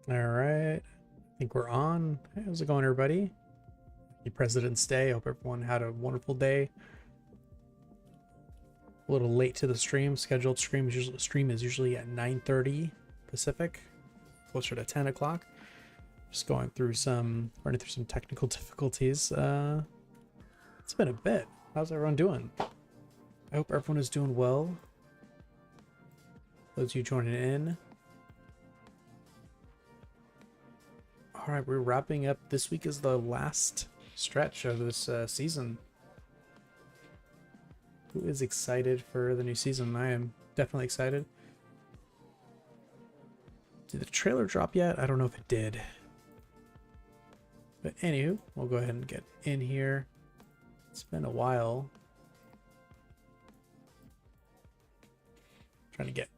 All right. I think we're on. Hey, how's it going, everybody? Happy President's Day. Hope everyone had a wonderful day. A little late to the stream. Scheduled stream is usually at 9:30 Pacific, closer to 10 o'clock. Just running through some technical difficulties. It's been a bit. How's everyone doing? I hope everyone is doing well. Those of you joining in. All right, we're wrapping up. This week is the last stretch of this season. Who is excited for the new season? I am definitely excited. Did the trailer drop yet? I don't know if it did. But anywho, we'll go ahead and get in here. It's been a while. Trying to get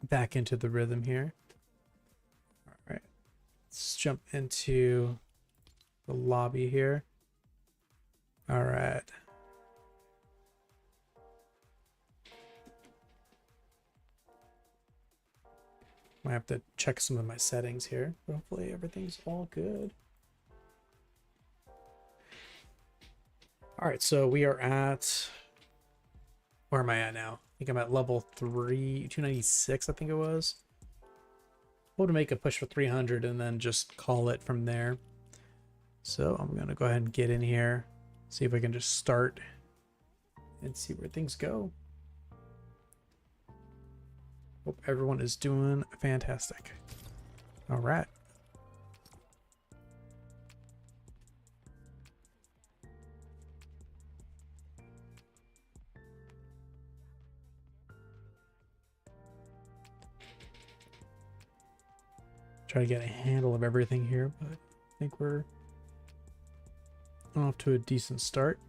back into the rhythm here. All right, let's jump into the lobby here. All right. I have to check some of my settings here, but hopefully everything's all good. All right, so we are at, where am I at now? I think I'm at level 296, I think it was. We'll to make a push for 300 and then just call it from there. So I'm gonna go ahead and get in here, see if I can just start and see where things go. Hope everyone is doing fantastic. All right. Try to get a handle of everything here, but I think we're off to a decent start.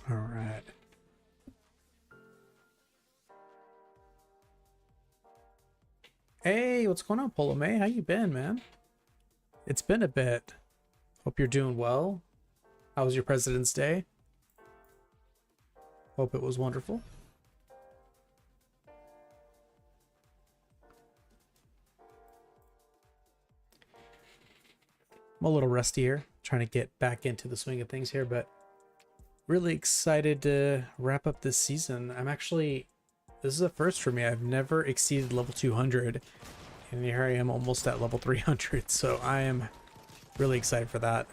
All right. Hey, what's going on, Polo May? How you been, man? It's been a bit. Hope you're doing well. How was your President's Day? Hope it was wonderful. I'm a little rusty here, trying to get back into the swing of things here, but really excited to wrap up this season. This is a first for me. I've never exceeded level 200, and here I am almost at level 300, so I am really excited for that.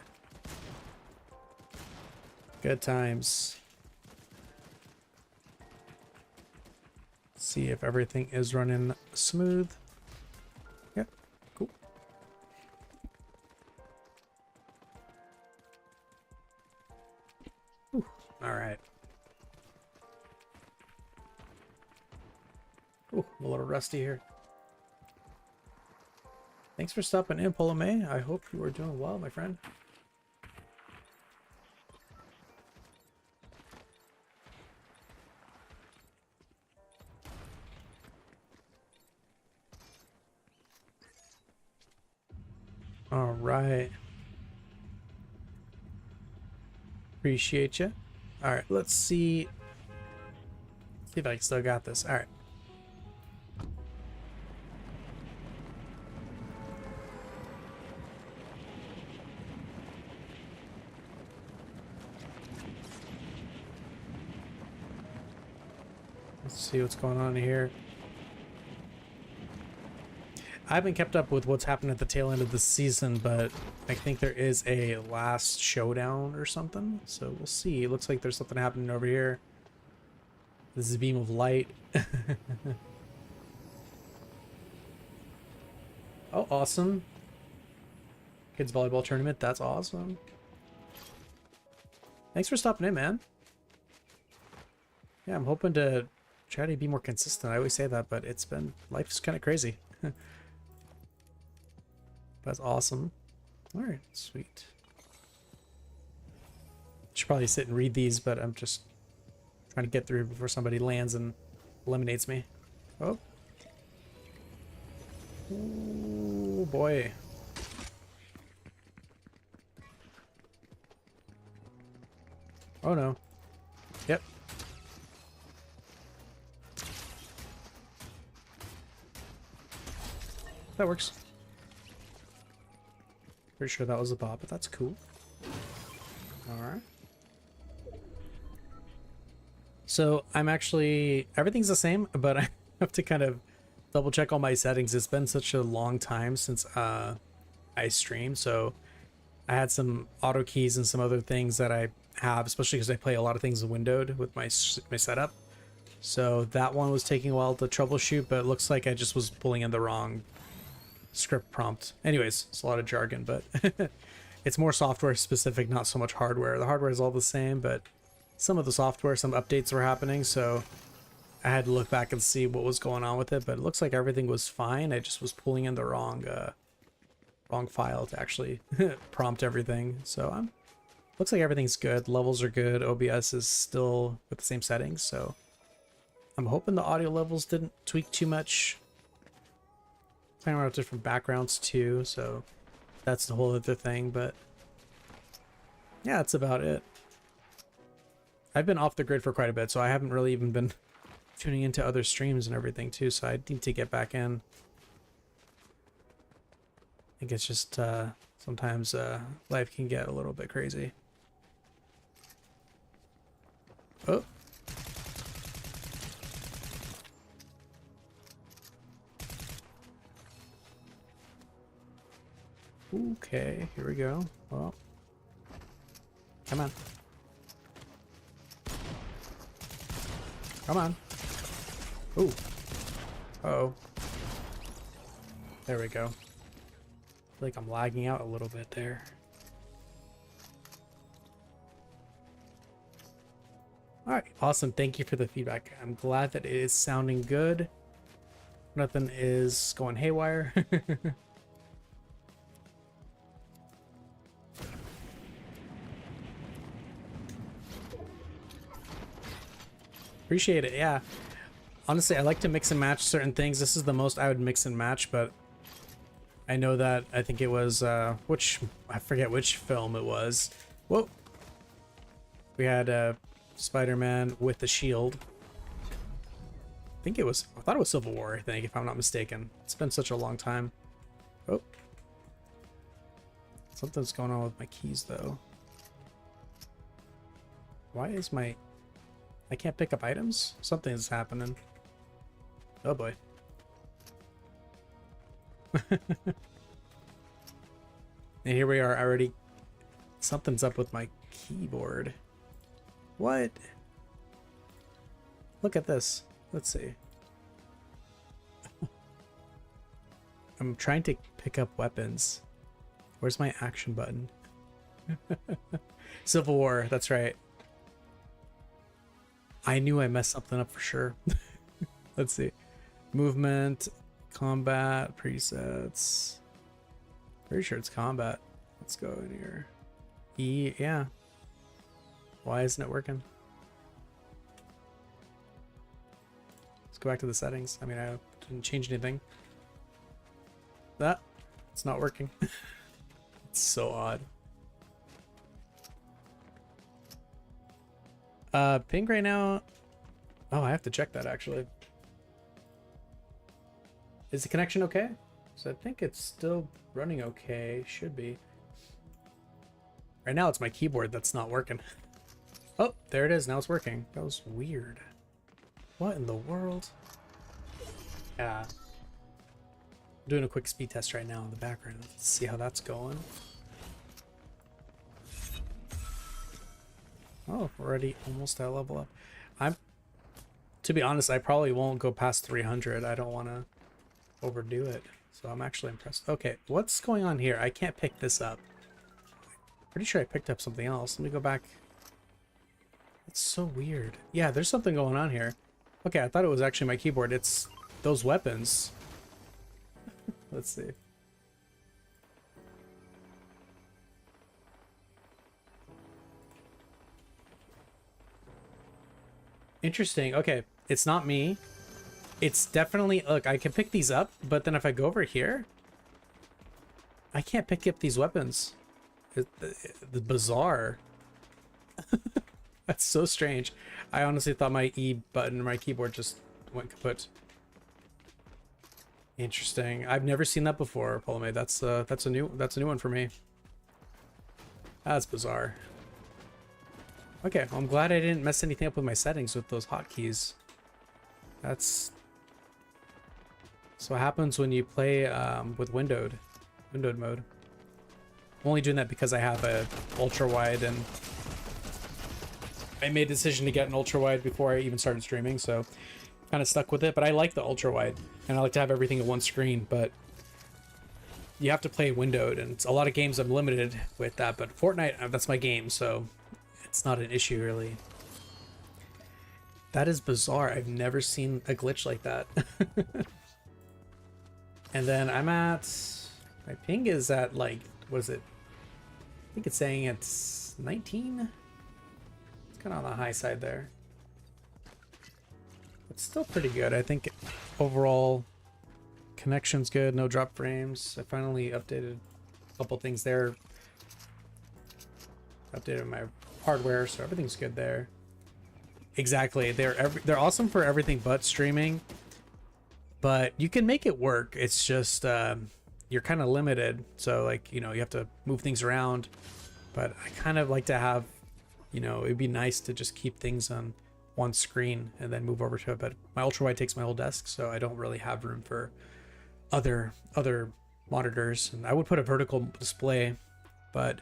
Good times. See if everything is running smooth. Yep, cool. Whew. All right. Ooh, I'm a little rusty here. Thanks for stopping in, Polo May. I hope you are doing well, my friend. All right. Appreciate you. All right, let's see. See if I still got this. All right. Let's see what's going on here. I haven't kept up with what's happened at the tail end of the season, but I think there is a last showdown or something. So we'll see. It looks like there's something happening over here. This is a beam of light. Oh, awesome. Kids volleyball tournament. That's awesome. Thanks for stopping in, man. Yeah, I'm hoping to try to be more consistent. I always say that, but life's kind of crazy. That's awesome. All right, sweet. Should probably sit and read these, but I'm just trying to get through before somebody lands and eliminates me. Oh. Oh boy. Oh no. Yep. That works. Pretty sure that was a bot, but that's cool. Alright. So I'm actually, everything's the same, but I have to kind of double check all my settings. It's been such a long time since I streamed, so I had some auto keys and some other things that I have, especially because I play a lot of things windowed with my setup. So that one was taking a while to troubleshoot, but it looks like I just was pulling in the wrong script prompt. Anyways, it's a lot of jargon, but it's more software specific, not so much hardware. The hardware is all the same, but some of the software, some updates were happening, so I had to look back and see what was going on with it, but it looks like everything was fine. I just was pulling in the wrong file to actually prompt everything. So looks like everything's good. Levels are good. OBS is still with the same settings, so I'm hoping the audio levels didn't tweak too much. Playing around with different backgrounds too, so that's the whole other thing, but yeah, that's about it. I've been off the grid for quite a bit, so I haven't really even been tuning into other streams and everything too, so I need to get back in. I think it's just sometimes life can get a little bit crazy. Oh. Okay, here we go. Well, come on. Come on. Ooh. Uh-oh. There we go. I feel like I'm lagging out a little bit there. Alright, awesome. Thank you for the feedback. I'm glad that it is sounding good. Nothing is going haywire. Appreciate it, yeah. Honestly, I like to mix and match certain things. This is the most I would mix and match, but I know that, I think it was, I forget which film it was. Whoa. We had Spider-Man with the shield. I thought it was Civil War, I think, if I'm not mistaken. It's been such a long time. Oh. Something's going on with my keys, though. Why is I can't pick up items? Something's happening. Oh boy. And here we are already. Something's up with my keyboard. What? Look at this. Let's see. I'm trying to pick up weapons. Where's my action button? Civil War, that's right. I knew I messed something up for sure. Let's see. Movement, combat, presets. Pretty sure it's combat. Let's go in here. E, yeah. Why isn't it working? Let's go back to the settings. I mean, I didn't change anything. It's not working. It's so odd. Ping right now. Oh, I have to check that actually. Is the connection okay? So I think it's still running okay. Should be. Right now it's my keyboard that's not working. Oh, there it is. Now it's working. That was weird. What in the world? Yeah. I'm doing a quick speed test right now in the background. Let's see how that's going. Oh, already almost at level up. To be honest, I probably won't go past 300. I don't want to overdo it. So I'm actually impressed. Okay, what's going on here? I can't pick this up. Pretty sure I picked up something else. Let me go back. It's so weird. Yeah, there's something going on here. Okay, I thought it was actually my keyboard. It's those weapons. Let's see. Interesting. Okay, it's not me. It's definitely... Look, I can pick these up, but then if I go over here, I can't pick up these weapons. The bizarre. That's so strange. I honestly thought my E button or my keyboard just went kaput. Interesting. I've never seen that before, Polome. That's a new one for me. That's bizarre. Okay, well, I'm glad I didn't mess anything up with my settings with those hotkeys. That's what happens when you play with windowed mode. I'm only doing that because I have a ultra wide, and I made a decision to get an ultra wide before I even started streaming, so kind of stuck with it. But I like the ultra wide, and I like to have everything in one screen. But you have to play windowed, and it's a lot of games I'm limited with that. But Fortnite, that's my game, so it's not an issue really. That is bizarre. I've never seen a glitch like that. And then I'm at, my ping is at like, what is it? I think it's saying it's 19. It's kind of on the high side there. It's still pretty good. I think overall connection's good. No drop frames. I finally updated a couple things there. Updated my hardware, so everything's good there. Exactly. They're awesome for everything but streaming. But you can make it work. It's just you're kind of limited. So like, you know, you have to move things around. But I kind of like to have, you know, it'd be nice to just keep things on one screen and then move over to it. But my ultra wide takes my whole desk, so I don't really have room for other monitors. And I would put a vertical display, but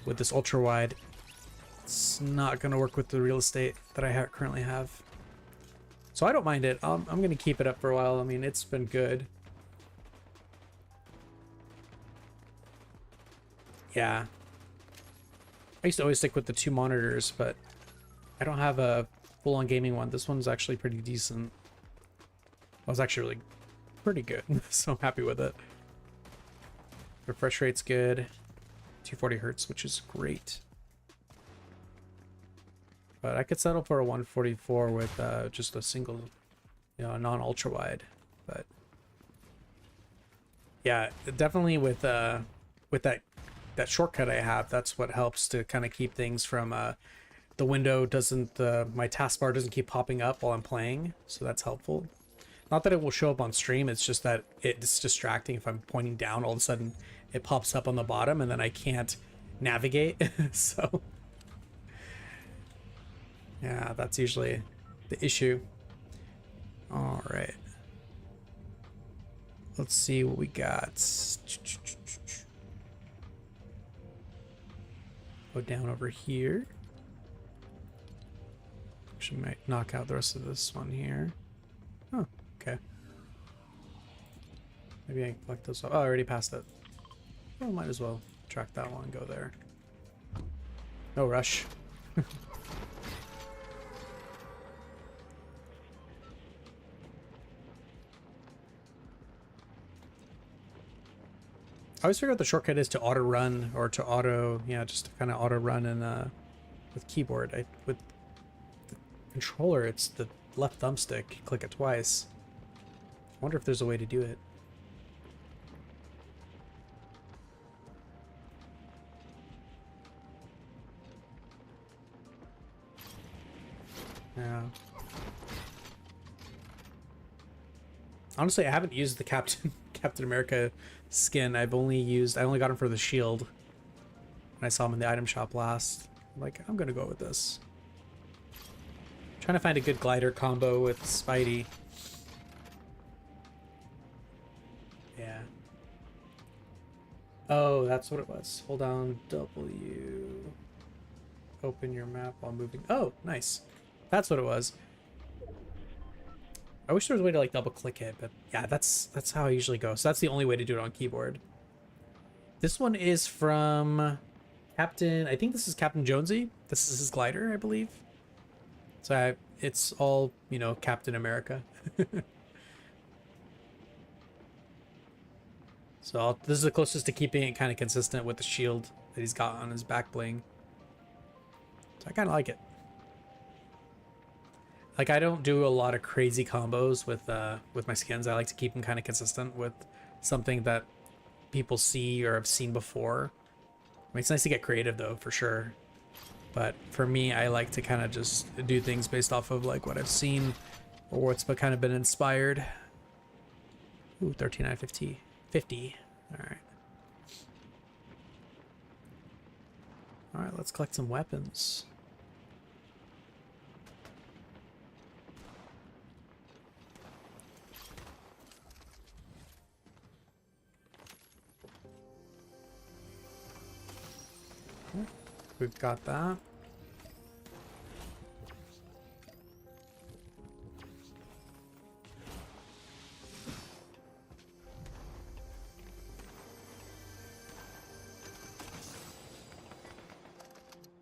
with this ultra wide, it's not going to work with the real estate that I currently have. So I don't mind it. I'm going to keep it up for a while. I mean, it's been good. Yeah. I used to always stick with the 2 monitors, but I don't have a full-on gaming one. This one's actually pretty decent. I was actually really pretty good, so I'm happy with it. Refresh rate's good. 240 hertz, which is great. But I could settle for a 144 with just a single, you know, non-ultra wide. But yeah, definitely with that shortcut I have, that's what helps to kind of keep things from the window doesn't my taskbar doesn't keep popping up while I'm playing, so that's helpful. Not that it will show up on stream, it's just that it's distracting. If I'm pointing down, all of a sudden it pops up on the bottom and then I can't navigate. So yeah, that's usually the issue. All right. Let's see what we got. Go down over here. Actually might knock out the rest of this one here. Oh, okay. Maybe I can collect those. Oh, I already passed it. Oh, might as well track that one and go there. No rush. I always figure out the shortcut is to auto run or to auto, yeah, just to kind of auto run and with keyboard. With the controller, it's the left thumbstick. Click it twice. I wonder if there's a way to do it. Yeah. Honestly, I haven't used the Captain America skin. I only got him for the shield. And I saw him in the item shop last. I'm like, I'm gonna go with this. Trying to find a good glider combo with Spidey. Yeah. Oh, that's what it was. Hold down W. Open your map while moving. Oh, nice. That's what it was. I wish there was a way to like double click it, but yeah, that's how I usually go. So that's the only way to do it on keyboard. This one is from Captain, I think this is Captain Jonesy. This is his glider, I believe. So it's all, you know, Captain America. So this is the closest to keeping it kind of consistent with the shield that he's got on his back bling. So I kind of like it. Like, I don't do a lot of crazy combos with my skins. I like to keep them kind of consistent with something that people see or have seen before. I mean, it's nice to get creative though, for sure. But for me, I like to kind of just do things based off of like what I've seen or what's been kind of been inspired. Ooh, 13,950. 50. All right. All right, let's collect some weapons. We've got that.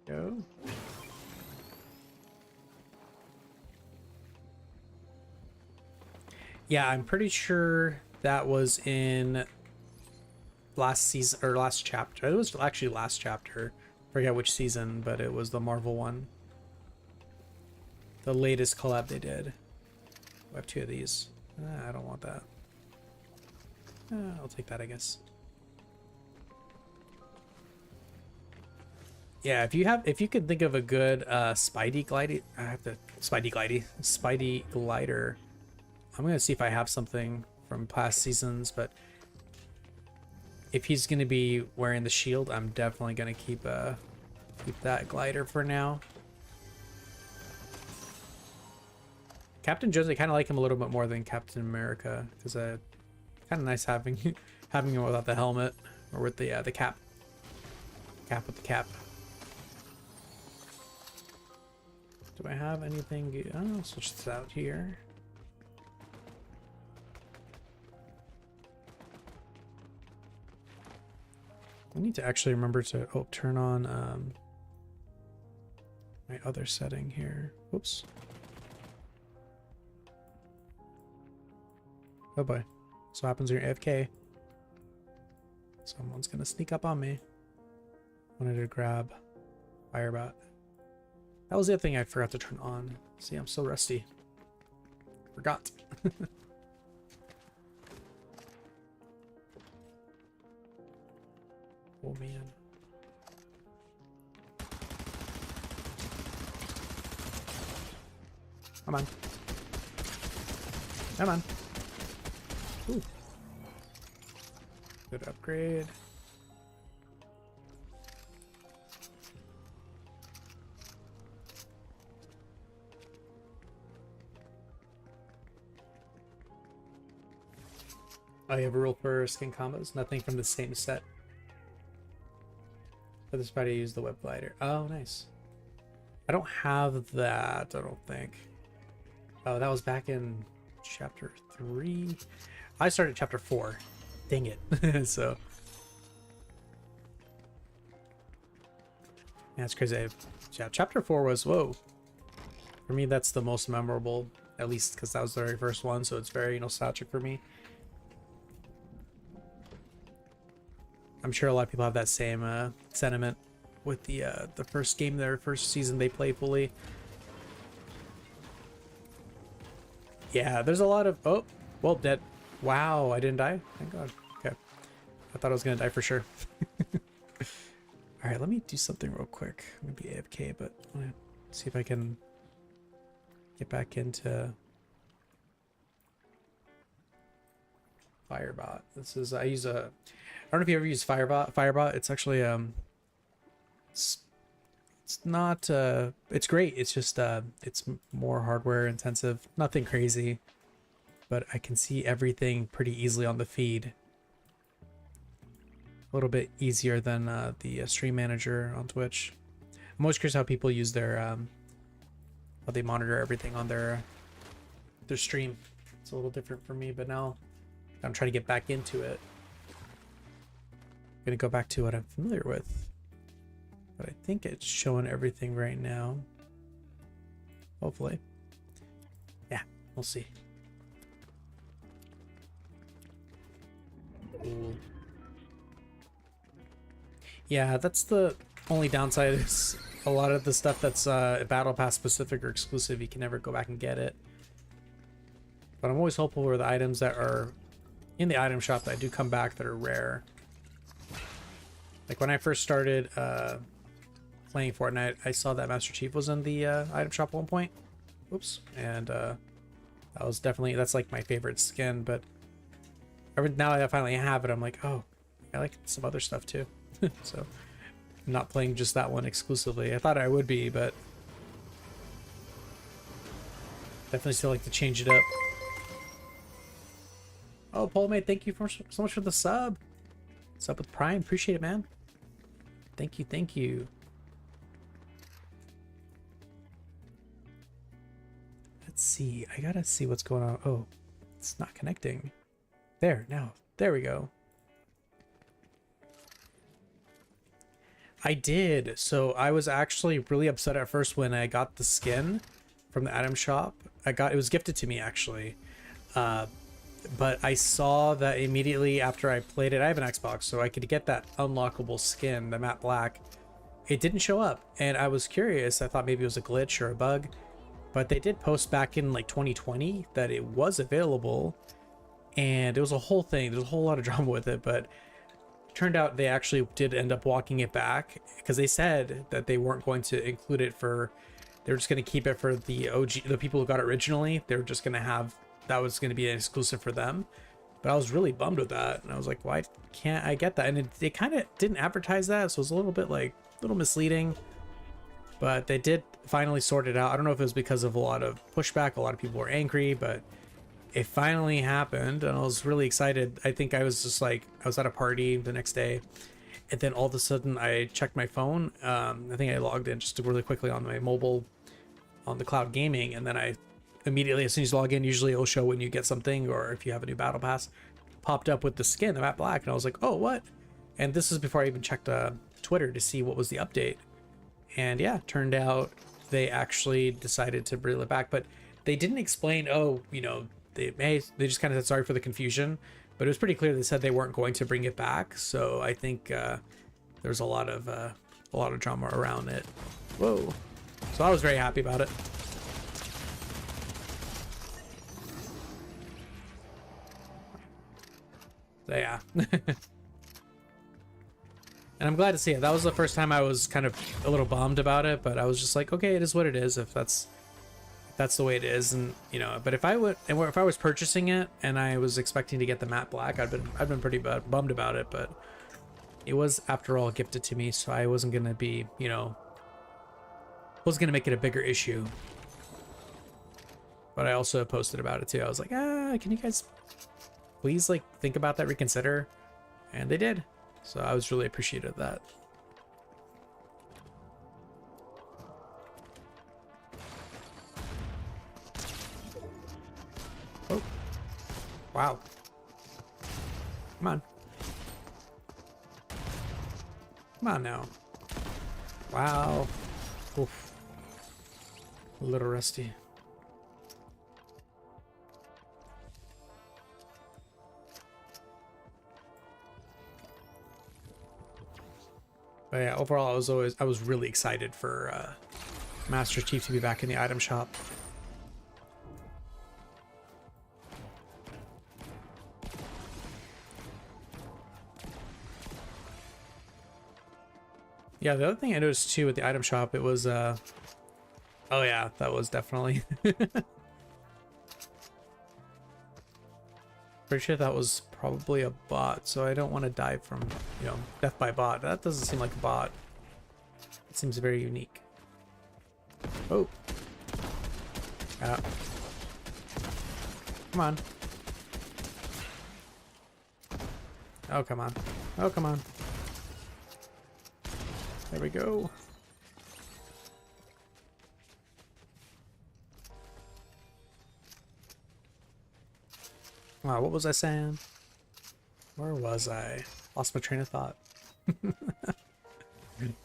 Go. Yeah, I'm pretty sure that was in last season or last chapter. It was actually last chapter. Forget which season, but it was the Marvel one. The latest collab they did. I have 2 of these. I don't want that. I'll take that, I guess. Yeah, if you could think of a good Spidey glider. I'm gonna see if I have something from past seasons, but if he's gonna be wearing the shield, I'm definitely gonna keep that glider for now. Captain Jones, I kind of like him a little bit more than Captain America because kind of nice having having him without the helmet or with the cap. Cap with the cap. Do I have anything? I'll switch this out here. I need to actually remember to turn on my other setting here. Whoops. Oh boy. So what happens when you're AFK? Someone's gonna sneak up on me. Wanted to grab Firebot. That was the other thing I forgot to turn on. See, I'm so rusty. Forgot. Oh man. Come on. Come on. Ooh. Good upgrade. I have a rule for skin combos. Nothing from the same set. For this party, use the web glider. Oh, nice. I don't have that, I don't think. Oh, that was back in chapter 3. I started chapter 4. Dang it. So. Yeah, it's crazy. Yeah, chapter 4 was, whoa. For me, that's the most memorable, at least because that was the very first one, so it's very nostalgic for me. I'm sure a lot of people have that same sentiment with the first game, their first season they play fully. Yeah, there's a lot of... Oh, well, dead. Wow, I didn't die? Thank God. Okay. I thought I was going to die for sure. Alright, let me do something real quick. I'm going to be AFK, but I'm going to see if I can get back into Firebot. This is... I use a... I don't know if you ever use Firebot. It's actually it's not it's great. It's just it's more hardware intensive. Nothing crazy, but I can see everything pretty easily on the feed. A little bit easier than the stream manager on Twitch. I'm always curious how people use their how they monitor everything on their stream. It's a little different for me, but now I'm trying to get back into it. Gonna go back to what I'm familiar with, but I think it's showing everything right now. Hopefully. Yeah, we'll see. Ooh. Yeah, that's the only downside is a lot of the stuff that's Battle Pass specific or exclusive, you can never go back and get it. But I'm always hopeful for the items that are in the item shop that do come back that are rare. Like when I first started playing Fortnite, I saw that Master Chief was in the item shop at one point. Oops. And that was definitely, that's like my favorite skin. But now that I finally have it, I'm like, oh, I like some other stuff too. So I'm not playing just that one exclusively. I thought I would be, but definitely still like to change it up. Oh, Polmate, thank you so much for the sub. Sub with Prime. Appreciate it, man. Thank you, thank you. Let's see. I gotta see what's going on. Oh, it's not connecting. There, now. There we go. I did. So I was actually really upset at first when I got the skin from the item shop. It was gifted to me, actually. But I saw that immediately after I played it. I have an Xbox, so I could get that unlockable skin, the matte black. It didn't show up, and I was curious. I thought maybe it was a glitch or a bug, but they did post back in like 2020 that it was available, and it was a whole thing. There's a whole lot of drama with it, but it turned out they actually did end up walking it back because they said that they weren't going to include it for. They were just going to keep it for the OG, the people who got it originally. They were just going to have. That was going to be an exclusive for them, but I was really bummed with that, and I was like, why can't I get that? And they kind of didn't advertise that, so it was a little bit like a little misleading, but they did finally sort it out. I don't know if it was because of a lot of pushback, a lot of people were angry, but it finally happened, and I was really excited. I think I was just like, I was at a party the next day, and then all of a sudden I checked my phone. I think I logged in just really quickly on my mobile on the cloud gaming, and then I immediately, as soon as you log in, usually it'll show when you get something or if you have a new battle pass, popped up with the skin, the matte black, and I was like, oh, what? And this is before I even checked Twitter to see what was the update. And yeah, turned out they actually decided to bring it back, but they didn't explain, oh, you know, they just kind of said sorry for the confusion, but it was pretty clear they said they weren't going to bring it back. So I think there's a lot of drama around it. Whoa. So I was very happy about it. So yeah. And I'm glad to see it. That was the first time I was kind of a little bummed about it, but I was just like, okay, it is what it is. If that's the way it is, and you know. But if I was purchasing it and I was expecting to get the matte black, I'd been pretty bummed about it. But it was, after all, gifted to me, so I wasn't gonna be, you know, wasn't gonna make it a bigger issue. But I also posted about it too. I was like, can you guys please like think about that, reconsider? And they did. So I was really appreciative of that. Oh. Wow. Come on. Come on now. Wow. Oof. A little rusty. But yeah, overall, I was really excited for Master Chief to be back in the item shop. Yeah, the other thing I noticed too with the item shop, it was oh yeah, that was definitely pretty sure that was probably a bot, so I don't want to die from, you know, death by bot. That doesn't seem like a bot. It seems very unique. Oh. Come on. Oh, come on. Oh, come on. There we go. Wow, what was I saying? Where was I? Lost my train of thought.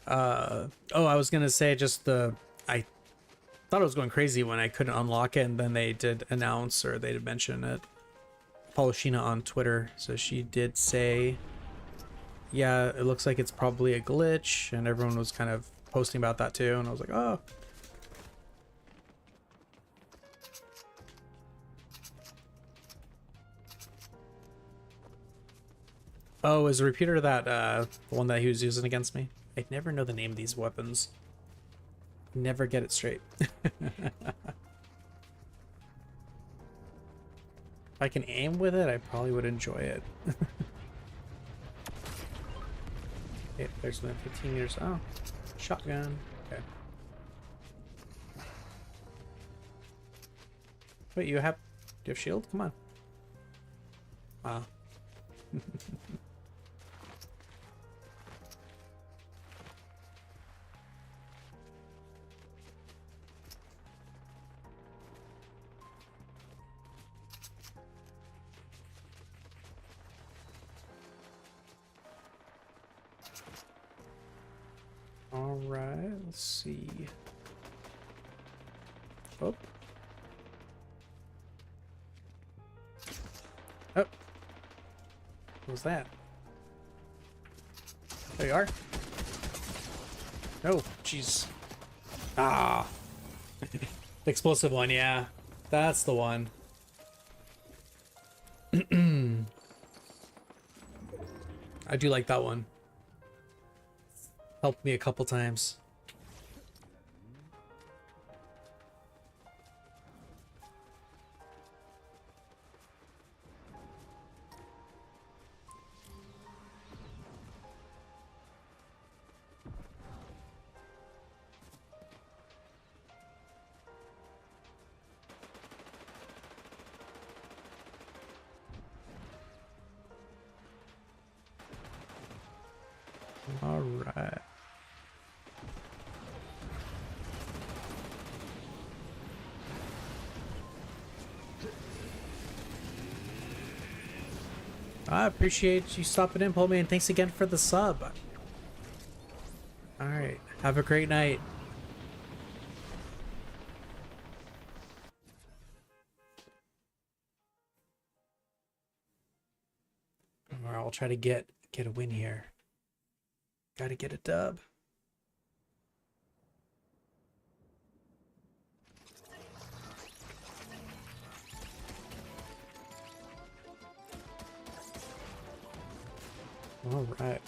Oh, I was gonna say just I thought I was going crazy when I couldn't unlock it, and then they did announce, or they did mention it. Follow Sheena on Twitter, so she did say, yeah, it looks like it's probably a glitch, and everyone was kind of posting about that too, and I was like, oh. Oh, is the repeater that the one that he was using against me? I never know the name of these weapons. Never get it straight. If I can aim with it, I probably would enjoy it. Okay, there's been 15 meters. Oh, shotgun. Okay. Wait, do you have shield? Come on. Wow. All right, let's see. Oh. Oh. What was that? There you are. Oh, jeez. Ah. The explosive one, yeah. That's the one. I do like that one. Helped me a couple times. All right. I appreciate you stopping in, Paul, man. Thanks again for the sub. All right. Have a great night. All right, I'll try to get a win here. Gotta get a dub. All right.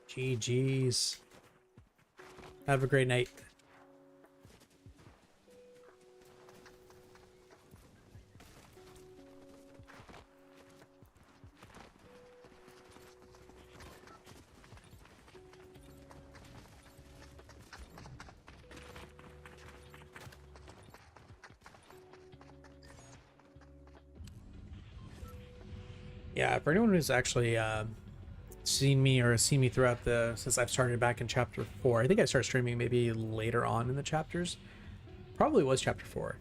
GG's. Have a great night. Yeah, for anyone who's actually seen me throughout since I've started back in chapter 4. I think I started streaming maybe later on in the chapters. Probably was chapter 4.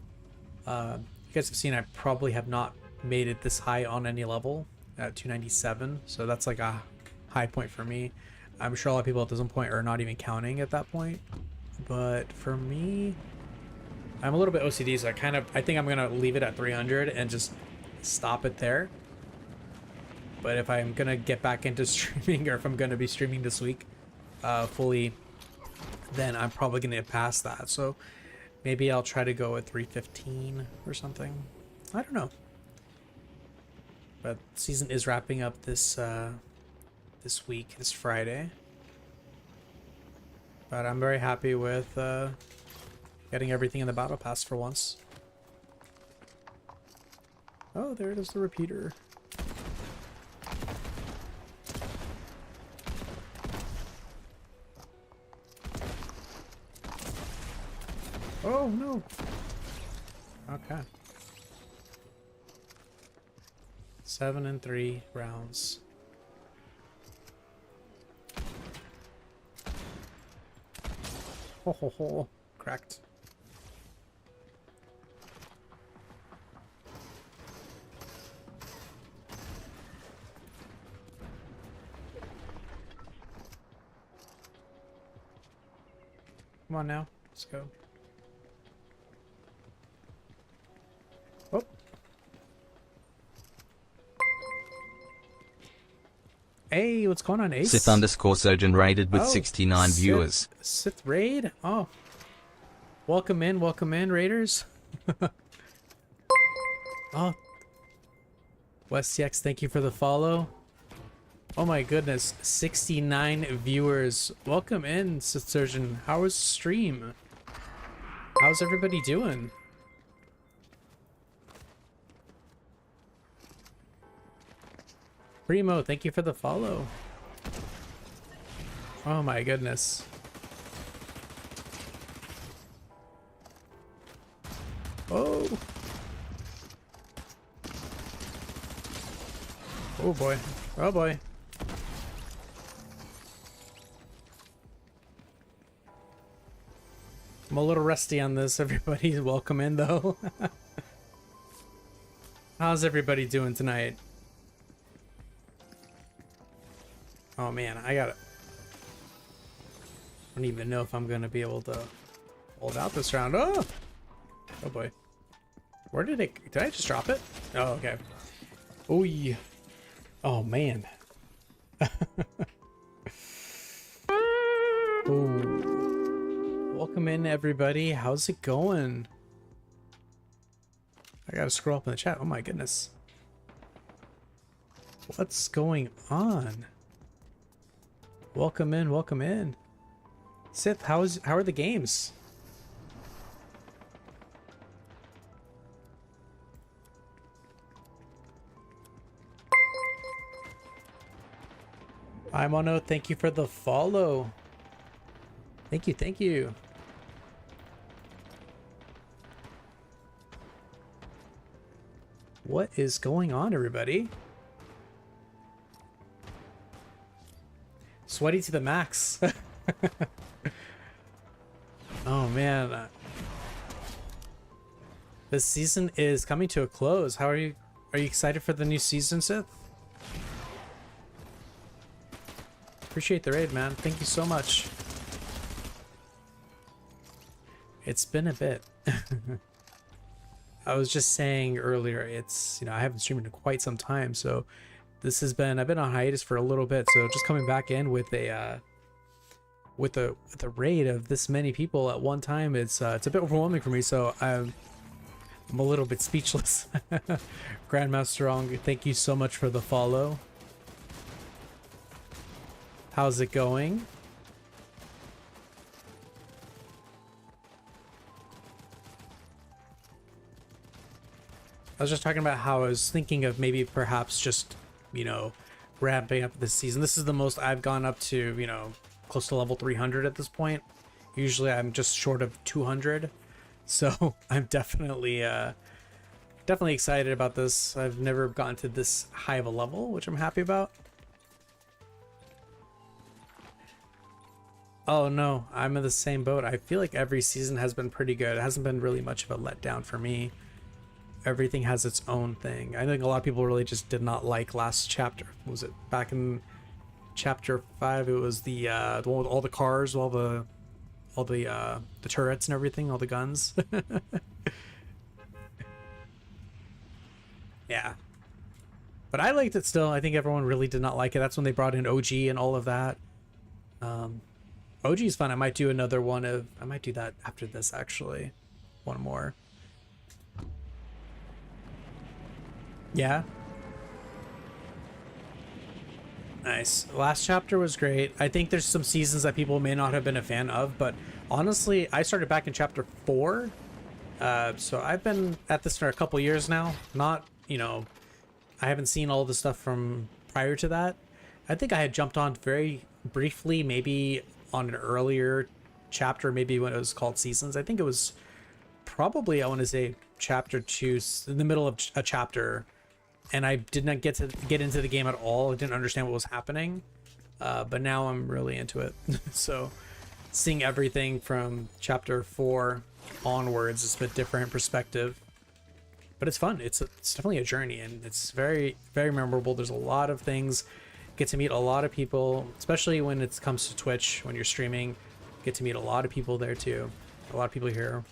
You guys have seen I probably have not made it this high on any level at 297, so that's like a high point for me. I'm sure a lot of people at this point are not even counting at that point, but for me, I'm a little bit OCD, so I think I'm gonna leave it at 300 and just stop it there. But if I'm gonna get back into streaming, or if I'm gonna be streaming this week fully, then I'm probably gonna pass that. So maybe I'll try to go at 315 or something. I don't know. But season is wrapping up this week, this Friday. But I'm very happy with getting everything in the battle pass for once. Oh, there it is, the repeater. Oh no. Okay. 7 and 3 rounds. Ho ho ho. Cracked. Come on now. Let's go. Oh. Hey, what's going on, Ace? Sith_Surgeon rated with 69 viewers. Sith raid? Oh. Welcome in, Raiders. Oh. WestCX, thank you for the follow. Oh my goodness, 69 viewers. Welcome in, Sith Surgeon. How was the stream? How's everybody doing? Primo, thank you for the follow. Oh my goodness. Oh. Oh boy. Oh boy. I'm a little rusty on this. Everybody's welcome in though. How's everybody doing tonight? Oh man, I don't even know if I'm gonna be able to hold out this round. Oh! Oh boy. Where did I just drop it? Oh, okay. Oh yeah. Oh man. Ooh. Welcome in everybody. How's it going? I gotta scroll up in the chat. Oh my goodness. What's going on? Welcome in, welcome in. Sith, how are the games? Hi Mono, thank you for the follow. Thank you, thank you. What is going on, everybody? Sweaty to the max. Oh man. This season is coming to a close. How are you? Are you excited for the new season, Sith? Appreciate the raid, man. Thank you so much. It's been a bit. I was just saying earlier, it's, I haven't streamed in quite some time, so this has been, I've been on hiatus for a little bit, so just coming back in with a raid of this many people at one time, it's a bit overwhelming for me, so I'm a little bit speechless. Grandmaster Wrong, thank you so much for the follow. How's it going? I was just talking about how I was thinking of maybe perhaps just, ramping up this season. This is the most I've gone up to, close to level 300 at this point. Usually I'm just short of 200. So I'm definitely excited about this. I've never gotten to this high of a level, which I'm happy about. Oh no, I'm in the same boat. I feel like every season has been pretty good. It hasn't been really much of a letdown for me. Everything has its own thing. I think a lot of people really just did not like last chapter. What was it back in chapter 5? It was the one with all the cars, all the turrets and everything, all the guns. Yeah, but I liked it still. I think everyone really did not like it. That's when they brought in OG and all of that. OG is fun. I might do another one of. I might do that after this actually. One more. Yeah. Nice. Last chapter was great. I think there's some seasons that people may not have been a fan of, but honestly, I started back in chapter 4. So I've been at this for a couple years now. Not, I haven't seen all the stuff from prior to that. I think I had jumped on very briefly, maybe on an earlier chapter, maybe when it was called Seasons. I think it was probably, I want to say, chapter 2, in the middle of a chapter. And I did not get into the game at all. I didn't understand what was happening, but now I'm really into it. So seeing everything from chapter 4 onwards is a bit different perspective, but it's fun. It's definitely a journey, and it's very, very memorable. There's a lot of things. Get to meet a lot of people, especially when it comes to Twitch. When you're streaming, get to meet a lot of people there too. A lot of people here.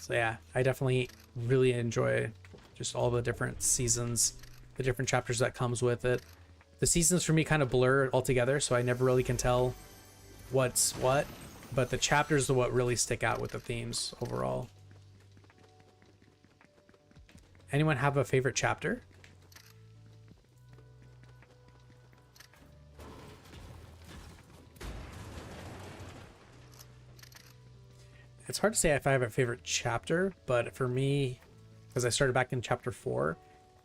So yeah, I definitely really enjoy just all the different seasons, the different chapters that comes with it. The seasons for me kind of blur altogether, so I never really can tell what's what, but the chapters are what really stick out with the themes overall. Anyone have a favorite chapter? It's hard to say if I have a favorite chapter, but for me, because I started back in chapter 4,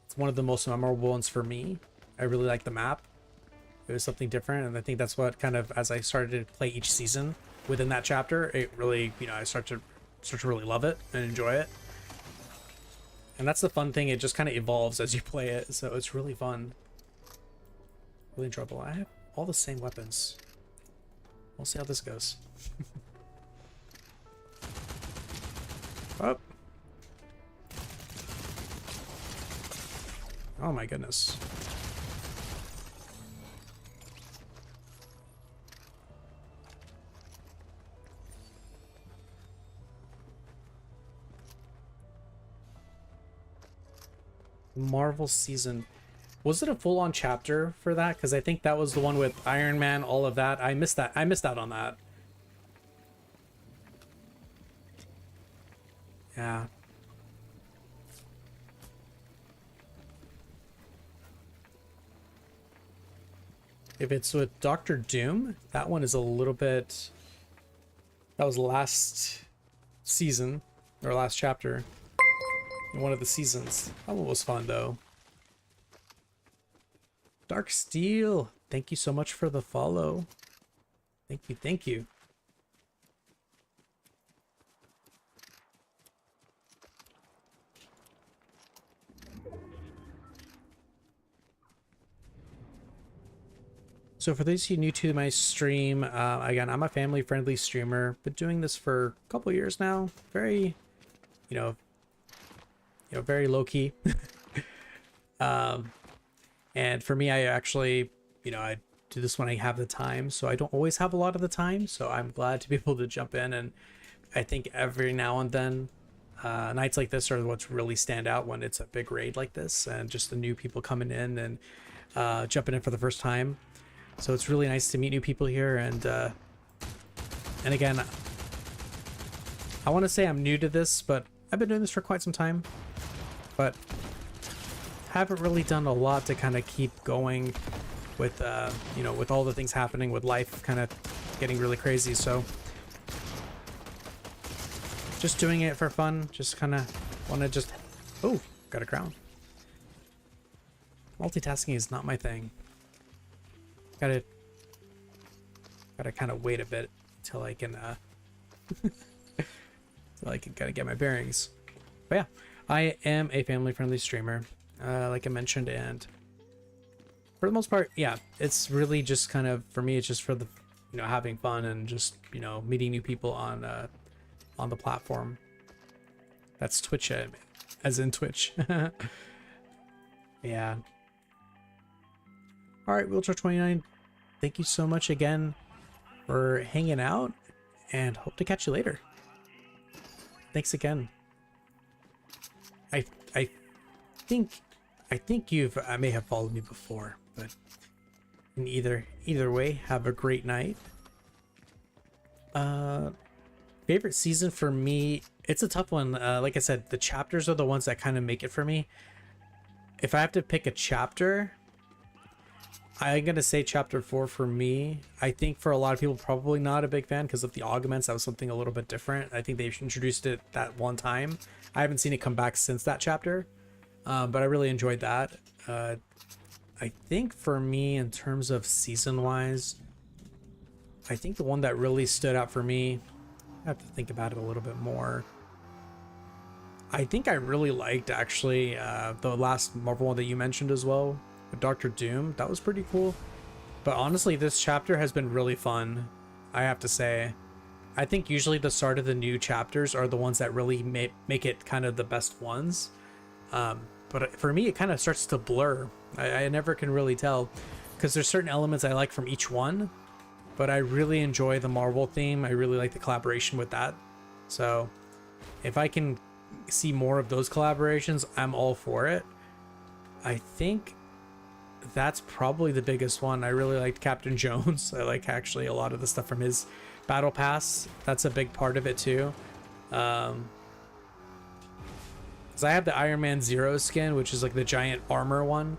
it's one of the most memorable ones for me. I really like the map. It was something different, and I think that's what kind of, as I started to play each season within that chapter, it really, you know, I start to really love it and enjoy it. And that's the fun thing, it just kind of evolves as you play it, so it's really fun. Really enjoyable. I have all the same weapons. We'll see how this goes. Oh. Oh my goodness. Marvel season. Was it a full-on chapter for that? Because I think that was the one with Iron Man, all of that. I missed that. I missed out on that. Yeah. If it's with Doctor Doom, that one is a little bit... That was last season, or last chapter. In one of the seasons. That one was fun, though. Dark Steel, thank you so much for the follow. Thank you, thank you. So for those of you new to my stream, again, I'm a family-friendly streamer. Been doing this for a couple years now. Very, very low-key. And for me, I actually, I do this when I have the time. So I don't always have a lot of the time. So I'm glad to be able to jump in. And I think every now and then, nights like this are what's really stand out when it's a big raid like this. And just the new people coming in and jumping in for the first time. So it's really nice to meet new people here, and again, I want to say I'm new to this, but I've been doing this for quite some time, but haven't really done a lot to kind of keep going with, with all the things happening with life kind of getting really crazy. So just doing it for fun, just kind of want to just, oh, got a crown. Multitasking is not my thing. Gotta kind of wait a bit till I can gotta get my bearings. But yeah, I am a family-friendly streamer, like I mentioned, and for the most part, yeah, it's really just kind of, for me, it's just for the, having fun and just, meeting new people on the platform. That's Twitch, as in Twitch. Yeah. All right, Wheelchair29, thank you so much again for hanging out, and hope to catch you later. Thanks again. I think I may have followed me before, but in either way, have a great night. Favorite season for me, it's a tough one. Like I said, the chapters are the ones that kind of make it for me. If I have to pick a chapter, I'm gonna say chapter 4 for me. I think for a lot of people, probably not a big fan because of the augments. That was something a little bit different. I think they introduced it that one time. I haven't seen it come back since that chapter, but I really enjoyed that. I think for me, in terms of season-wise, I think the one that really stood out for me, I have to think about it a little bit more. I think I really liked, actually, the last Marvel one that you mentioned as well. Doctor Doom, that was pretty cool. But honestly, this chapter has been really fun, I have to say. I think usually the start of the new chapters are the ones that really make it kind of the best ones. But for me, it kind of starts to blur. I never can really tell, because there's certain elements I like from each one, but I really enjoy the Marvel theme. I really like the collaboration with that. So if I can see more of those collaborations, I'm all for it. I think that's probably the biggest one. I really liked Captain Jones. I like actually a lot of the stuff from his battle pass. That's a big part of it too. Because I have the Iron Man Zero skin, which is like the giant armor one.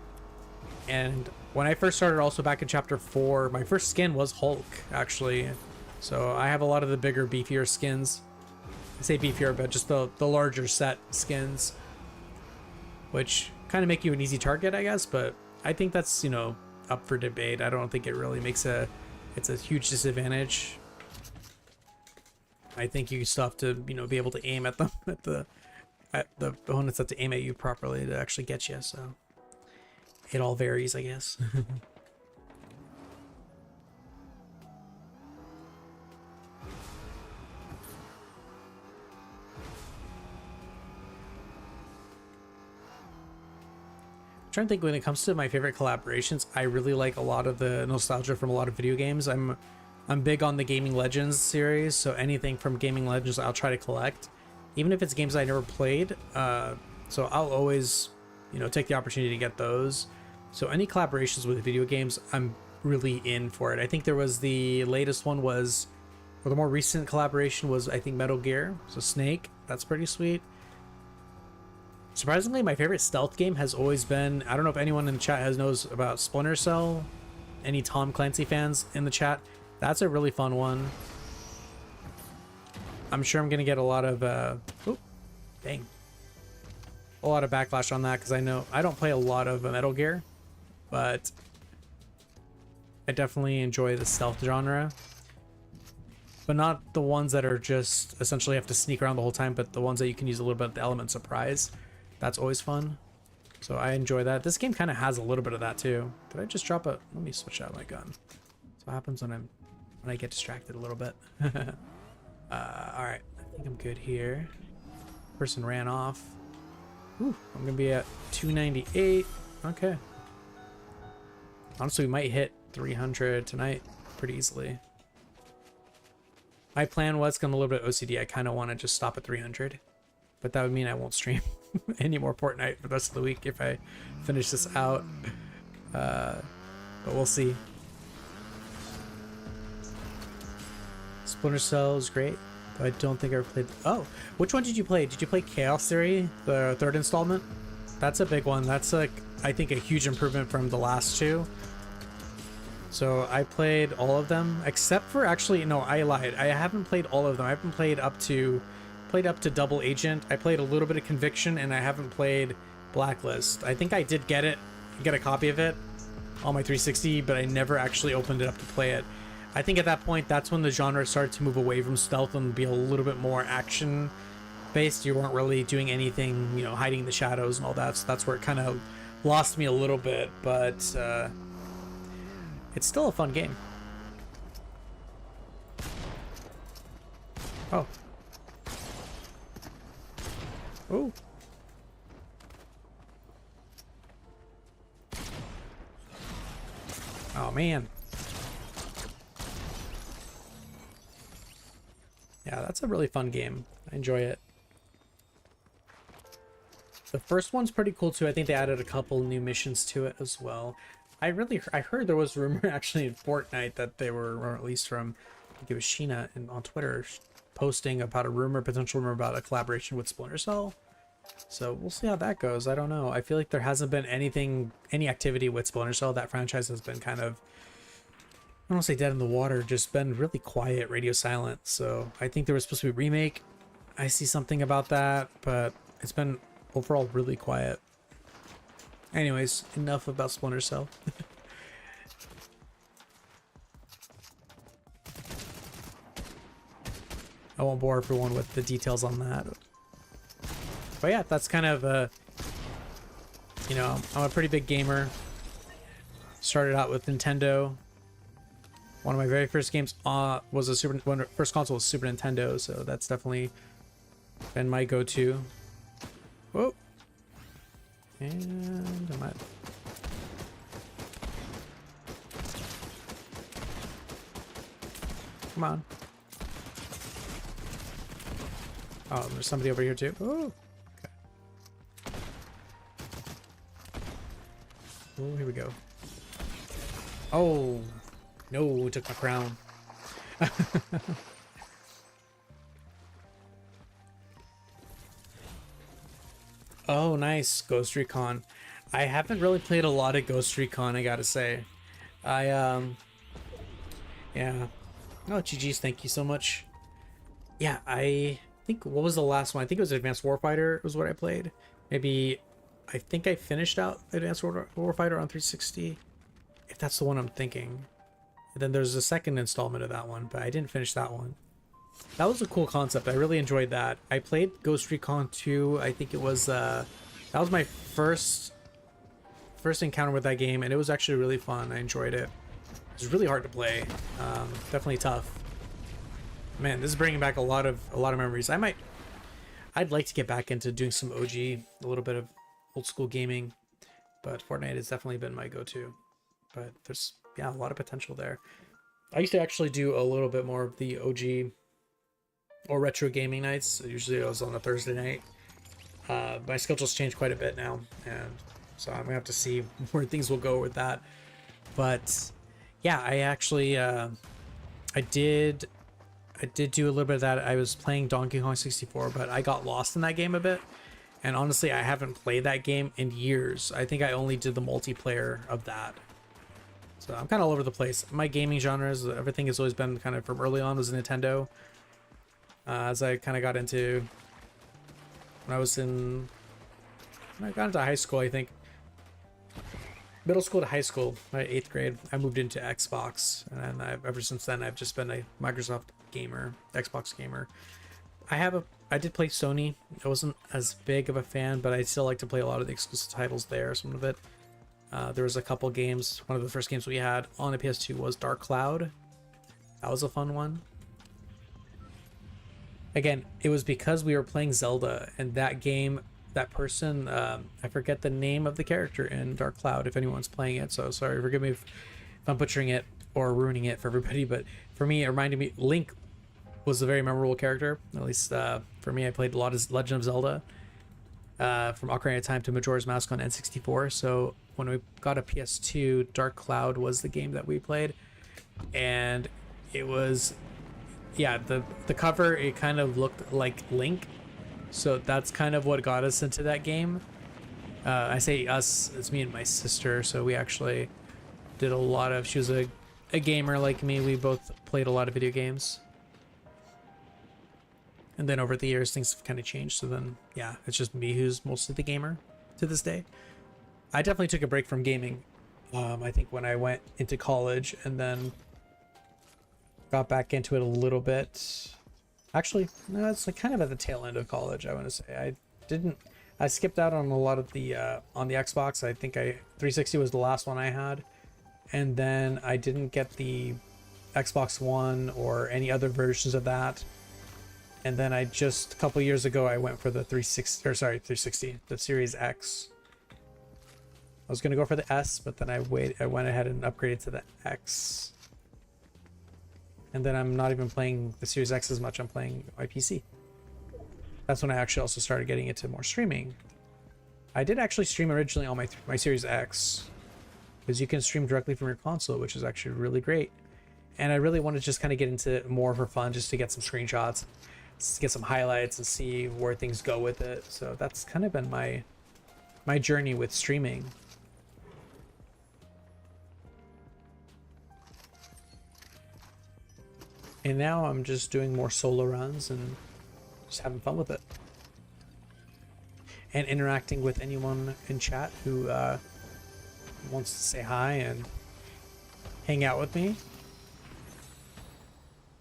And when I first started, also back in chapter 4, my first skin was Hulk, actually. So I have a lot of the bigger, beefier skins. I say beefier, but just the larger set skins, which kind of make you an easy target, I guess. But I think that's, you know, up for debate. I don't think it really makes it's a huge disadvantage. I think you still have to, you know, be able to aim at them, at the opponents have to aim at you properly to actually get you. So it all varies, I guess. Trying to think, when it comes to my favorite collaborations, I really like a lot of the nostalgia from a lot of video games. I'm big on the Gaming Legends series, so anything from Gaming Legends I'll try to collect, even if it's games I never played. So I'll always, you know, take the opportunity to get those. So any collaborations with video games, I'm really in for it. I think there was the latest one was, or the more recent collaboration was, I think, Metal Gear. So Snake, that's pretty sweet. Surprisingly, my favorite stealth game has always been, I don't know if anyone in the chat knows about Splinter Cell. Any Tom Clancy fans in the chat? That's a really fun one. I'm sure I'm going to get a lot of, a lot of backlash on that, because I know I don't play a lot of Metal Gear, but I definitely enjoy the stealth genre. But not the ones that are just essentially have to sneak around the whole time, but the ones that you can use a little bit of the element surprise. That's always fun. So I enjoy that. This game kind of has a little bit of that too. Did I just drop a... Let me switch out my gun. That's what happens when I get distracted a little bit. Alright. I think I'm good here. Person ran off. Ooh, I'm going to be at 298. Okay. Honestly, we might hit 300 tonight pretty easily. My plan was, I'm a little bit OCD, I kind of want to just stop at 300. But that would mean I won't stream any more Fortnite for the rest of the week if I finish this out. But we'll see. Splinter Cell is great, but I don't think I ever played... Oh, which one did you play? Did you play Chaos Theory, the third installment? That's a big one. That's, like, I think a huge improvement from the last two. So I played all of them, except for, actually, no, I lied. I haven't played all of them. I haven't played up to Double Agent. I played a little bit of Conviction, and I haven't played Blacklist. I think I did get a copy of it on my 360, but I never actually opened it up to play it. I think at that point, that's when the genre started to move away from stealth and be a little bit more action based. You weren't really doing anything, you know, hiding in the shadows and all that. So that's where it kind of lost me a little bit, but it's still a fun game. Oh. Oh. Oh, man. Yeah, that's a really fun game. I enjoy it. The first one's pretty cool too. I think they added a couple new missions to it as well. I heard there was a rumor actually in Fortnite that they were, or at least from, I think it was Sheena on Twitter, posting about a potential rumor about a collaboration with Splinter Cell. So we'll see how that goes. I don't know. I feel like there hasn't been any activity with Splinter Cell. That franchise has been kind of, I don't want to say dead in the water, just been really quiet, radio silent. So I think there was supposed to be a remake. I see something about that, but it's been overall really quiet. Anyways, enough about Splinter Cell. I won't bore everyone with the details on that. But yeah, that's kind of you know, I'm a pretty big gamer. Started out with Nintendo. One of my very first games was first console was Super Nintendo, so that's definitely been my go-to. Whoa. And I might... Come on. Oh, there's somebody over here too. Oh, okay. Oh, here we go. Oh, no, took my crown. Oh, nice. Ghost Recon. I haven't really played a lot of Ghost Recon, I gotta say. Yeah. Oh, GG's, thank you so much. Yeah, I think, what was the last one? I think it was Advanced Warfighter was what I played. Maybe, I think I finished out Advanced Warfighter on 360, if that's the one I'm thinking. And then there's a second installment of that one, but I didn't finish that one. That was a cool concept. I really enjoyed that. I played Ghost Recon 2. I think it was that was my first encounter with that game, and it was actually really fun. I enjoyed it. It was really hard to play. Definitely tough. Man, this is bringing back a lot of memories. I'd like to get back into doing some OG, a little bit of old school gaming, but Fortnite has definitely been my go-to. But there's, yeah, a lot of potential there. I used to actually do a little bit more of the OG or retro gaming nights. Usually I was on a Thursday night. My schedule's changed quite a bit now, and so I'm gonna have to see where things will go with that. But yeah, I actually I did do a little bit of that. I was playing Donkey Kong 64, but I got lost in that game a bit, and honestly I haven't played that game in years. I think I only did the multiplayer of that. So I'm kind of all over the place. My gaming genres, everything has always been kind of from early on was Nintendo. As I kind of got into, when I got into high school, I think, middle school to high school, my 8th grade, I moved into Xbox, and ever since then, I've just been a Microsoft gamer, Xbox gamer. I did play Sony. I wasn't as big of a fan, but I still like to play a lot of the exclusive titles there, some of it. There was a couple games. One of the first games we had on the PS2 was Dark Cloud. That was a fun one. Again, it was because we were playing Zelda, and that game, that person, I forget the name of the character in Dark Cloud if anyone's playing it, so sorry, forgive me if I'm butchering it or ruining it for everybody, but for me, it reminded me, Link was a very memorable character, at least for me. I played a lot of Legend of Zelda, from Ocarina of Time to Majora's Mask on N64, so when we got a PS2, Dark Cloud was the game that we played, and it was... yeah, the cover, it kind of looked like Link, so that's kind of what got us into that game. I say us, it's me and my sister, so we actually did a lot of... she was a gamer like me. We both played a lot of video games, and then over the years things have kind of changed, so then yeah, it's just me who's mostly the gamer to this day. I definitely took a break from gaming, I think when I went into college, and then got back into it a little bit. Actually, no, it's like kind of at the tail end of college, I want to say. I skipped out on a lot of the on the Xbox. I think 360 was the last one I had, and then I didn't get the Xbox One or any other versions of that. And then I just a couple years ago I went for the 360, the Series X. I was gonna go for the S, but then I went ahead and upgraded to the X. And then I'm not even playing the Series X as much. I'm playing my PC. That's when I actually also started getting into more streaming. I did actually stream originally on my Series X, because you can stream directly from your console, which is actually really great. And I really want to just kind of get into it more for fun, just to get some screenshots, to get some highlights and see where things go with it. So that's kind of been my journey with streaming. And now I'm just doing more solo runs and just having fun with it. And interacting with anyone in chat who wants to say hi and hang out with me.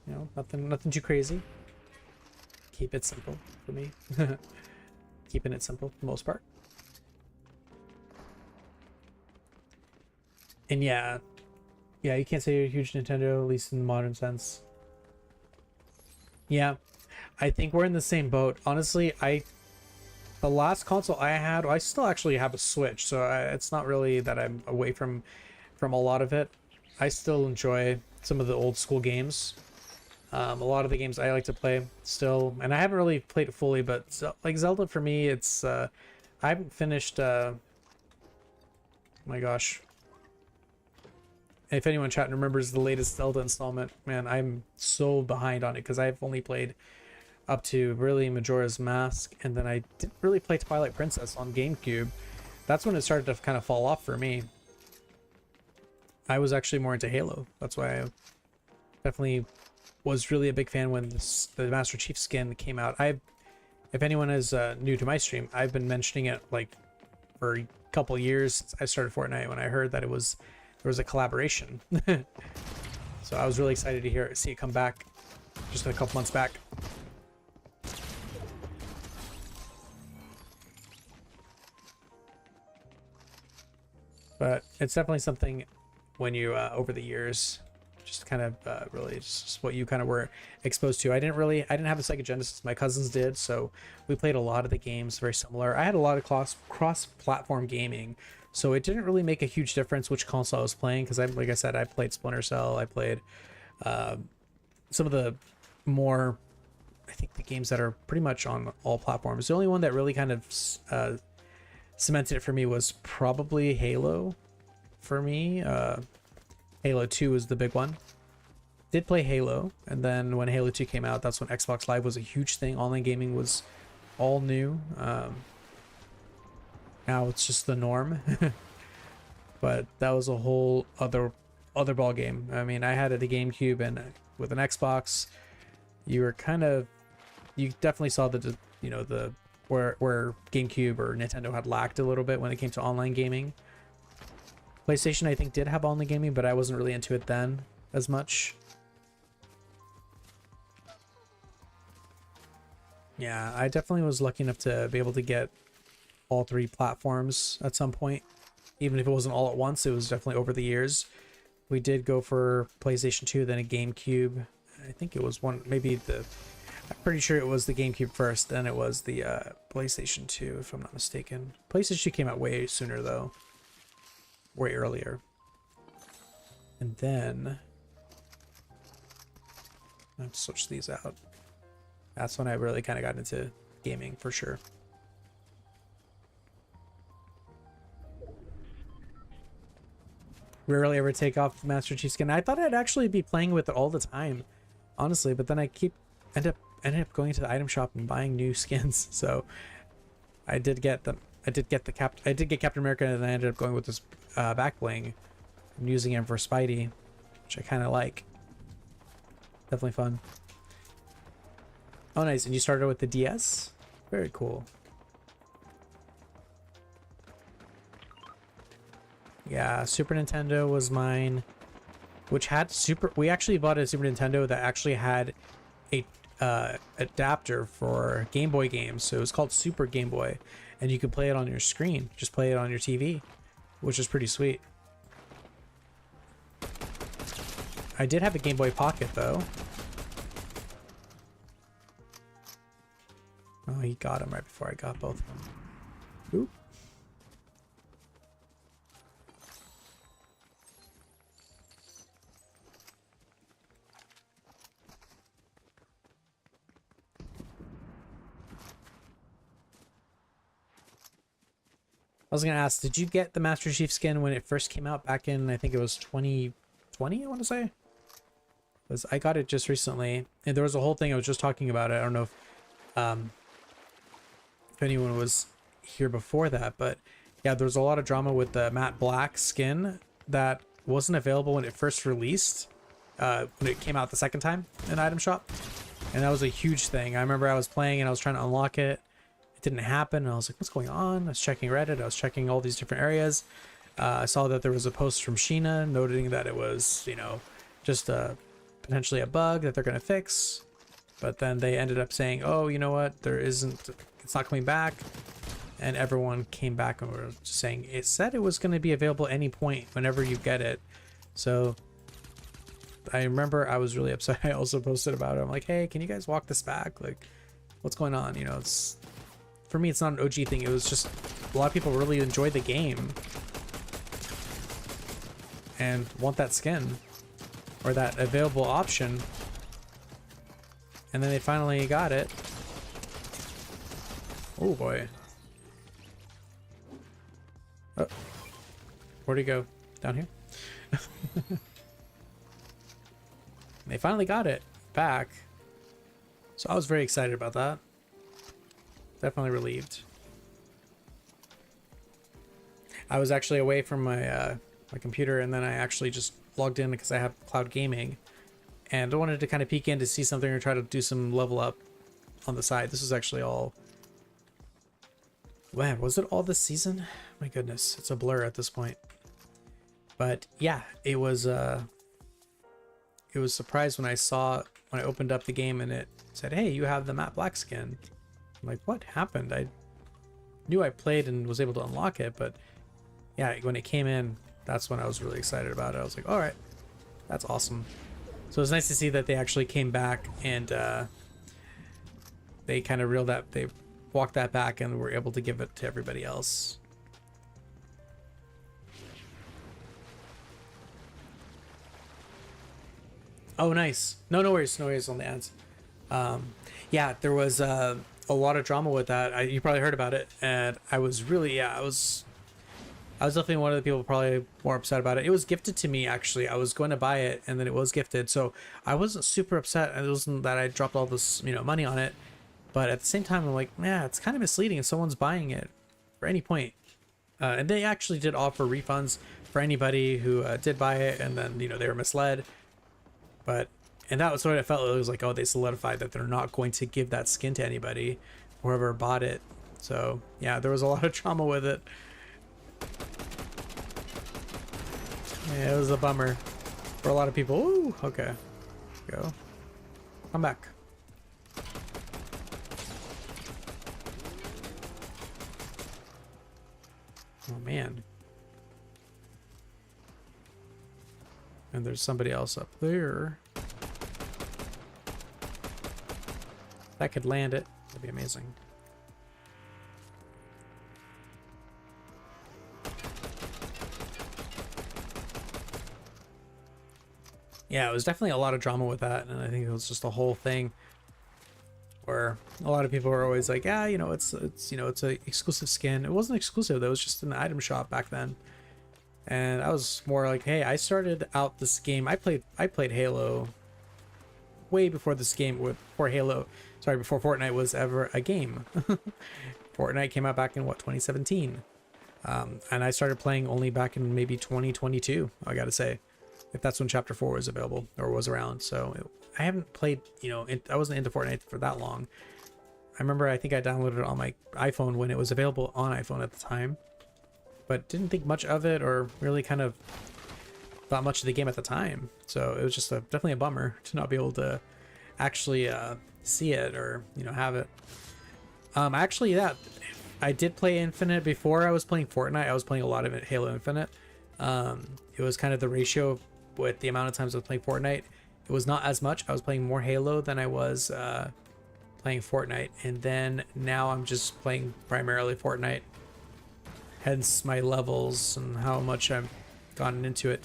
You know, nothing too crazy. Keep it simple for me. Keeping it simple for the most part. And yeah, you can't say you're a huge Nintendo, at least in the modern sense. Yeah, I think we're in the same boat. Honestly, the last console I had, I still actually have a Switch, so it's not really that I'm away from a lot of it. I still enjoy some of the old school games. A lot of the games I like to play still, and I haven't really played it fully, but like Zelda for me, it's I haven't finished. My gosh, if anyone chatting remembers the latest Zelda installment, man, I'm so behind on it because I've only played up to really Majora's Mask, and then I didn't really play Twilight Princess on GameCube. That's when it started to kind of fall off for me. I was actually more into Halo. That's why I definitely was really a big fan when the Master Chief skin came out. If anyone is new to my stream, I've been mentioning it like for a couple years since I started Fortnite when I heard that there was a collaboration. So I was really excited to see it come back just a couple months back. But it's definitely something when you over the years just kind of really just what you kind of were exposed to. I didn't have a Sega Genesis. My cousins did, so we played a lot of the games very similar. I had a lot of cross-platform gaming, so it didn't really make a huge difference which console I was playing, because like I said, I played Splinter Cell, I played some of the more, I think, the games that are pretty much on all platforms. The only one that really kind of cemented it for me was probably Halo. For me, Halo 2 was the big one. Did play Halo, and then when Halo 2 came out, that's when Xbox Live was a huge thing. Online gaming was all new. Now it's just the norm. But that was a whole other ball game. I mean, I had it a GameCube, and with an Xbox, you definitely saw the where GameCube or Nintendo had lacked a little bit when it came to online gaming. PlayStation, I think, did have online gaming, but I wasn't really into it then as much. Yeah, I definitely was lucky enough to be able to get all three platforms at some point. Even if it wasn't all at once, it was definitely over the years. We did go for PlayStation 2, then a GameCube. I think it was I'm pretty sure it was the GameCube first, then it was the PlayStation 2, if I'm not mistaken. PlayStation 2 came out way sooner, though. Way earlier. And then let's switch these out. That's when I really kind of got into gaming for sure. Rarely ever take off the Master Chief skin. I thought I'd actually be playing with it all the time, honestly, but then I ended up going to the item shop and buying new skins. So I did get them. I did get Captain America, and then I ended up going with this back bling. I'm using him for Spidey, which I kind of like. Definitely fun. Oh, nice. And you started with the DS? Very cool. Yeah, Super Nintendo was mine, which had we actually bought a Super Nintendo that actually had a adapter for Game Boy games. So it was called Super Game Boy, and you could play it on your screen, just play it on your TV, which is pretty sweet. I did have a Game Boy Pocket, though. Oh, he got him right before I got both of them. Oop. I was gonna ask, did you get the Master Chief skin when it first came out back in, I think it was 2020, I want to say? Because I got it just recently, and there was a whole thing, I was just talking about it. I don't know if anyone was here before that, but yeah, there was a lot of drama with the matte black skin that wasn't available when it first released, when it came out the second time in item shop, and that was a huge thing. I remember I was playing and I was trying to unlock it. Didn't happen, and I was like, what's going on? I was checking Reddit, I was checking all these different areas. I saw that there was a post from Sheena noting that it was, you know, just potentially a bug that they're going to fix, but then they ended up saying, oh, you know what, it's not coming back, and everyone came back and were just saying it said it was going to be available at any point whenever you get it. So I remember I was really upset. I also posted about it. I'm like, hey, can you guys walk this back? Like, what's going on? You know, it's, for me, it's not an OG thing. It was just a lot of people really enjoyed the game and want that skin or that available option. And then they finally got it. Oh boy. Oh. Where'd he go? Down here? They finally got it back. So I was very excited about that. Definitely relieved. I was actually away from my my computer, and then I actually just logged in because I have cloud gaming, and I wanted to kind of peek in to see something or try to do some level up on the side. This is actually all... Man, was it all this season? My goodness, it's a blur at this point. But yeah, it was surprised when I opened up the game and it said, hey, you have the matte black skin. I'm like, what happened? I knew I played and was able to unlock it, but yeah, when it came in, that's when I was really excited about it. I was like, all right, that's awesome. So it was nice to see that they actually came back and they kind of they walked that back and were able to give it to everybody else. Oh, nice. No worries on the ads. Yeah, there was a lot of drama with that. You probably heard about it, and I was really, I was definitely one of the people probably more upset about it. It was gifted to me, actually. I was going to buy it, and then it was gifted, so I wasn't super upset. It wasn't that I dropped all this, money on it, but at the same time, I'm like, yeah, it's kind of misleading if someone's buying it for any point. And they actually did offer refunds for anybody who did buy it, and then they were misled. And that was what I felt. It was like, oh, they solidified that they're not going to give that skin to anybody, whoever bought it. So yeah, there was a lot of drama with it. Yeah, it was a bummer for a lot of people. Ooh, okay, go, come back. Oh man. And there's somebody else up there. That could land it. That'd be amazing. Yeah, it was definitely a lot of drama with that, and I think it was just a whole thing where a lot of people were always like, yeah, it's a exclusive skin. It wasn't exclusive though, it was just an item shop back then. And I was more like, hey, I started out this game. I played Halo way before this game, before Fortnite was ever a game. Fortnite came out back in 2017, and I started playing only back in maybe 2022. I gotta say, if that's when Chapter 4 was available or was around. So I haven't played, I wasn't into Fortnite for that long. I remember I think I downloaded it on my iPhone when it was available on iPhone at the time, but didn't think much of it or really kind of thought much of the game at the time. So it was just definitely a bummer to not be able to actually see it or have it. Actually, yeah, I did play Infinite before I was playing Fortnite. I was playing a lot of it, Halo Infinite. It was kind of the ratio with the amount of times I was playing Fortnite. It was not as much. I was playing more Halo than I was playing Fortnite, and then now I'm just playing primarily Fortnite. Hence my levels and how much I've gotten into it.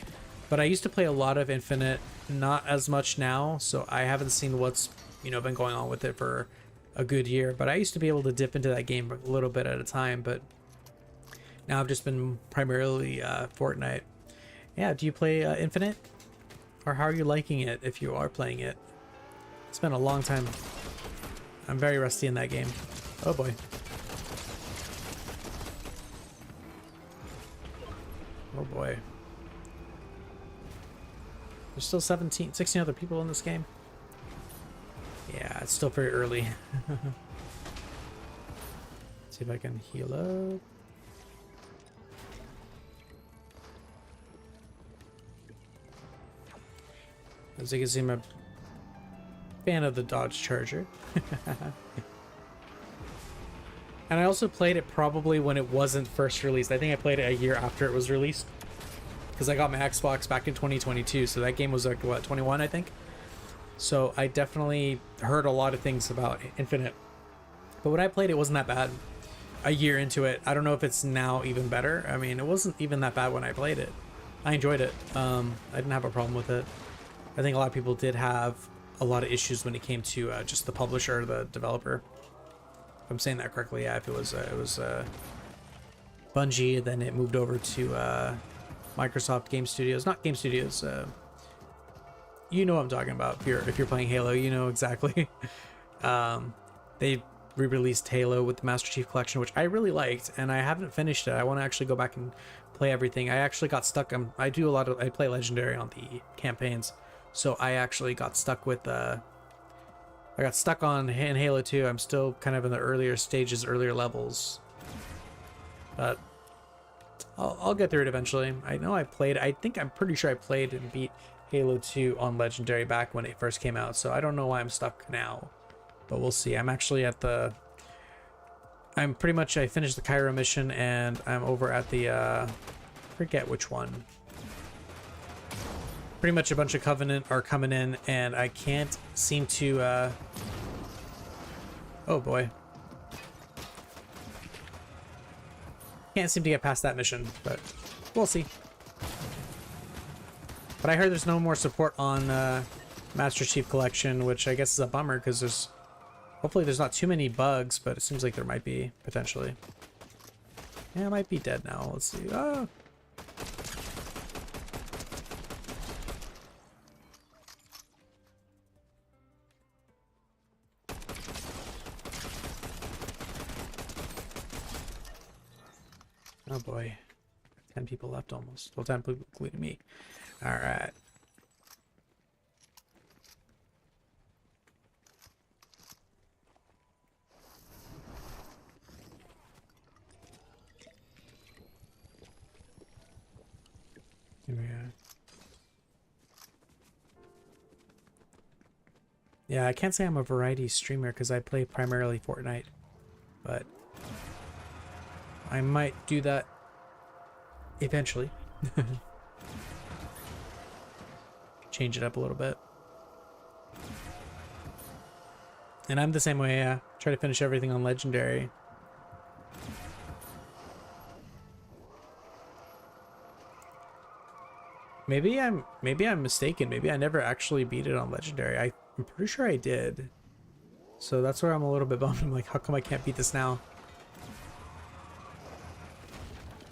But I used to play a lot of Infinite, not as much now, so I haven't seen what's been going on with it for a good year. But I used to be able to dip into that game a little bit at a time, but now I've just been primarily Fortnite. Yeah, do you play Infinite? Or how are you liking it if you are playing it? It's been a long time. I'm very rusty in that game. Oh boy. Oh boy. There's still 16 other people in this game. Yeah, it's still very early. See if I can heal up. As you can see, I'm a fan of the Dodge Charger. And I also played it probably when it wasn't first released. I think I played it a year after it was released, because I got my Xbox back in 2022, so that game was like, what, 21, I think? So I definitely heard a lot of things about Infinite. But when I played it, wasn't that bad. A year into it, I don't know if it's now even better. I mean, it wasn't even that bad when I played it. I enjoyed it. I didn't have a problem with it. I think a lot of people did have a lot of issues when it came to just the publisher or the developer. If I'm saying that correctly, yeah. If it was Bungie, then it moved over to Microsoft Game Studios, not Game Studios. You know what I'm talking about. If you're playing Halo, you know exactly. They re-released Halo with the Master Chief Collection, which I really liked, and I haven't finished it. I want to actually go back and play everything. I actually got stuck. I play Legendary on the campaigns, so I actually got stuck with I got stuck on in Halo 2. I'm still kind of in the earlier stages, earlier levels, but I'll get through it eventually. I know I played. I'm pretty sure I played and beat Halo 2 on Legendary back when it first came out, so I don't know why I'm stuck now, but we'll see. I'm actually at the... I finished the Cairo mission, and I'm over at the, forget which one. Pretty much a bunch of Covenant are coming in, and I can't seem to, oh boy. Can't seem to get past that mission, but we'll see. But I heard there's no more support on Master Chief Collection, which I guess is a bummer because hopefully there's not too many bugs, but it seems like there might be potentially. Yeah, it might be dead now. Let's see. Oh. Oh boy. 10 people left almost. Well, 10 people including me. All right. Here we are. Yeah, I can't say I'm a variety streamer because I play primarily Fortnite, but I might do that eventually. Change it up a little bit. And I'm the same way, yeah. Try to finish everything on Legendary. Maybe I'm mistaken. Maybe I never actually beat it on Legendary. I'm pretty sure I did. So that's where I'm a little bit bummed. I'm like, how come I can't beat this now?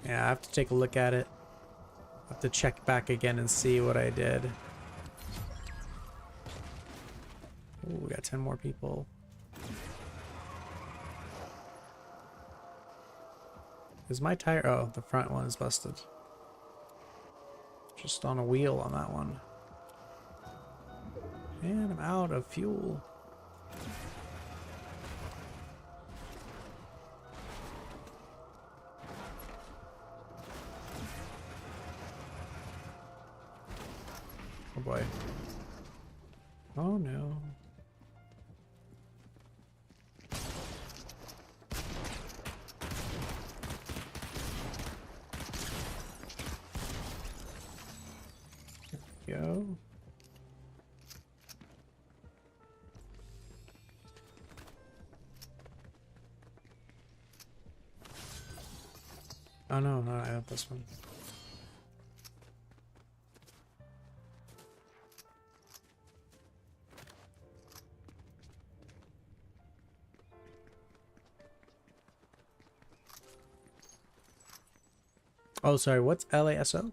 Yeah, I have to take a look at it. I have to check back again and see what I did. Ooh, we got 10 more people. Is my tire... Oh, the front one is busted. Just on a wheel on that one. And I'm out of fuel. Oh boy. Oh no. There we go. Oh no, I have this one. Oh, sorry, what's LASO?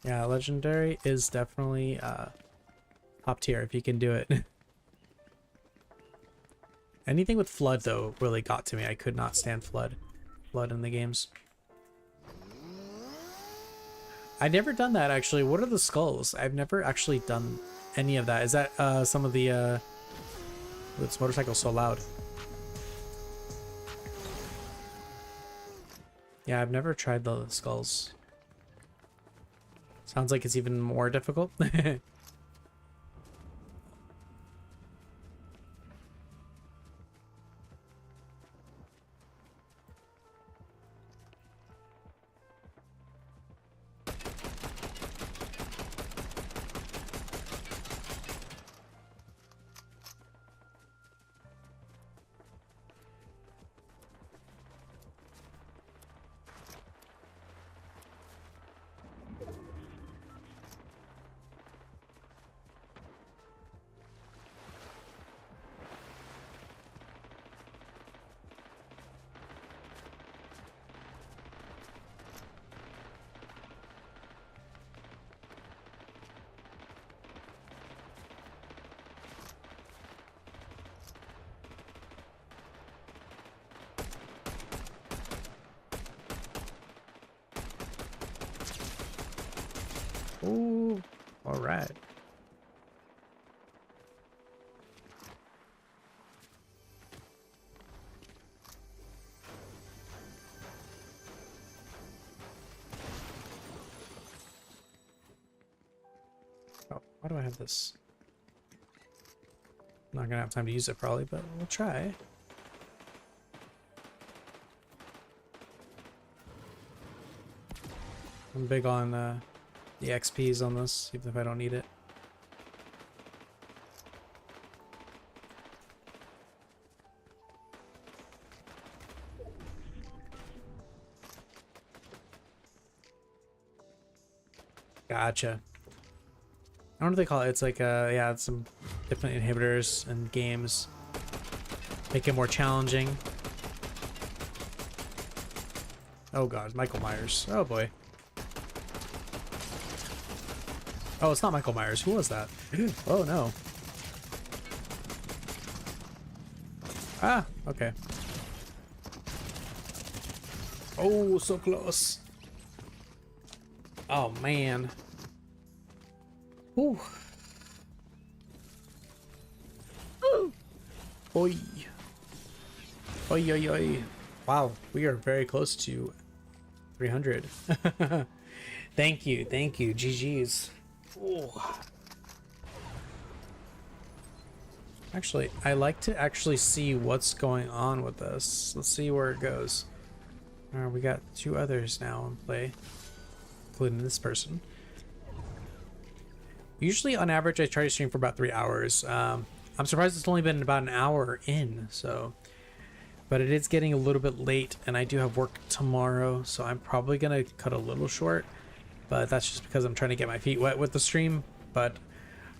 Yeah, Legendary is definitely top tier if you can do it. Anything with Flood, though, really got to me. I could not stand Flood in the games. I've never done that, actually. What are the skulls? I've never actually done any of that. Is that some of the... This motorcycle's so loud. Yeah, I've never tried the skulls. Sounds like it's even more difficult. Oh, all right. Oh, why do I have this? I'm not gonna have time to use it probably, but we'll try. I'm big on the XPs on this, even if I don't need it. Gotcha. I don't know what they call it. It's like, yeah, it's some different inhibitors and games. Make it more challenging. Oh god, Michael Myers. Oh boy. Oh, it's not Michael Myers. Who was that? Oh no. Ah, okay. Oh, so close. Oh man. Ooh. Oi. Oi, oi, oi. Wow, we are very close to 300. Thank you, GG's. Ooh. Actually, I like to actually see what's going on with this. Let's see where it goes. We got 2 others now in play, including this person. Usually, on average, I try to stream for about 3 hours. I'm surprised it's only been about an hour in, so... But it is getting a little bit late, and I do have work tomorrow, so I'm probably going to cut a little short. But that's just because I'm trying to get my feet wet with the stream. But,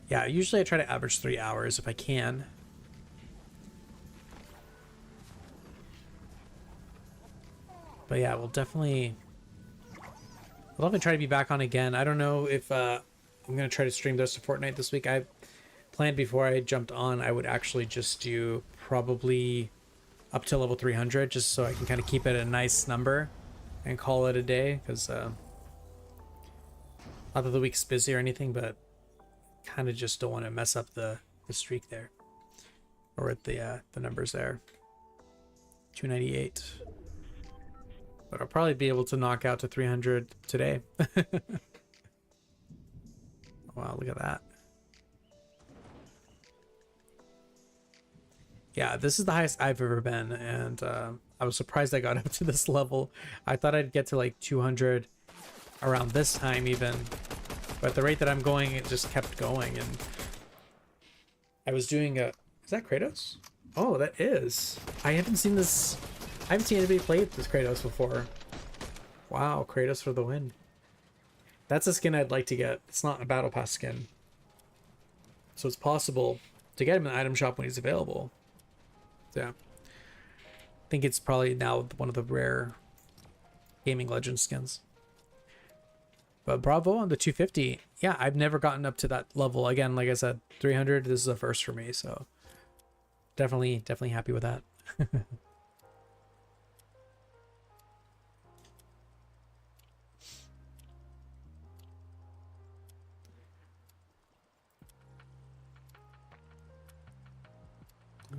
yeah, usually I try to average 3 hours if I can. But, yeah, we'll definitely try to be back on again. I don't know if I'm going to try to stream the rest of Fortnite this week. I planned before I jumped on, I would actually just do probably up to level 300, just so I can kind of keep it a nice number and call it a day, because not that the week's busy or anything, but kind of just don't want to mess up the streak there, or with the numbers there. 298, but I'll probably be able to knock out to 300 today. Wow, look at that. Yeah, this is the highest I've ever been, and I was surprised I got up to this level. I thought I'd get to like 200 around this time even, but at the rate that I'm going, it just kept going. And I was doing a... Is that Kratos? Oh, that is. I haven't seen this... I haven't seen anybody play this Kratos before. Wow, Kratos for the win. That's a skin I'd like to get. It's not a battle pass skin, so it's possible to get him in the item shop when he's available. Yeah, I think it's probably now one of the rare Gaming Legends skins. But bravo on the 250. Yeah, I've never gotten up to that level. Again, like I said, 300, this is a first for me, so definitely happy with that.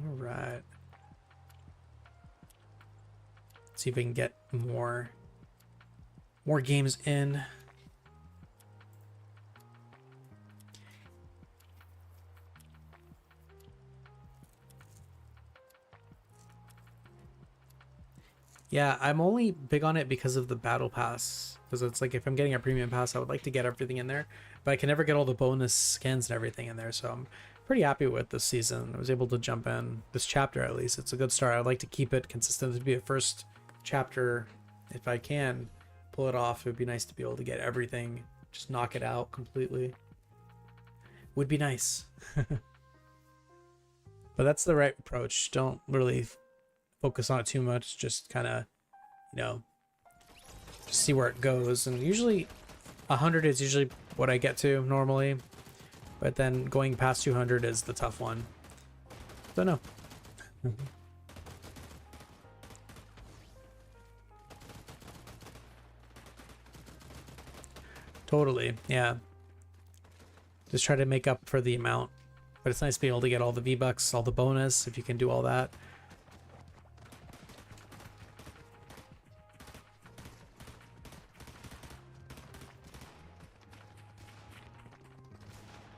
All right. See if we can get more games in. Yeah, I'm only big on it because of the battle pass, because it's like if I'm getting a premium pass, I would like to get everything in there, but I can never get all the bonus skins and everything in there, so I'm pretty happy with this season. I was able to jump in this chapter, at least it's a good start. I'd like to keep it consistent to be a first chapter if I can pull it off. It would be nice to be able to get everything, just knock it out completely. Would be nice. But that's the right approach. Don't really focus on it too much, just kind of, you know, just see where it goes. And usually 100 is usually what I get to normally, but then going past 200 is the tough one. Don't know. Totally, yeah. Just try to make up for the amount. But it's nice to be able to get all the V-Bucks, all the bonus, if you can do all that.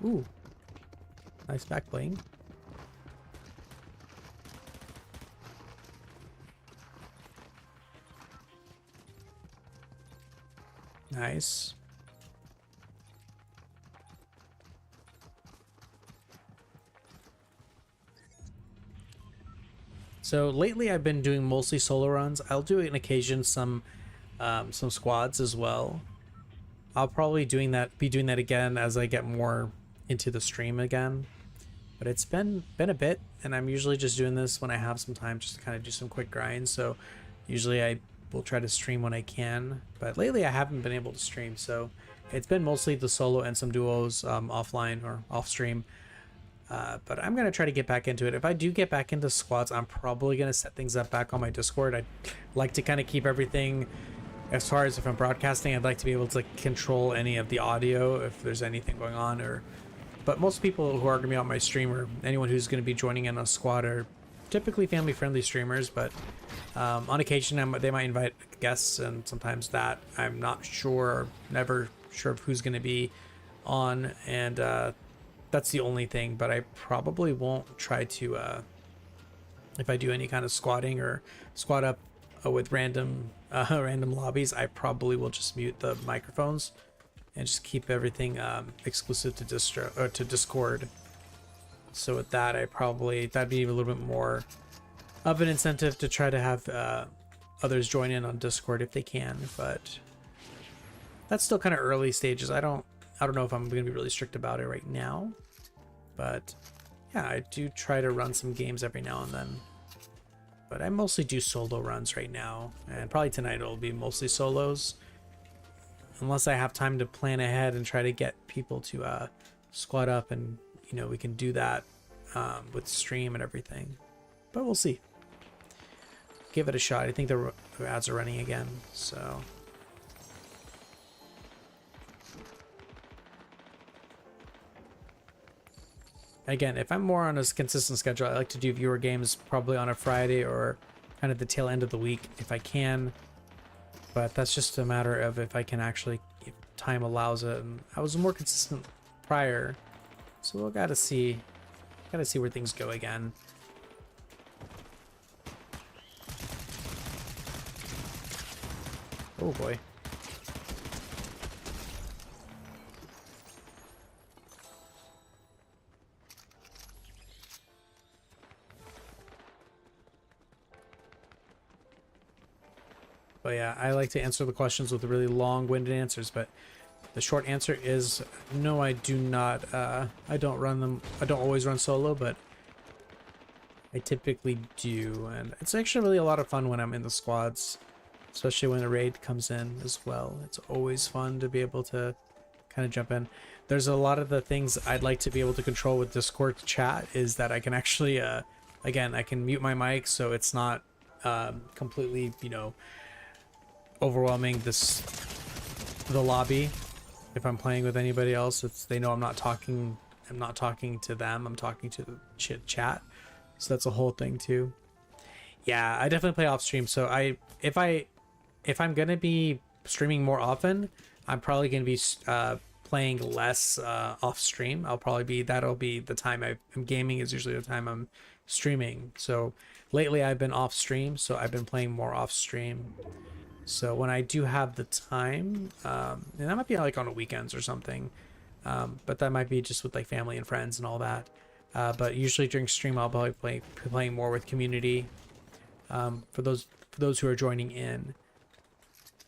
Ooh. Nice back bling. Nice. So lately I've been doing mostly solo runs. I'll do an occasion some squads as well. I'll probably be doing that again as I get more into the stream again. But it's been a bit, and I'm usually just doing this when I have some time just to kind of do some quick grinds. So usually I will try to stream when I can, but lately I haven't been able to stream, so it's been mostly the solo and some duos offline or off stream. But I'm gonna try to get back into it. If I do get back into squads, I'm probably gonna set things up back on my Discord. I'd like to kind of keep everything, as far as if I'm broadcasting, I'd like to be able to like control any of the audio if there's anything going on. But most people who are gonna be on my stream, or anyone who's gonna be joining in a squad, are typically family-friendly streamers. But on occasion they might invite guests, and sometimes that I'm not sure, or never sure of who's gonna be on, and that's the only thing. But I probably won't try to, if I do any kind of squatting or squat up with random lobbies, I probably will just mute the microphones and just keep everything exclusive to Discord. So with that, that'd be a little bit more of an incentive to try to have others join in on Discord if they can. But that's still kind of early stages. I don't know if I'm going to be really strict about it right now, but yeah, I do try to run some games every now and then. But I mostly do solo runs right now, and probably tonight it'll be mostly solos, unless I have time to plan ahead and try to get people to squat up, and we can do that with stream and everything. But we'll see. Give it a shot. I think the ads are running again, so. Again, if I'm more on a consistent schedule, I like to do viewer games probably on a Friday or kind of the tail end of the week if I can. But that's just a matter of if I can actually, if time allows it. And I was more consistent prior, so we'll gotta see where things go again. Oh boy. But yeah, I like to answer the questions with really long-winded answers, but the short answer is no, I do not. I don't run them. I don't always run solo, but I typically do, and it's actually really a lot of fun when I'm in the squads, especially when a raid comes in as well. It's always fun to be able to kind of jump in. There's a lot of the things I'd like to be able to control with Discord chat is that I can actually, again, I can mute my mic so it's not completely, overwhelming the lobby. If I'm playing with anybody else, they know I'm not talking to them, I'm talking to the chat. So that's a whole thing too. Yeah, I definitely play off stream. So if I'm gonna be streaming more often, I'm probably gonna be playing less off stream. That'll be the time I'm gaming, is usually the time I'm streaming. So lately I've been off stream, so I've been playing more off stream. So when I do have the time, and that might be like on the weekends or something, but that might be just with like family and friends and all that. But usually during stream, I'll probably playing more with community, for those who are joining in.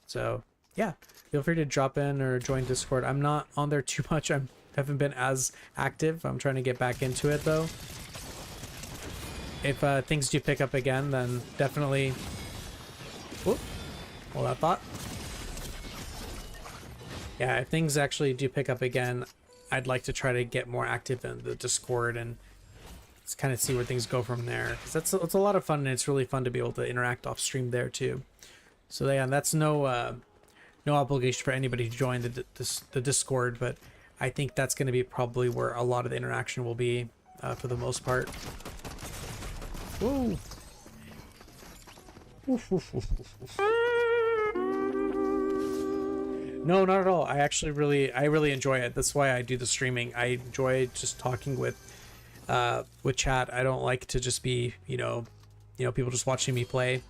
So yeah, feel free to drop in or join Discord. I'm not on there too much. I haven't been as active. I'm trying to get back into it though. If things do pick up again, then definitely. Whoop. Hold that thought. Yeah, if things actually do pick up again, I'd like to try to get more active in the Discord and just kind of see where things go from there. Because it's a lot of fun, and it's really fun to be able to interact off stream there too. So yeah, that's no obligation for anybody to join the Discord, but I think that's going to be probably where a lot of the interaction will be for the most part. Whoa. No, not at all. I actually I really enjoy it. That's why I do the streaming. I enjoy just talking with chat. I don't like to just be, people just watching me play.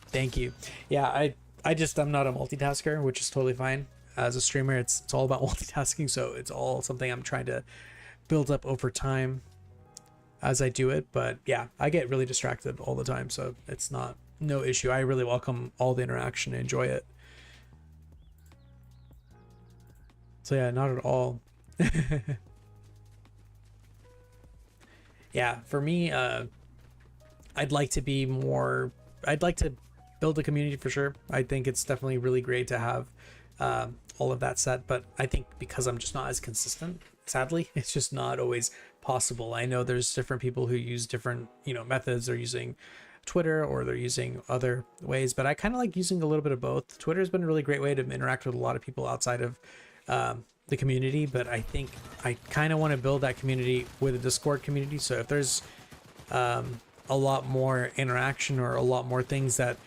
Thank you. Yeah, I'm not a multitasker, which is totally fine. As a streamer, it's all about multitasking, so it's all something I'm trying to build up over time as I do it. But yeah, I get really distracted all the time, so it's no issue. I really welcome all the interaction and enjoy it. So yeah, not at all. Yeah, for me, I'd like to build a community for sure. I think it's definitely really great to have all of that set, but I think because I'm just not as consistent, sadly, it's just not always possible. I know there's different people who use different, methods. They're using Twitter or they're using other ways, but I kind of like using a little bit of both. Twitter has been a really great way to interact with a lot of people outside of the community, but I think I kind of want to build that community with a Discord community. So if there's a lot more interaction or a lot more things that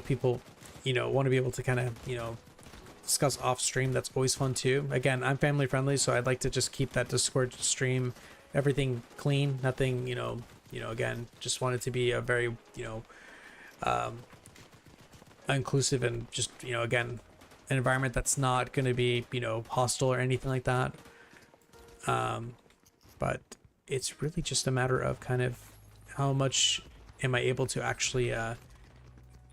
people want to be able to kind of discuss off stream, that's always fun too. Again, I'm family friendly, so I'd like to just keep that Discord stream everything clean, nothing again, just want it to be a very inclusive and just again, an environment that's not going to be hostile or anything like that. But it's really just a matter of kind of how much am I able to actually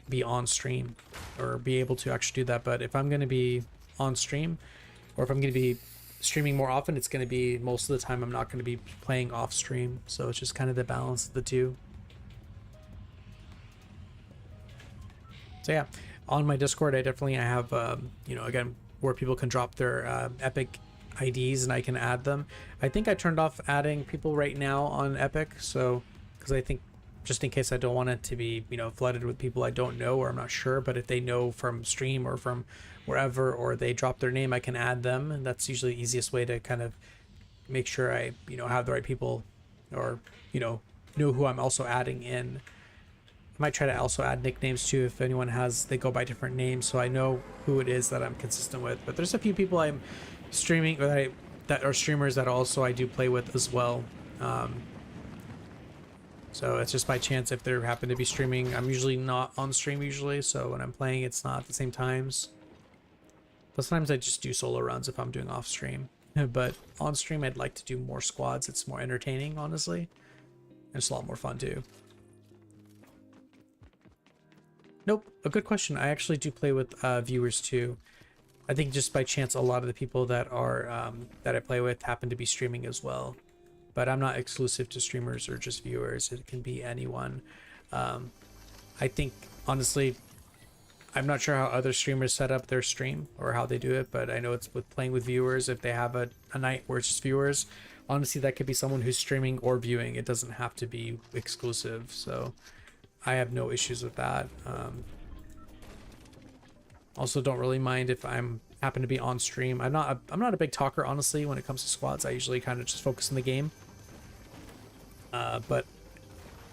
be on stream or be able to actually do that. But if I'm going to be on stream, or if I'm going to be streaming more often, it's going to be most of the time I'm not going to be playing off stream. So it's just kind of the balance of the two. So yeah, on my Discord, I have, again, where people can drop their Epic IDs and I can add them. I think I turned off adding people right now on Epic, so because I think just in case I don't want it to be flooded with people I don't know or I'm not sure, but if they know from stream or from wherever or they drop their name, I can add them, and that's usually the easiest way to kind of make sure I have the right people or know who I'm also adding in. I might try to also add nicknames too if anyone they go by different names, so I know who it is that I'm consistent with. But there's a few people I'm streaming that are streamers that also I do play with as well. So it's just by chance if they happen to be streaming. I'm usually not on stream usually, so when I'm playing it's not at the same times. But sometimes I just do solo runs if I'm doing off stream. But on stream I'd like to do more squads. It's more entertaining, honestly. And it's a lot more fun too. Nope, a good question. I actually do play with viewers too. I think just by chance a lot of the people that are that I play with happen to be streaming as well. But I'm not exclusive to streamers or just viewers. It can be anyone. I think, honestly, I'm not sure how other streamers set up their stream or how they do it, but I know it's with playing with viewers. If they have a night where it's just viewers, honestly, that could be someone who's streaming or viewing. It doesn't have to be exclusive, so I have no issues with that. Also, don't really mind if happen to be on stream. I'm not a big talker, honestly, when it comes to squads. I usually kind of just focus on the game. But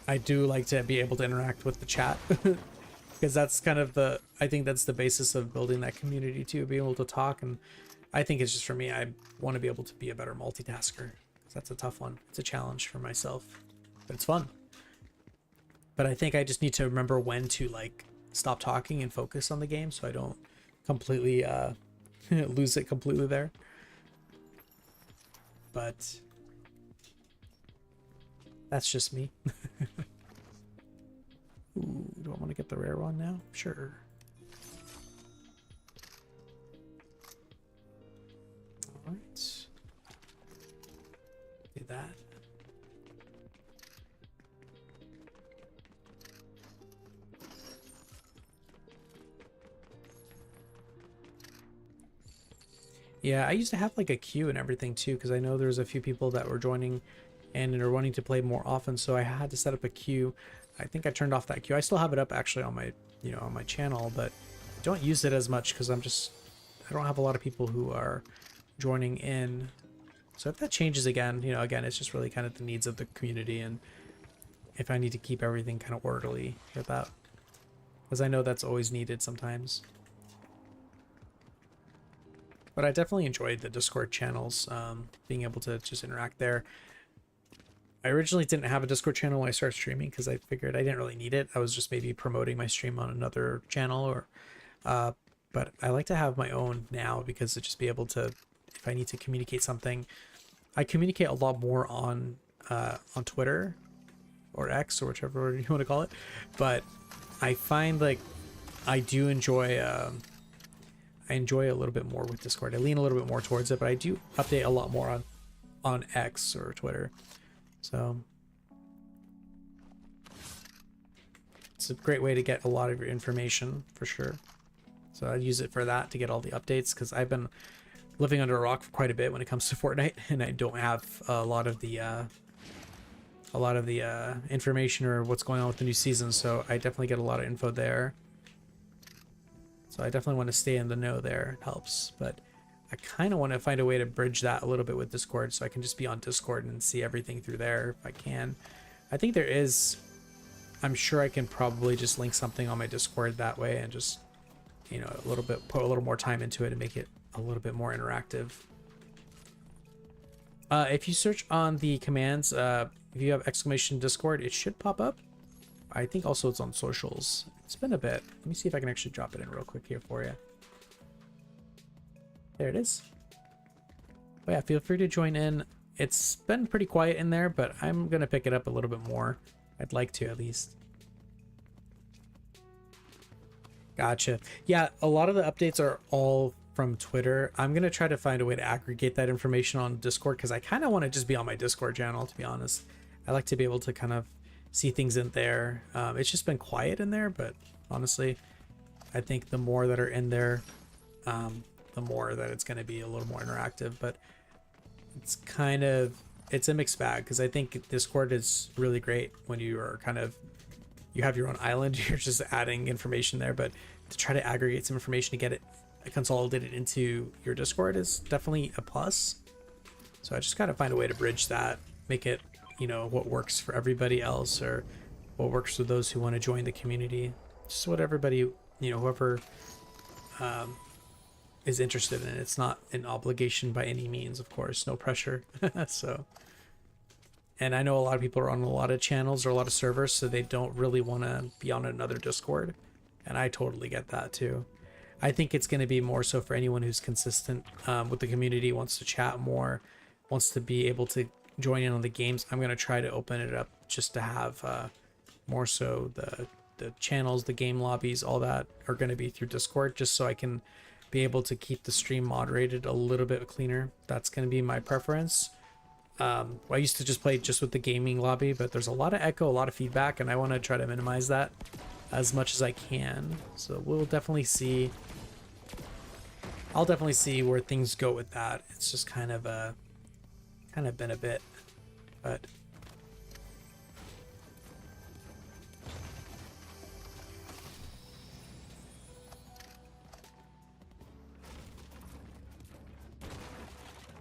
I do like to be able to interact with the chat because that's kind of I think that's the basis of building that community too, being able to talk. And I think it's just for me, I want to be able to be a better multitasker. That's a tough one. It's a challenge for myself, but it's fun. But I think I just need to remember when to stop talking and focus on the game so I don't completely lose it completely there. But that's just me. Ooh, do I want to get the rare one now? Sure. All right. Do that. Yeah, I used to have a queue and everything too, because I know there's a few people that were joining and are wanting to play more often, so I had to set up a queue. I think I turned off that queue. I still have it up actually on my on my channel, but I don't use it as much because I don't have a lot of people who are joining in. So if that changes again, you know, again, it's just really kind of the needs of the community, and if I need to keep everything kind of orderly with that, because I know that's always needed sometimes. But I definitely enjoyed the Discord channels, being able to just interact there. I originally didn't have a Discord channel when I started streaming because I figured I didn't really need it. I was just maybe promoting my stream on another channel, or but I like to have my own now because to just be able to, if I need to communicate something, I communicate a lot more on Twitter or X or whichever you want to call it. But I find like I do enjoy I enjoy a little bit more with Discord. I lean a little bit more towards it, but I do update a lot more on X or Twitter. So it's a great way to get a lot of your information for sure. So I use it for that to get all the updates, because I've been living under a rock for quite a bit when it comes to Fortnite, and I don't have a lot of the information or what's going on with the new season. So I definitely get a lot of info there. So I definitely want to stay in the know there. It helps, but I kind of want to find a way to bridge that a little bit with Discord, so I can just be on Discord and see everything through there if I can. I think there is, I'm sure I can probably just link something on my Discord that way and just, you know, a little bit, put a little more time into it and make it a little bit more interactive. If you search on the commands, if you have exclamation Discord, it should pop up. I think also it's on socials. It's been a bit. Let me see if I can actually drop it in real quick here for you. There it is. But yeah, feel free to join in. It's been pretty quiet in there, but I'm going to pick it up a little bit more. I'd like to, at least. Gotcha. Yeah, a lot of the updates are all from Twitter. I'm going to try to find a way to aggregate that information on Discord, because I kind of want to just be on my Discord channel, to be honest. I like to be able to kind of see things in there. It's just been quiet in there, but honestly, I think the more that are in there, the more that it's going to be a little more interactive. But it's kind of, it's a mixed bag, because I think Discord is really great when you are kind of, you have your own island, you're just adding information there, but to try to aggregate some information to get it consolidated into your Discord is definitely a plus. So I just gotta find a way to bridge that, make it, you know, what works for everybody else, or what works for those who want to join the community. Just what everybody, you know, whoever is interested in. It's not an obligation by any means, of course, no pressure. So, and I know a lot of people are on a lot of channels or a lot of servers, so they don't really want to be on another Discord, and I totally get that too. I think it's going to be more so for anyone who's consistent with the community, wants to chat more, wants to be able to join in on the games. I'm going to try to open it up just to have more so the channels, the game lobbies, all that are going to be through Discord, just so I can be able to keep the stream moderated a little bit cleaner. That's going to be my preference. I used to just play just with the gaming lobby, but there's a lot of echo, a lot of feedback, and I want to try to minimize that as much as I can. So we'll definitely see. I'll definitely see where things go with that. It's just kind of been a bit, but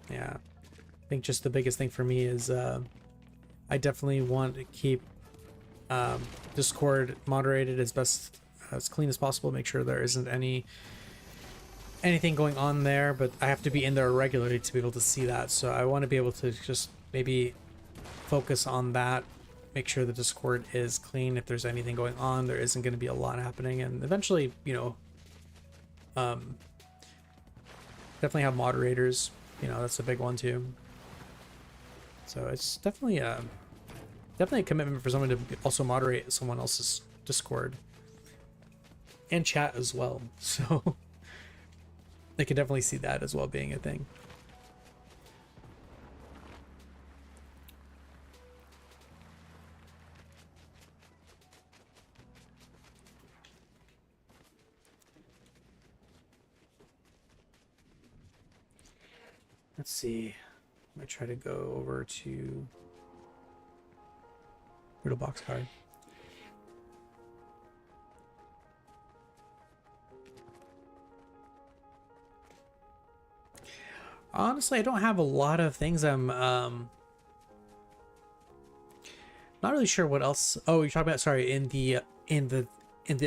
yeah, I think just the biggest thing for me is I definitely want to keep Discord moderated as clean as possible. Make sure there isn't anything going on there, but I have to be in there regularly to be able to see that. So I want to be able to just maybe focus on that, make sure the Discord is clean. If there's anything going on, there isn't going to be a lot happening, and eventually, you know, definitely have moderators. You know, that's a big one too. So it's definitely a commitment for someone to also moderate someone else's Discord and chat as well. So I can definitely see that as well being a thing. Let's see. I might try to go over to Riddle Box card. Honestly, I don't have a lot of things I'm not really sure what else. Oh, you're talking about, sorry, in the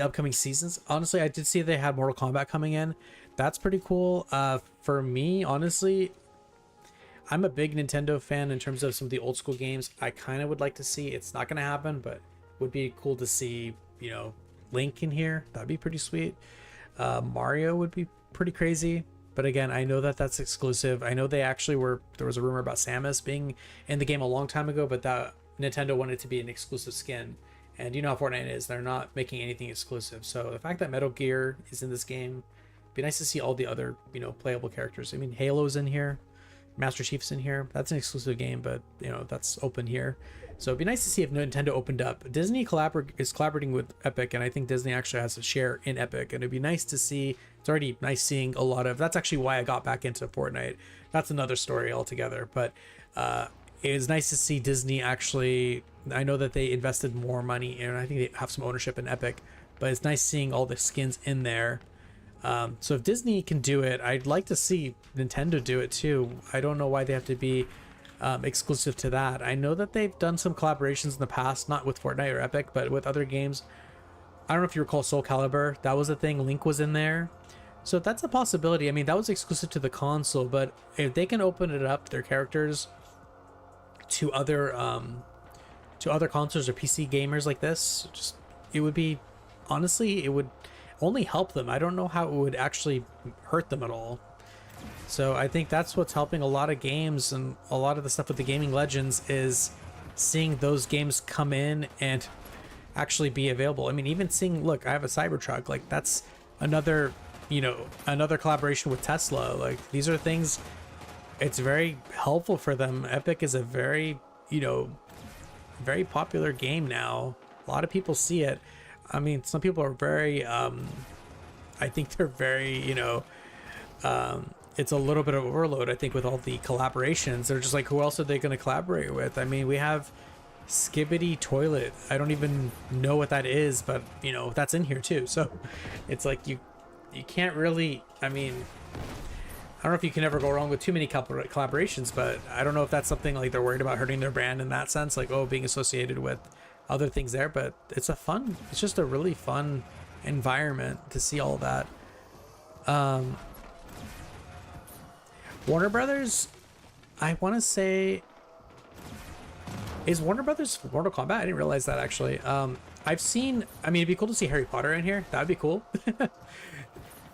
upcoming seasons. Honestly, I did see they had Mortal Kombat coming in. That's pretty cool. For me, honestly, I'm a big Nintendo fan in terms of some of the old school games. I kind of would like to see. It's not going to happen, but would be cool to see, you know, Link in here. That'd be pretty sweet. Mario would be pretty crazy. But again, I know that that's exclusive. I know they actually were, there was a rumor about Samus being in the game a long time ago, but that Nintendo wanted to be an exclusive skin. And you know how Fortnite is, they're not making anything exclusive. So the fact that Metal Gear is in this game, be nice to see all the other, you know, playable characters. I mean, Halo's in here, Master Chief's in here. That's an exclusive game, but you know, that's open here. So it'd be nice to see if Nintendo opened up. Disney is collaborating with Epic, and I think Disney actually has a share in Epic, and it'd be nice to see. It's already nice seeing a lot of. That's actually why I got back into Fortnite. That's another story altogether. But it was nice to see Disney actually. I know that they invested more money, and I think they have some ownership in Epic. But it's nice seeing all the skins in there. So if Disney can do it, I'd like to see Nintendo do it too. I don't know why they have to be exclusive to that. I know that they've done some collaborations in the past, not with Fortnite or Epic, but with other games. I don't know if you recall Soul Calibur. That was a thing. Link was in there. So that's a possibility. I mean, that was exclusive to the console, but if they can open it up, their characters to other consoles or PC gamers like this, just it would be, honestly, it would only help them. I don't know how it would actually hurt them at all. So I think that's what's helping a lot of games, and a lot of the stuff with the gaming legends is seeing those games come in and actually be available. I mean, even seeing, look, I have a Cybertruck, like that's another, you know, another collaboration with Tesla. Like these are things, it's very helpful for them. Epic is a very, you know, very popular game now. A lot of people see it. I mean, some people are very, I think they're very, you know, it's a little bit of overload, I think, with all the collaborations. They're just like, who else are they going to collaborate with? I mean, we have Skibbity Toilet. I don't even know what that is, but, you know, that's in here too. So it's like you can't really, I mean, I don't know if you can ever go wrong with too many collaborations, but I don't know if that's something like they're worried about hurting their brand in that sense, like, oh, being associated with other things there. But it's just a really fun environment to see all that. Warner Brothers, I want to say, is Warner Brothers Mortal Kombat? I didn't realize that actually. I've seen, I mean, it'd be cool to see Harry Potter in here. That'd be cool.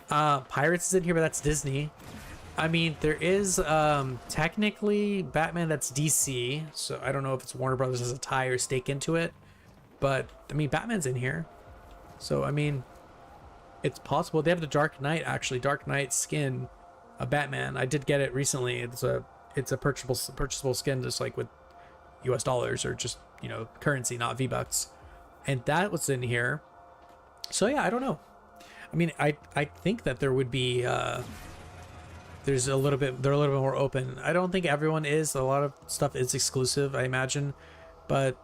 Pirates is in here, but that's Disney. I mean, there is technically Batman, that's DC, so I don't know if it's Warner Brothers has a tie or stake into it, but I mean, Batman's in here, so I mean, it's possible. They have the Dark Knight, actually, Dark Knight skin, a Batman. I did get it recently. It's a purchasable skin, just like with US dollars or just, you know, currency, not V-Bucks, and that was in here. So yeah, I don't know. I mean, I think that there would be they're a little bit more open. I don't think everyone is. A lot of stuff is exclusive, I imagine, but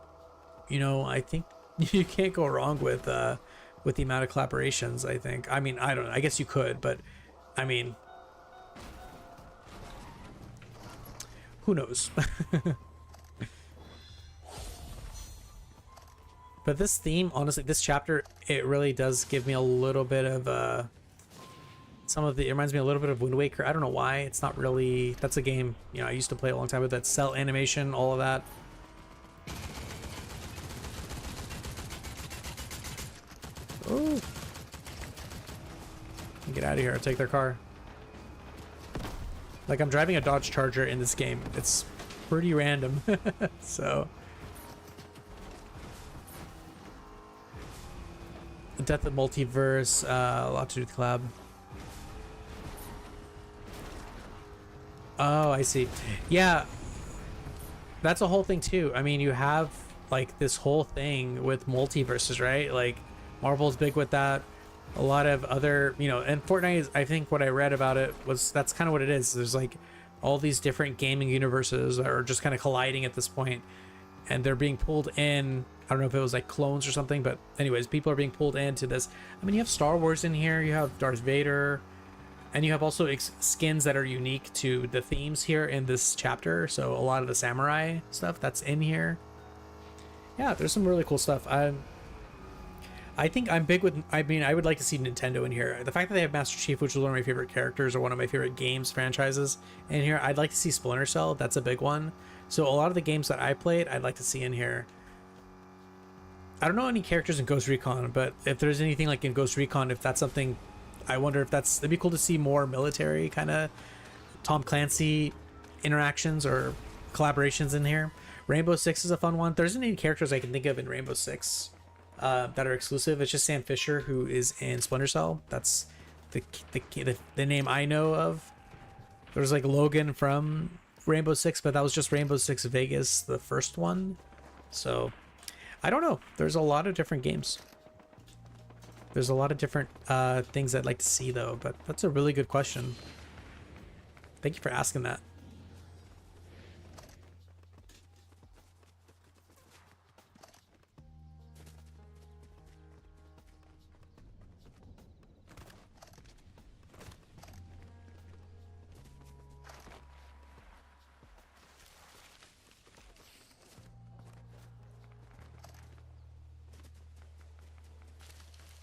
you know, I think you can't go wrong with the amount of collaborations. I think. I mean, I don't know. I guess you could, but I mean, who knows? But this theme, honestly, this chapter, it really does give me a little bit of it reminds me a little bit of Wind Waker. I don't know why. It's not really, that's a game, you know, I used to play a long time with that cell animation, all of that. Oh, get out of here. I'll take their car. Like, I'm driving a Dodge Charger in this game. It's pretty random. So the Death of Multiverse, a lot to do with collab. Oh, I see. Yeah, that's a whole thing too. I mean, you have like this whole thing with multiverses, right? Like Marvel's big with that. A lot of other, you know, and Fortnite is, I think what I read about it was that's kind of what it is. There's like all these different gaming universes that are just kind of colliding at this point, and they're being pulled in. I don't know if it was like clones or something, but anyways, people are being pulled into this. I mean, you have Star Wars in here, you have Darth Vader, And you have also skins that are unique to the themes here in this chapter. So a lot of the samurai stuff that's in here. Yeah, there's some really cool stuff. I think I'm big with, I mean, I would like to see Nintendo in here. The fact that they have Master Chief, which is one of my favorite characters or one of my favorite games franchises in here. I'd like to see Splinter Cell. That's a big one. So a lot of the games that I played, I'd like to see in here. I don't know any characters in Ghost Recon, but if there's anything like in Ghost Recon, if that's something, I wonder if it'd be cool to see more military kind of Tom Clancy interactions or collaborations in here. Rainbow Six is a fun one. There isn't any characters I can think of in Rainbow Six that are exclusive. It's just Sam Fisher, who is in Splinter Cell. That's the name I know of. There's like Logan from Rainbow Six, but that was just Rainbow Six Vegas, the first one. So I don't know. There's a lot of different games. There's a lot of different things I'd like to see, though, but that's a really good question. Thank you for asking that.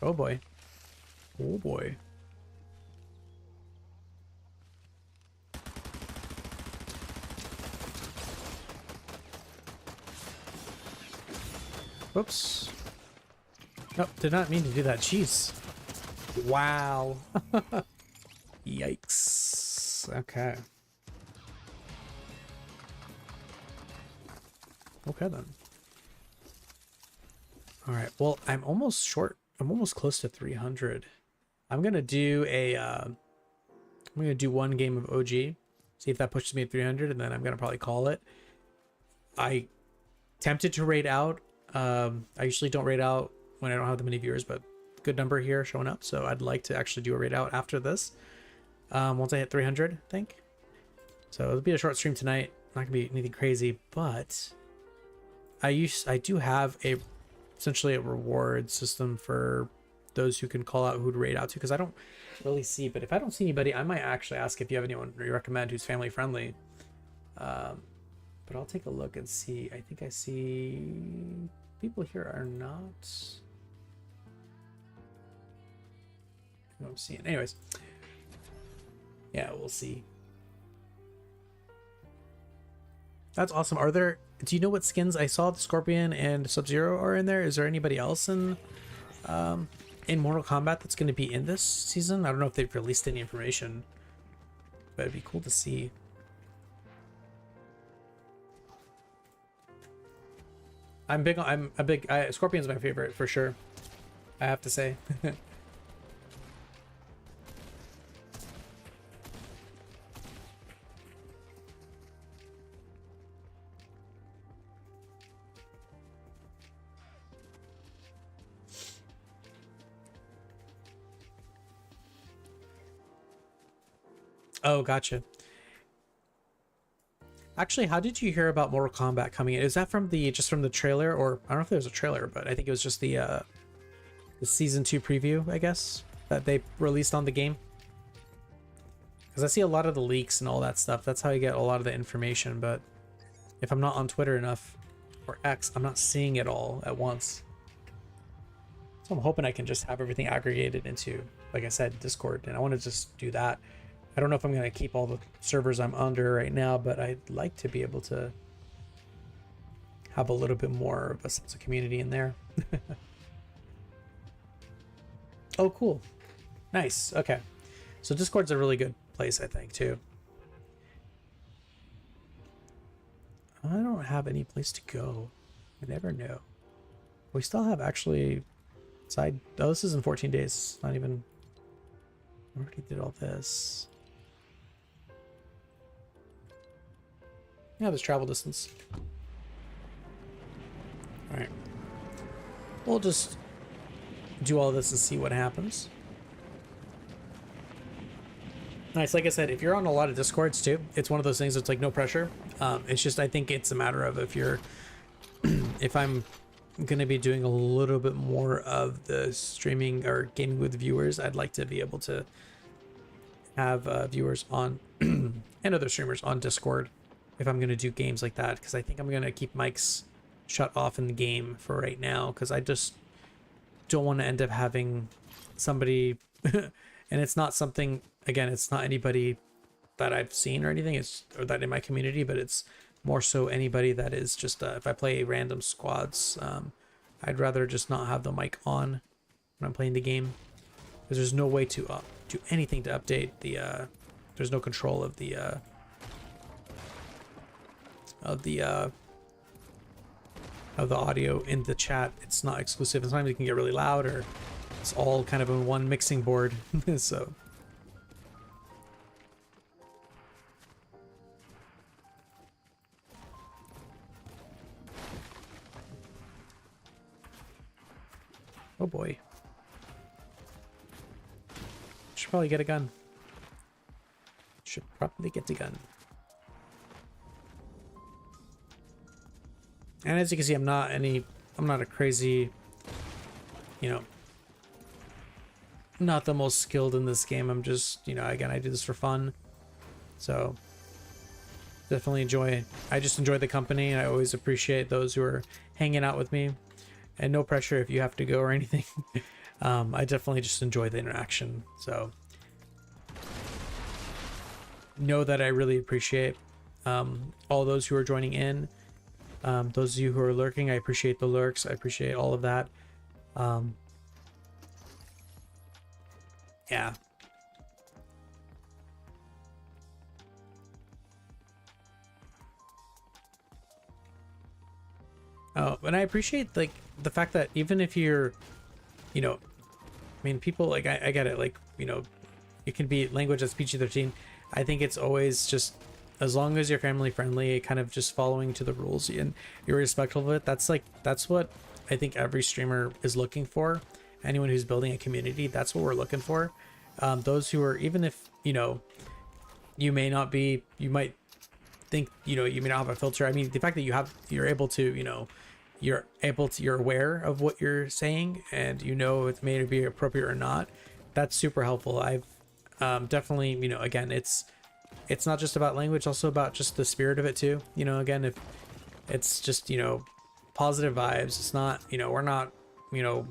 Oh boy. Oh boy. Whoops. Nope, did not mean to do that. Jeez. Wow. Yikes. Okay. Okay then. All right. Well, I'm almost short. I'm almost close to 300. I'm gonna do a. I'm gonna do one game of OG, see if that pushes me to 300, and then I'm gonna probably call it. I tempted to raid out. I usually don't raid out when I don't have that many viewers, but good number here showing up, so I'd like to actually do a raid out after this. Once I hit 300, I think. So it'll be a short stream tonight. Not gonna be anything crazy, but I do have essentially a reward system for those who can call out who'd raid out to, because I don't really see, but if I don't see anybody, I might actually ask if you have anyone you recommend who's family friendly. But I'll take a look and see. I think I see people here are not. I'm seeing. Anyways, yeah, we'll see. That's awesome. Do you know what skins? I saw the Scorpion and Sub-Zero are in there. Is there anybody else in Mortal Kombat that's going to be in this season? I don't know if they've released any information, but it'd be cool to see. Scorpion's my favorite for sure, I have to say. Oh, gotcha. Actually, how did you hear about Mortal Kombat coming in? Is that from just from the trailer, or I don't know if there was a trailer, but I think it was just the season 2 preview, I guess, that they released on the game? Because I see a lot of the leaks and all that stuff. That's how you get a lot of the information, but if I'm not on Twitter enough, or X, I'm not seeing it all at once. So I'm hoping I can just have everything aggregated into, like I said, Discord, and I want to just do that. I don't know if I'm going to keep all the servers I'm under right now, but I'd like to be able to have a little bit more of a sense of community in there. Oh, cool. Nice. Okay. So Discord's a really good place, I think, too. I don't have any place to go. I never know. We still have actually side. Oh, this is in 14 days. Not even. I already did all this. Yeah, there's travel distance. All right. We'll just do all this and see what happens. Nice. Like I said, if you're on a lot of Discords too, it's one of those things that's like no pressure. It's just, I think it's a matter of if I'm going to be doing a little bit more of the streaming or gaming with viewers, I'd like to be able to have viewers on and other streamers on Discord if I'm going to do games like that, because I think I'm going to keep mics shut off in the game for right now, because I just don't want to end up having somebody and it's not something, again, it's not anybody that I've seen or anything, it's or that in my community, but it's more so anybody that is just if I play random squads, I'd rather just not have the mic on when I'm playing the game, because there's no way to do anything to update the there's no control of the audio in the chat. It's not exclusive, and sometimes it can get really loud, or it's all kind of in one mixing board. So oh boy, should probably get a gun. Should probably get the gun. And as you can see, I'm not a crazy, you know, not the most skilled in this game. I'm just, you know, again, I do this for fun. So definitely I just enjoy the company, and I always appreciate those who are hanging out with me, and no pressure if you have to go or anything. I definitely just enjoy the interaction. So know that I really appreciate all those who are joining in. Those of you who are lurking, I appreciate the lurks. I appreciate all of that. Yeah. Oh, and I appreciate like the fact that even if you're, you know, I mean, people like I get it, like, you know, it can be language that's PG-13. I think it's always just, as long as you're family friendly, kind of just following to the rules and you're respectful of it. That's what I think every streamer is looking for. Anyone who's building a community, that's what we're looking for. Those who are, even if, you know, you may not be, you might think, you know, you may not have a filter. I mean, the fact that you're able to, you know, you're aware of what you're saying, and you know it may be appropriate or not, that's super helpful. I've definitely, you know, again, it's not just about language, also about just the spirit of it too. You know, again, if it's just, you know, positive vibes, it's not, you know, we're not, you know,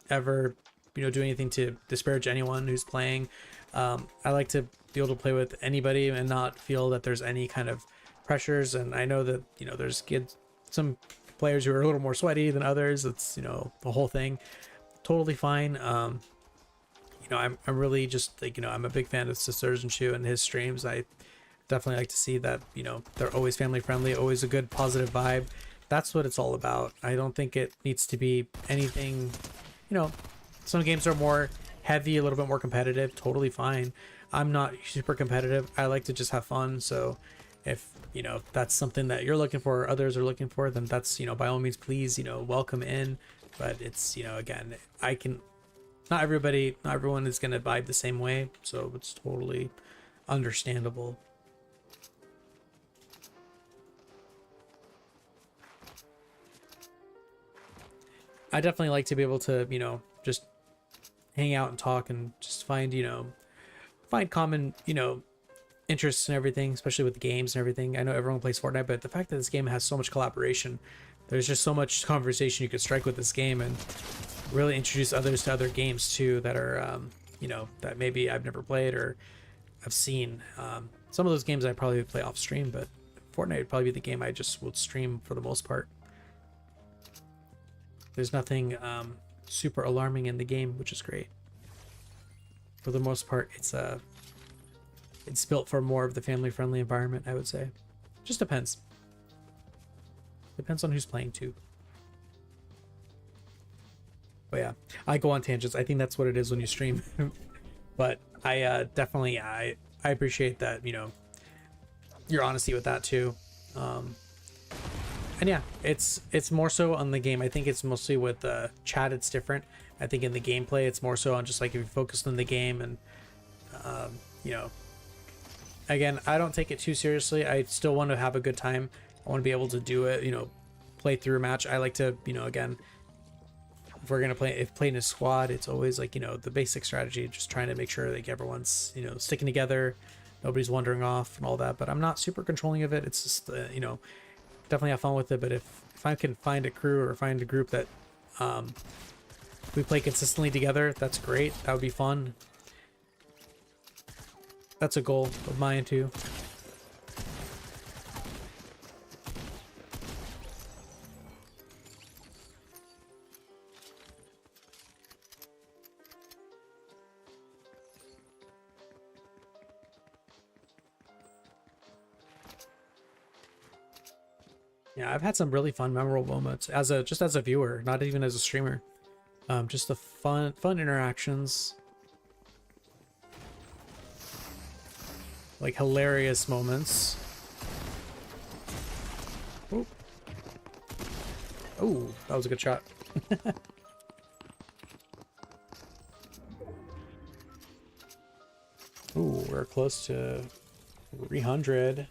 ever, you know, doing anything to disparage anyone who's playing. I like to be able to play with anybody and not feel that there's any kind of pressures. And I know that, you know, there's some players who are a little more sweaty than others. It's, you know, the whole thing. Totally fine. You know, I'm really just like, you know, I'm a big fan of Sisters and Chu and his streams. I definitely like to see that, you know, they're always family friendly, always a good positive vibe. That's what it's all about. I don't think it needs to be anything, you know, some games are more heavy, a little bit more competitive, totally fine. I'm not super competitive. I like to just have fun. So if, you know, that's something that you're looking for or others are looking for, then that's, you know, by all means, please, you know, welcome in. But it's, you know, again, not everyone is going to vibe the same way. So it's totally understandable. I definitely like to be able to, you know, just hang out and talk and just find, you know, find common, you know, interests and everything, especially with the games and everything. I know everyone plays Fortnite, but the fact that this game has so much collaboration, there's just so much conversation you could strike with this game, and really introduce others to other games too that are, you know, that maybe I've never played or I've seen. Some of those games I probably play off stream, but Fortnite would probably be the game I just would stream for the most part. There's nothing super alarming in the game, which is great. For the most part, it's built for more of the family-friendly environment, I would say. Just depends. Depends on who's playing too. But yeah, I go on tangents. I think that's what it is when you stream. But I definitely I appreciate that, you know, your honesty with that too. And yeah, it's more so on the game. I think it's mostly with chat, it's different. I think in the gameplay, it's more so on just like if you focus on the game and, you know, again, I don't take it too seriously. I still want to have a good time. I want to be able to do it, you know, play through a match. I like to, you know, again, if we're gonna play, if playing a squad, it's always like, you know, the basic strategy, just trying to make sure like everyone's, you know, sticking together, nobody's wandering off and all that. But I'm not super controlling of it. It's just you know, definitely have fun with it. But if I can find a crew or find a group that we play consistently together, that's great. That would be fun. That's a goal of mine too. Yeah, I've had some really fun, memorable moments as a just as a viewer, not even as a streamer. Just the fun interactions, like hilarious moments. Oh, oh, that was a good shot. Ooh, we're close to 300.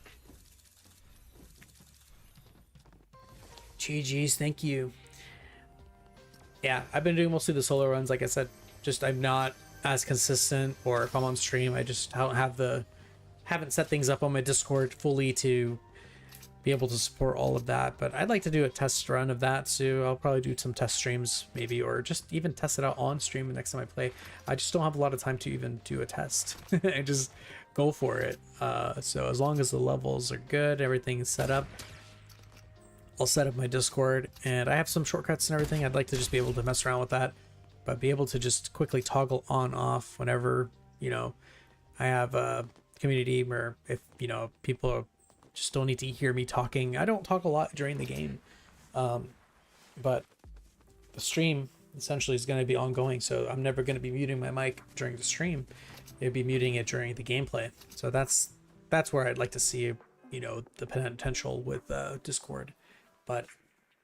GG's, thank you. Yeah, I've been doing mostly the solo runs. Like I said, just I'm not as consistent, or if I'm on stream, I just don't have haven't set things up on my Discord fully to be able to support all of that. But I'd like to do a test run of that, so I'll probably do some test streams maybe, or just even test it out on stream the next time I play. I just don't have a lot of time to even do a test. I just go for it. So as long as the levels are good, everything is set up, I'll set up my Discord, and I have some shortcuts and everything. I'd like to just be able to mess around with that, but be able to just quickly toggle on off whenever, you know, I have a community, or if, you know, people just don't need to hear me talking. I don't talk a lot during the game, but the stream essentially is going to be ongoing, so I'm never going to be muting my mic during the stream. It'd be muting it during the gameplay. So that's where I'd like to see, you know, the potential with Discord. But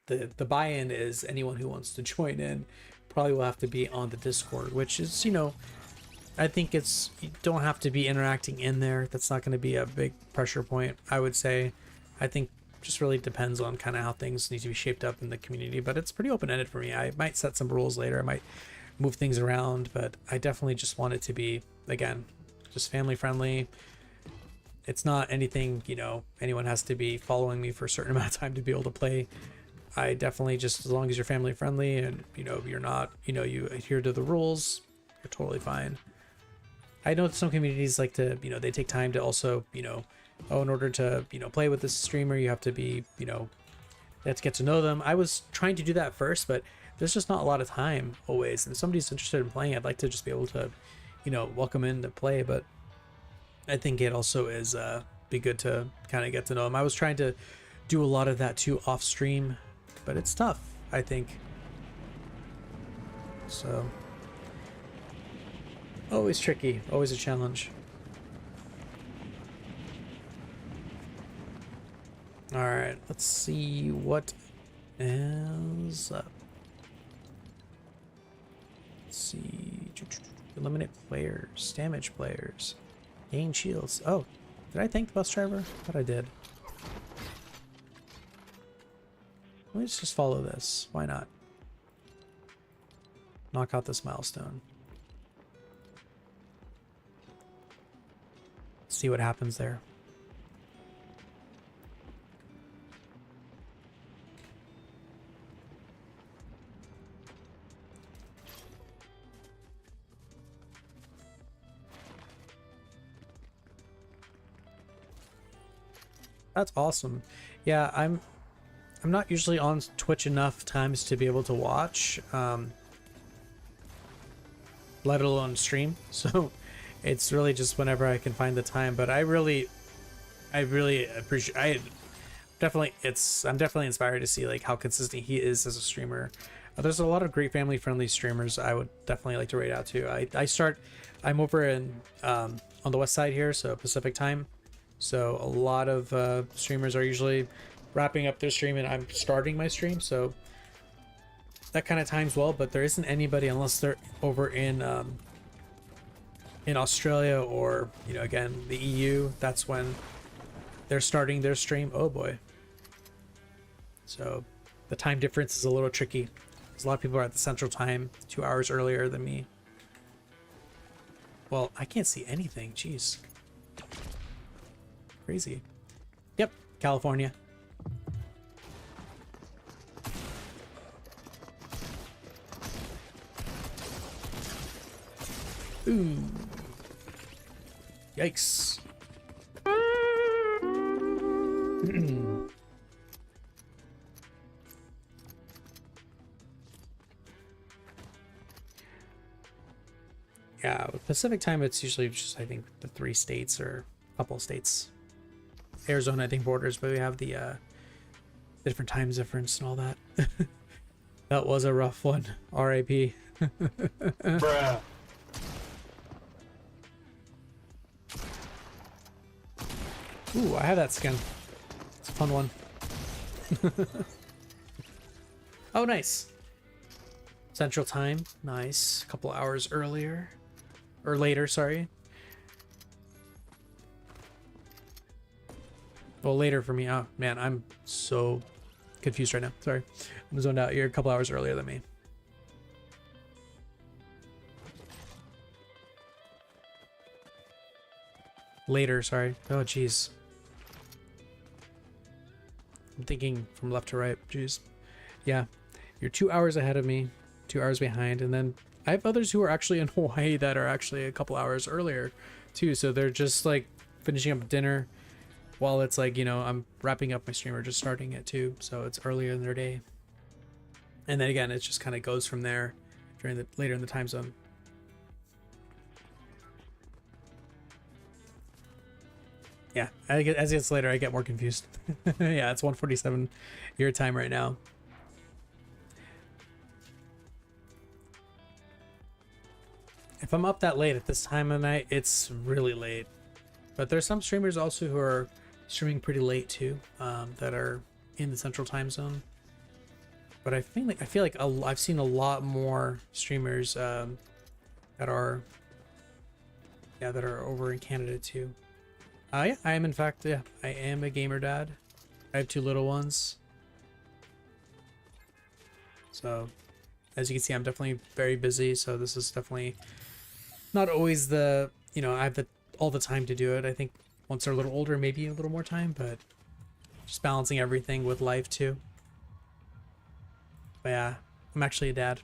the buy-in is anyone who wants to join in probably will have to be on the Discord, which is, you know, I think it's, you don't have to be interacting in there. That's not going to be a big pressure point, I would say. I think just really depends on kind of how things need to be shaped up in the community, but it's pretty open-ended for me. I might set some rules later. I might move things around, but I definitely just want it to be, again, just family friendly. It's not anything, you know, anyone has to be following me for a certain amount of time to be able to play. I definitely just, as long as you're family friendly and, you know, you're not, you know, you adhere to the rules, you're totally fine. I know some communities like to, you know, they take time to also, you know, oh, in order to, you know, play with this streamer, you have to be, you know, you have to get to know them. I was trying to do that first, but there's just not a lot of time always. And if somebody's interested in playing, I'd like to just be able to, you know, welcome in to play. But I think it also is be good to kind of get to know them. I was trying to do a lot of that too off stream, but it's tough, I think. So always tricky, always a challenge. All right, let's see what is up. Let's see. Eliminate players, damage players, gain shields. Oh, did I thank the bus driver? I thought I did. Let's just follow this. Why not? Knock out this milestone. See what happens there. That's awesome. Yeah, I'm not usually on Twitch enough times to be able to watch, let alone stream. So it's really just whenever I can find the time. But I really appreciate. I'm definitely inspired to see like how consistent he is as a streamer. There's a lot of great family friendly streamers I would definitely like to rate out to. I'm over in on the west side here, so Pacific time. So a lot of streamers are usually wrapping up their stream and I'm starting my stream, so that kind of times well. But there isn't anybody, unless they're over in Australia or, you know, again, the EU. That's when they're starting their stream. Oh boy. So the time difference is a little tricky. 'Cause a lot of people are at the central time 2 hours earlier than me. Well, I can't see anything. Jeez. Crazy. Yep, California. Ooh. Yikes. Yeah, with Pacific time, it's usually just, I think, the 3 states or a couple of states. Arizona, I think, borders, but we have the different time difference and all that. That was a rough one. R.I.P. Bruh. Ooh, I have that skin. It's a fun one. Oh, nice. Central time. Nice. A couple hours earlier. Or later, sorry. Well, later for me. Oh, man, I'm so confused right now. Sorry. I'm zoned out. You're a couple hours earlier than me. Later, sorry. Oh, jeez. I'm thinking from left to right. Jeez. Yeah. You're 2 hours ahead of me, 2 hours behind, and then I have others who are actually in Hawaii that are actually a couple hours earlier too. So they're just like finishing up dinner while it's like, you know, I'm wrapping up my stream or just starting it too. So it's earlier in their day. And then again, it just kind of goes from there during the later in the time zone. Yeah, as it gets later, I get more confused. Yeah, it's 1:47 your time right now. If I'm up that late at this time of night, it's really late. But there's some streamers also who are streaming pretty late too, that are in the central time zone. But I feel like I've seen a lot more streamers that are over in Canada too. Yeah, I am in fact, yeah, I am a gamer dad. I have 2 little ones. So, as you can see, I'm definitely very busy. So this is definitely not always the, you know, I have all the time to do it. I think once they're a little older, maybe a little more time, but just balancing everything with life too. But yeah, I'm actually a dad.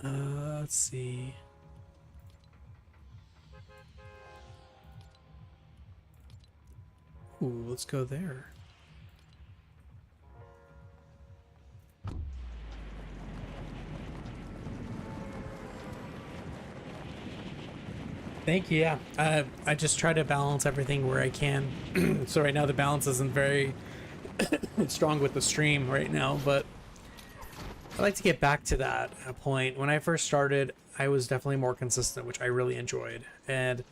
Let's see. Ooh, let's go there. Thank you. Yeah, I just try to balance everything where I can. So right now the balance isn't very strong with the stream right now, but I'd like to get back to that point. When I first started, I was definitely more consistent, which I really enjoyed, and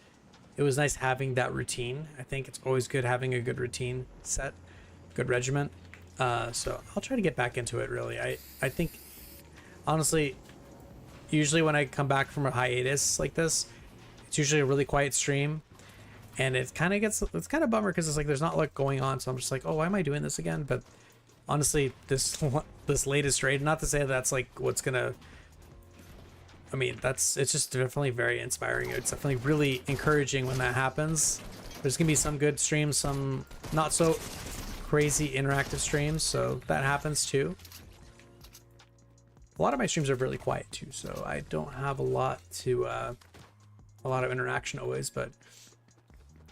it was nice having that routine. I think it's always good having a good routine set, good regiment. So I'll try to get back into it. Really, I think honestly, usually when I come back from a hiatus like this, it's usually a really quiet stream, and it's kind of a bummer because it's like there's not like going on. So I'm just like, oh, why am I doing this again? But honestly, this latest raid, not to say that's like what's gonna. I mean, it's just definitely very inspiring. It's definitely really encouraging when that happens. There's gonna be some good streams, some not so crazy interactive streams, so that happens too. A lot of my streams are really quiet too, so I don't have a lot of interaction always, but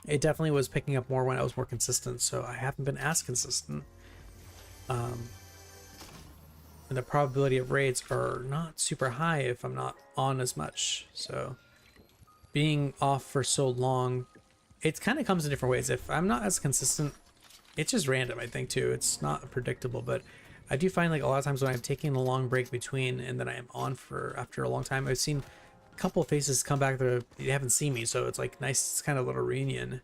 it definitely was picking up more when I was more consistent, so I haven't been as consistent. And the probability of raids are not super high if I'm not on as much. So being off for so long, it kind of comes in different ways. If I'm not as consistent, it's just random, I think too. It's not predictable, but I do find like a lot of times when I'm taking a long break between and then I am on for after a long time, I've seen a couple of faces come back that they haven't seen me. So it's like nice, it's kind of a little reunion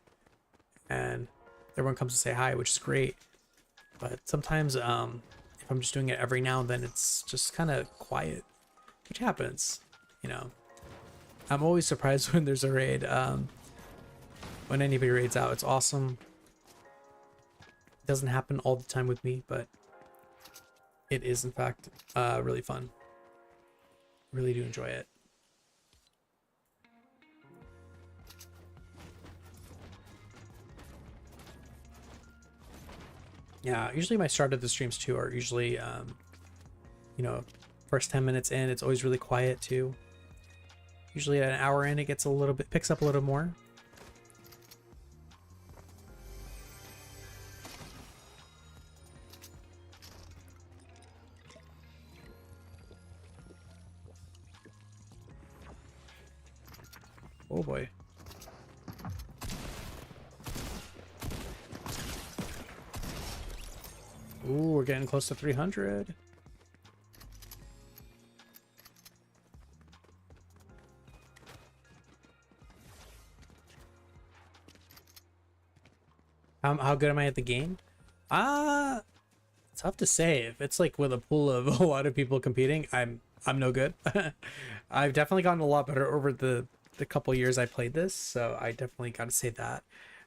and everyone comes to say hi, which is great. But sometimes, if I'm just doing it every now and then, it's just kind of quiet, which happens, you know. I'm always surprised when there's a raid, when anybody raids out. It's awesome. It doesn't happen all the time with me, but it is in fact really fun. Really do enjoy it. Yeah, usually my start of the streams too are usually, you know, first 10 minutes in, it's always really quiet too. Usually at an hour in, it gets a little bit, picks up a little more. Oh boy. Ooh, we're getting close to 300. How good am I at the game? Tough to say. If it's like with a pool of a lot of people competing, I'm no good. I've definitely gotten a lot better over the couple years I played this, so I definitely got to say that.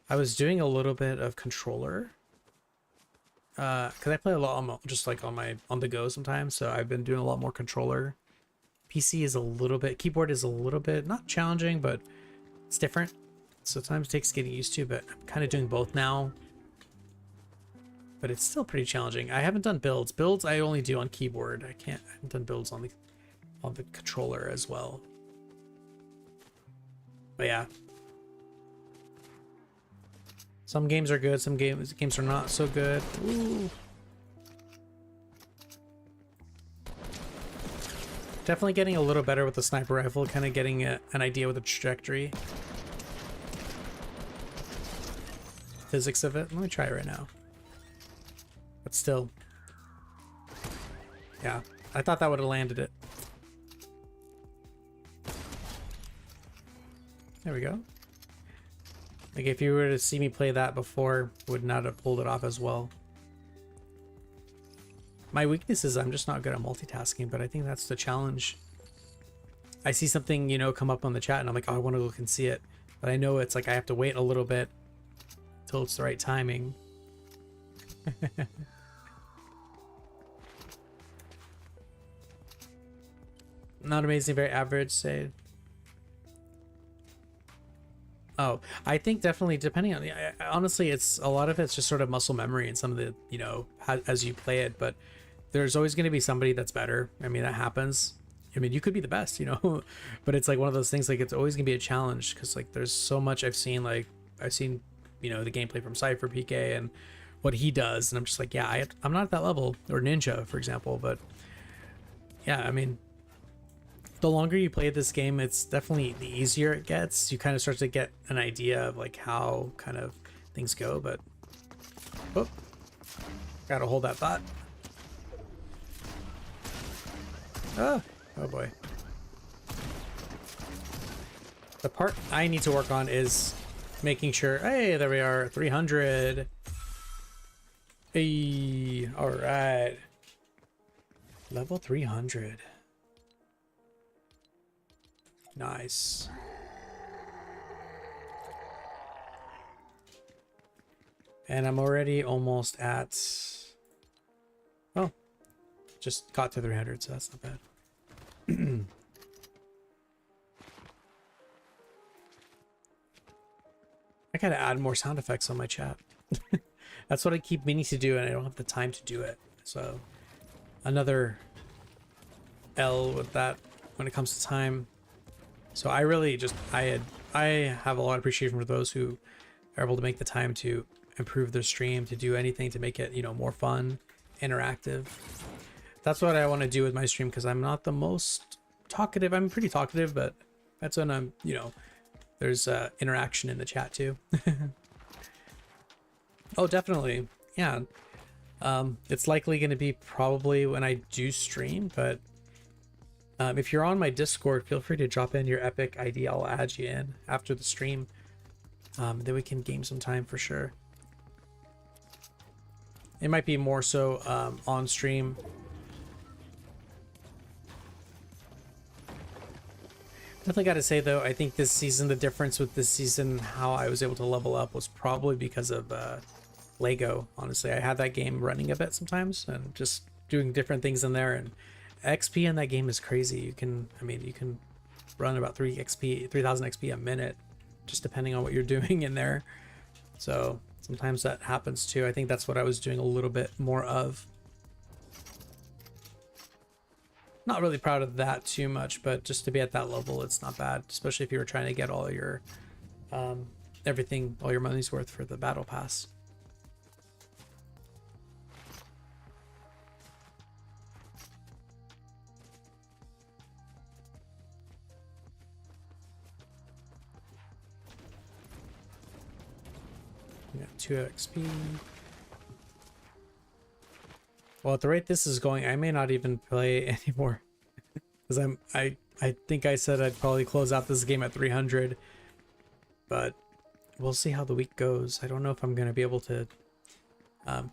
I was doing a little bit of controller. Because I play a lot on, just like on the go sometimes, so I've been doing a lot more controller. PC is a little bit, keyboard is a little bit not challenging, but it's different. Sometimes it takes getting used to, but I'm kind of doing both now. But it's still pretty challenging. I haven't done builds. Builds I only do on keyboard. I haven't done builds on the controller as well. But yeah. Some games are good, some games are not so good. Ooh. Definitely getting a little better with the sniper rifle, kind of getting an idea with the trajectory. Physics of it. Let me try it right now. But still. Yeah, I thought that would have landed it. There we go. Like if you were to see me play that before, would not have pulled it off as well. My weakness is I'm just not good at multitasking, but I think that's the challenge. I see something, you know, come up on the chat and I'm like, oh, I want to look and see it. But I know it's like I have to wait a little bit till it's the right timing. Not amazing, very average, say. Oh, I think definitely depending on the, honestly, it's a lot of it's just sort of muscle memory and some of the, you know, as you play it, but there's always going to be somebody that's better. I mean, that happens. I mean, you could be the best, you know, but it's like one of those things, like it's always gonna be a challenge because like there's so much I've seen, you know, the gameplay from Cypher PK and what he does. And I'm just like, yeah, I'm not at that level, or Ninja, for example. But yeah, I mean, the longer you play this game, it's definitely the easier it gets. You kind of start to get an idea of like how kind of things go, but oh, gotta hold that thought. Oh boy. The part I need to work on is making sure, hey, there we are, 300. Hey, all right. Level 300. Nice. And I'm already almost at, oh, just got to 300, so that's not bad. I gotta add more sound effects on my chat. That's what I keep meaning to do, and I don't have the time to do it. So another L with that when it comes to time. So I really just, I have a lot of appreciation for those who are able to make the time to improve their stream, to do anything to make it, you know, more fun, interactive. That's what I want to do with my stream, because I'm not the most talkative. I'm pretty talkative, but that's when I'm, you know, there's interaction in the chat too. Oh, definitely. Yeah. It's likely going to be probably when I do stream, but if you're on my Discord, feel free to drop in your Epic ID. I'll add you in after the stream. Then we can game some time for sure. It might be more so on stream. Definitely got to say though, I think this season, the difference with this season, how I was able to level up was probably because of Lego. Honestly, I had that game running a bit sometimes and just doing different things in there, and XP in that game is crazy. You can, I mean, you can run about 3,000 XP a minute, just depending on what you're doing in there. So sometimes that happens too. I think that's what I was doing a little bit more of. Not really proud of that too much, but just to be at that level, it's not bad, especially if you were trying to get all your everything, all your money's worth for the battle pass. Yeah, 2 XP. Well, at the rate this is going, I may not even play anymore, because I think I said I'd probably close out this game at 300, but we'll see how the week goes. I don't know if I'm going to be able to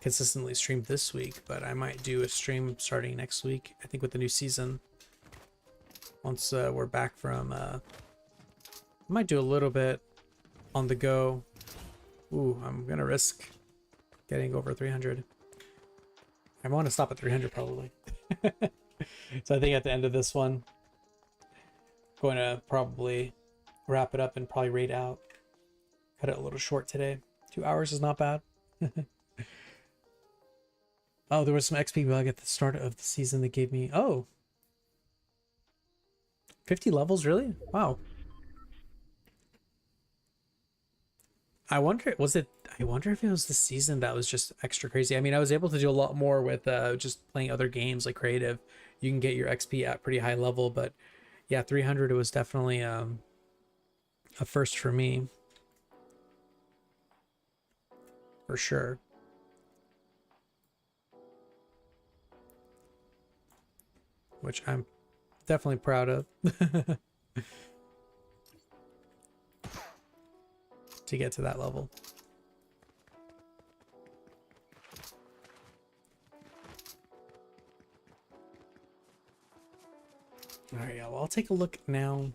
consistently stream this week, but I might do a stream starting next week, I think, with the new season. Once we're back from, I might do a little bit on the go. Ooh, I'm going to risk getting over 300. I want to stop at 300 probably. So I think at the end of this one, I'm going to probably wrap it up and probably raid out. Cut it a little short today. 2 hours is not bad. Oh, there was some XP bug at the start of the season that gave me... Oh! 50 levels, really? Wow. I wonder, was it... I wonder if it was the season that was just extra crazy. I mean, I was able to do a lot more with just playing other games like creative. You can get your XP at pretty high level, but yeah, 300, it was definitely a first for me. For sure. Which I'm definitely proud of. To get to that level. All right, yeah, well, I'll take a look now.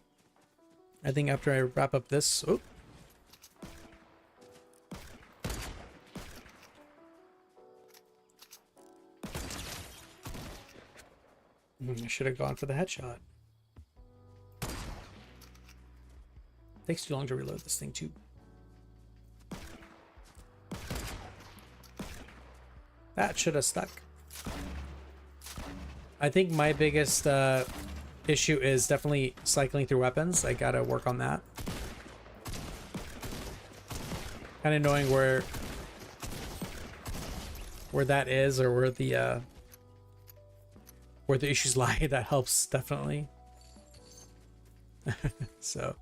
I think after I wrap up this... Oh. I should have gone for the headshot. Takes too long to reload this thing, too. That should have stuck. I think my biggest issue is definitely cycling through weapons. I gotta work on that. Kind of knowing where that is, or where the issues lie. That helps definitely. So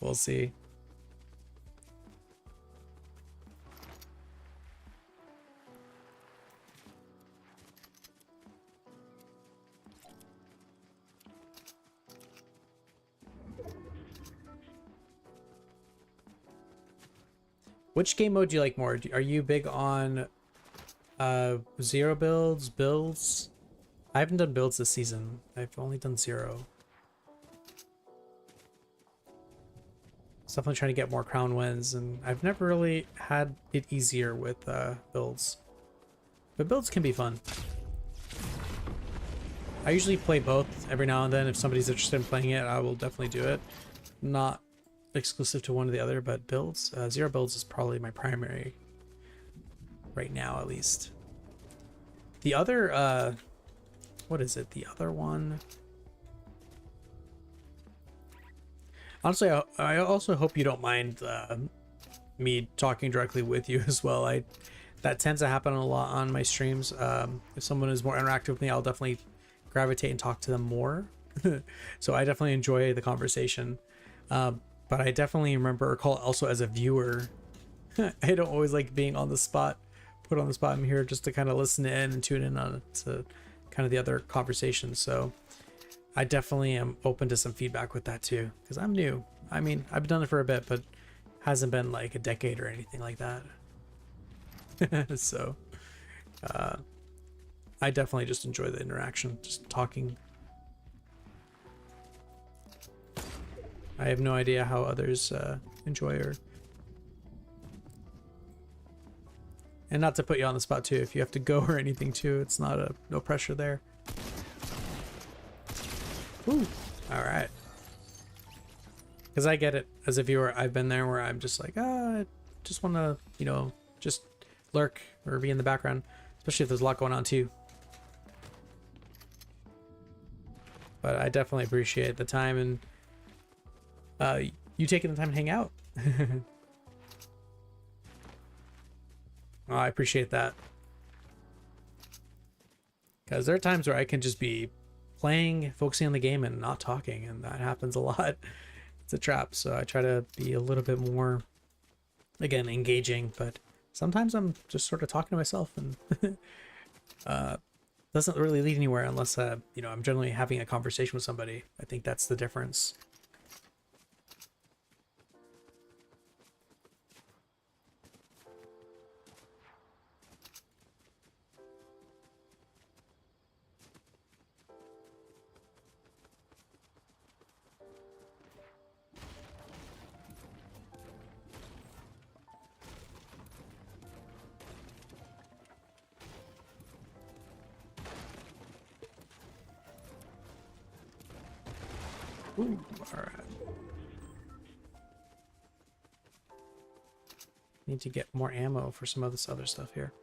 we'll see. Which game mode do you like more? Are you big on zero builds? I haven't done builds this season. I've only done zero. Definitely trying to get more crown wins, and I've never really had it easier with builds. But builds can be fun. I usually play both every now and then. If somebody's interested in playing it, I will definitely do it. Not exclusive to one or the other, but builds, zero builds is probably my primary right now, at least. The other what is it, the other one? Honestly, I also hope you don't mind me talking directly with you as well. That tends to happen a lot on my streams. If someone is more interactive with me, I'll definitely gravitate and talk to them more. So I definitely enjoy the conversation. But I definitely recall also as a viewer, I don't always like being on the spot, put on the spot. I'm here just to kind of listen in and tune in on to kind of the other conversations. So I definitely am open to some feedback with that too, because I'm new. I mean, I've done it for a bit, but hasn't been like a decade or anything like that. So I definitely just enjoy the interaction, just talking. I have no idea how others enjoy or And not to put you on the spot too, if you have to go or anything too, it's not no pressure there. Ooh, all right. Because I get it as a viewer. I've been there where I'm just like, I just want to, you know, just lurk or be in the background, especially if there's a lot going on too. But I definitely appreciate the time and you taking the time to hang out. Oh, I appreciate that. Because there are times where I can just be playing, focusing on the game and not talking, and that happens a lot. It's a trap, so I try to be a little bit more, again, engaging, but sometimes I'm just sort of talking to myself and doesn't really lead anywhere unless, you know, I'm generally having a conversation with somebody. I think that's the difference. Ooh, all right. Need to get more ammo for some of this other stuff here.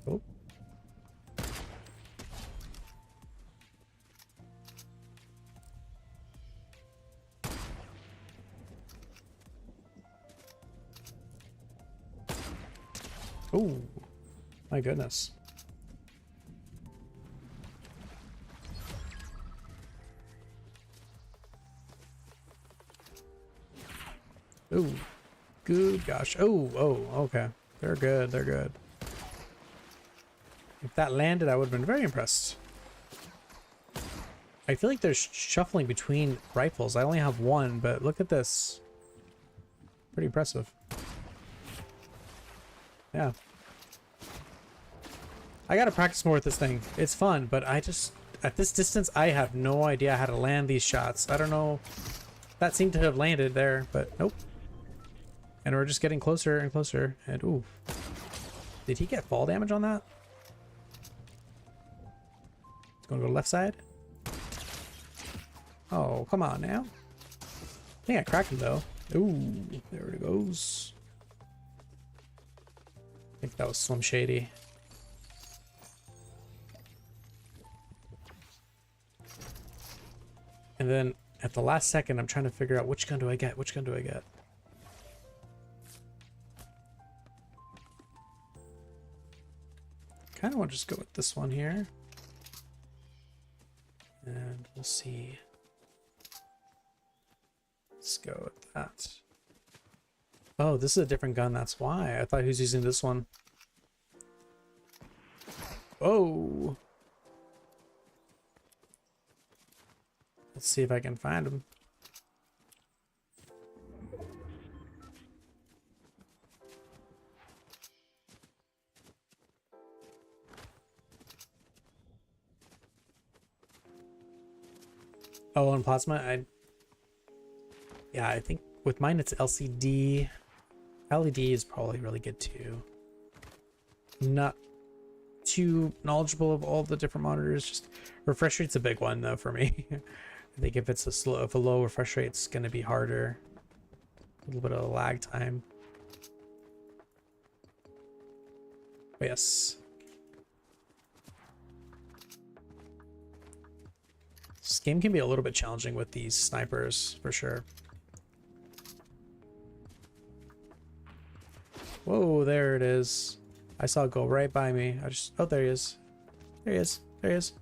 Oh. Oh, my goodness. Oh, good gosh. Oh, okay. They're good. They're good. If that landed, I would have been very impressed. I feel like there's shuffling between rifles. I only have one, but look at this. Pretty impressive. Yeah. I gotta practice more with this thing. It's fun, but I just... At this distance, I have no idea how to land these shots. I don't know. That seemed to have landed there, but nope. And we're just getting closer and closer. And ooh. Did he get fall damage on that? It's gonna go left side. Oh, come on now. I think I cracked him though. Ooh, there it goes. I think that was Slim Shady. And then at the last second, I'm trying to figure out which gun do I get? Which gun do I get? Kind of want to just go with this one here. And we'll see. Let's go with that. Oh, this is a different gun. That's why. I thought he was using this one. Oh. Let's see if I can find him. Oh, on plasma, yeah, I think with mine it's LCD. LED is probably really good too. Not too knowledgeable of all the different monitors. Just refresh rate's a big one though for me. I think if it's if a low refresh rate, it's gonna be harder. A little bit of a lag time. But yes. This game can be a little bit challenging with these snipers, for sure. Whoa, there it is. I saw it go right by me. Oh, there he is. There he is. There he is.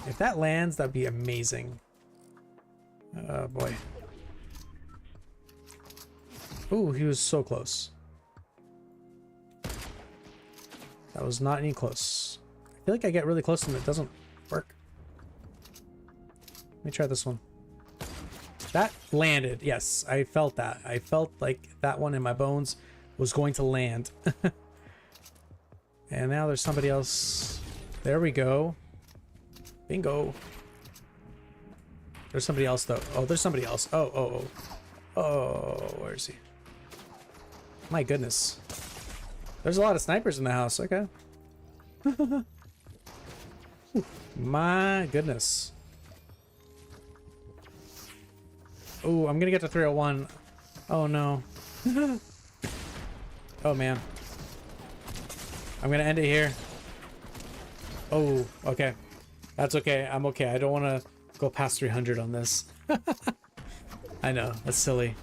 If that lands, that'd be amazing. Oh, boy. Ooh, he was so close. That was not any close. I feel like I get really close and it doesn't work. Let me try this one. That landed. Yes, I felt that. I felt like that one in my bones was going to land. And now there's somebody else. There we go. Bingo. There's somebody else though. Oh, there's somebody else. Oh, where is he? My goodness. There's a lot of snipers in the house. Okay. My goodness. Oh, I'm gonna get to 301. Oh no. Oh man. I'm gonna end it here. Oh, okay. That's okay. I'm okay. I don't want to go past 300 on this. I know. That's silly.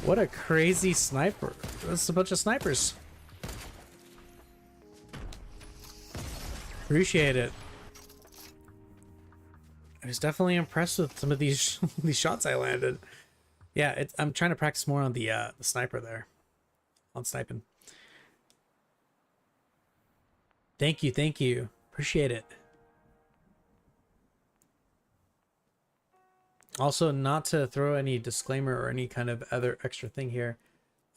What a crazy sniper. That's a bunch of snipers. Appreciate it. I was definitely impressed with some of these these shots I landed. Yeah, I'm trying to practice more on the sniper there. On sniping. Thank you, thank you. Appreciate it. Also, not to throw any disclaimer or any kind of other extra thing here,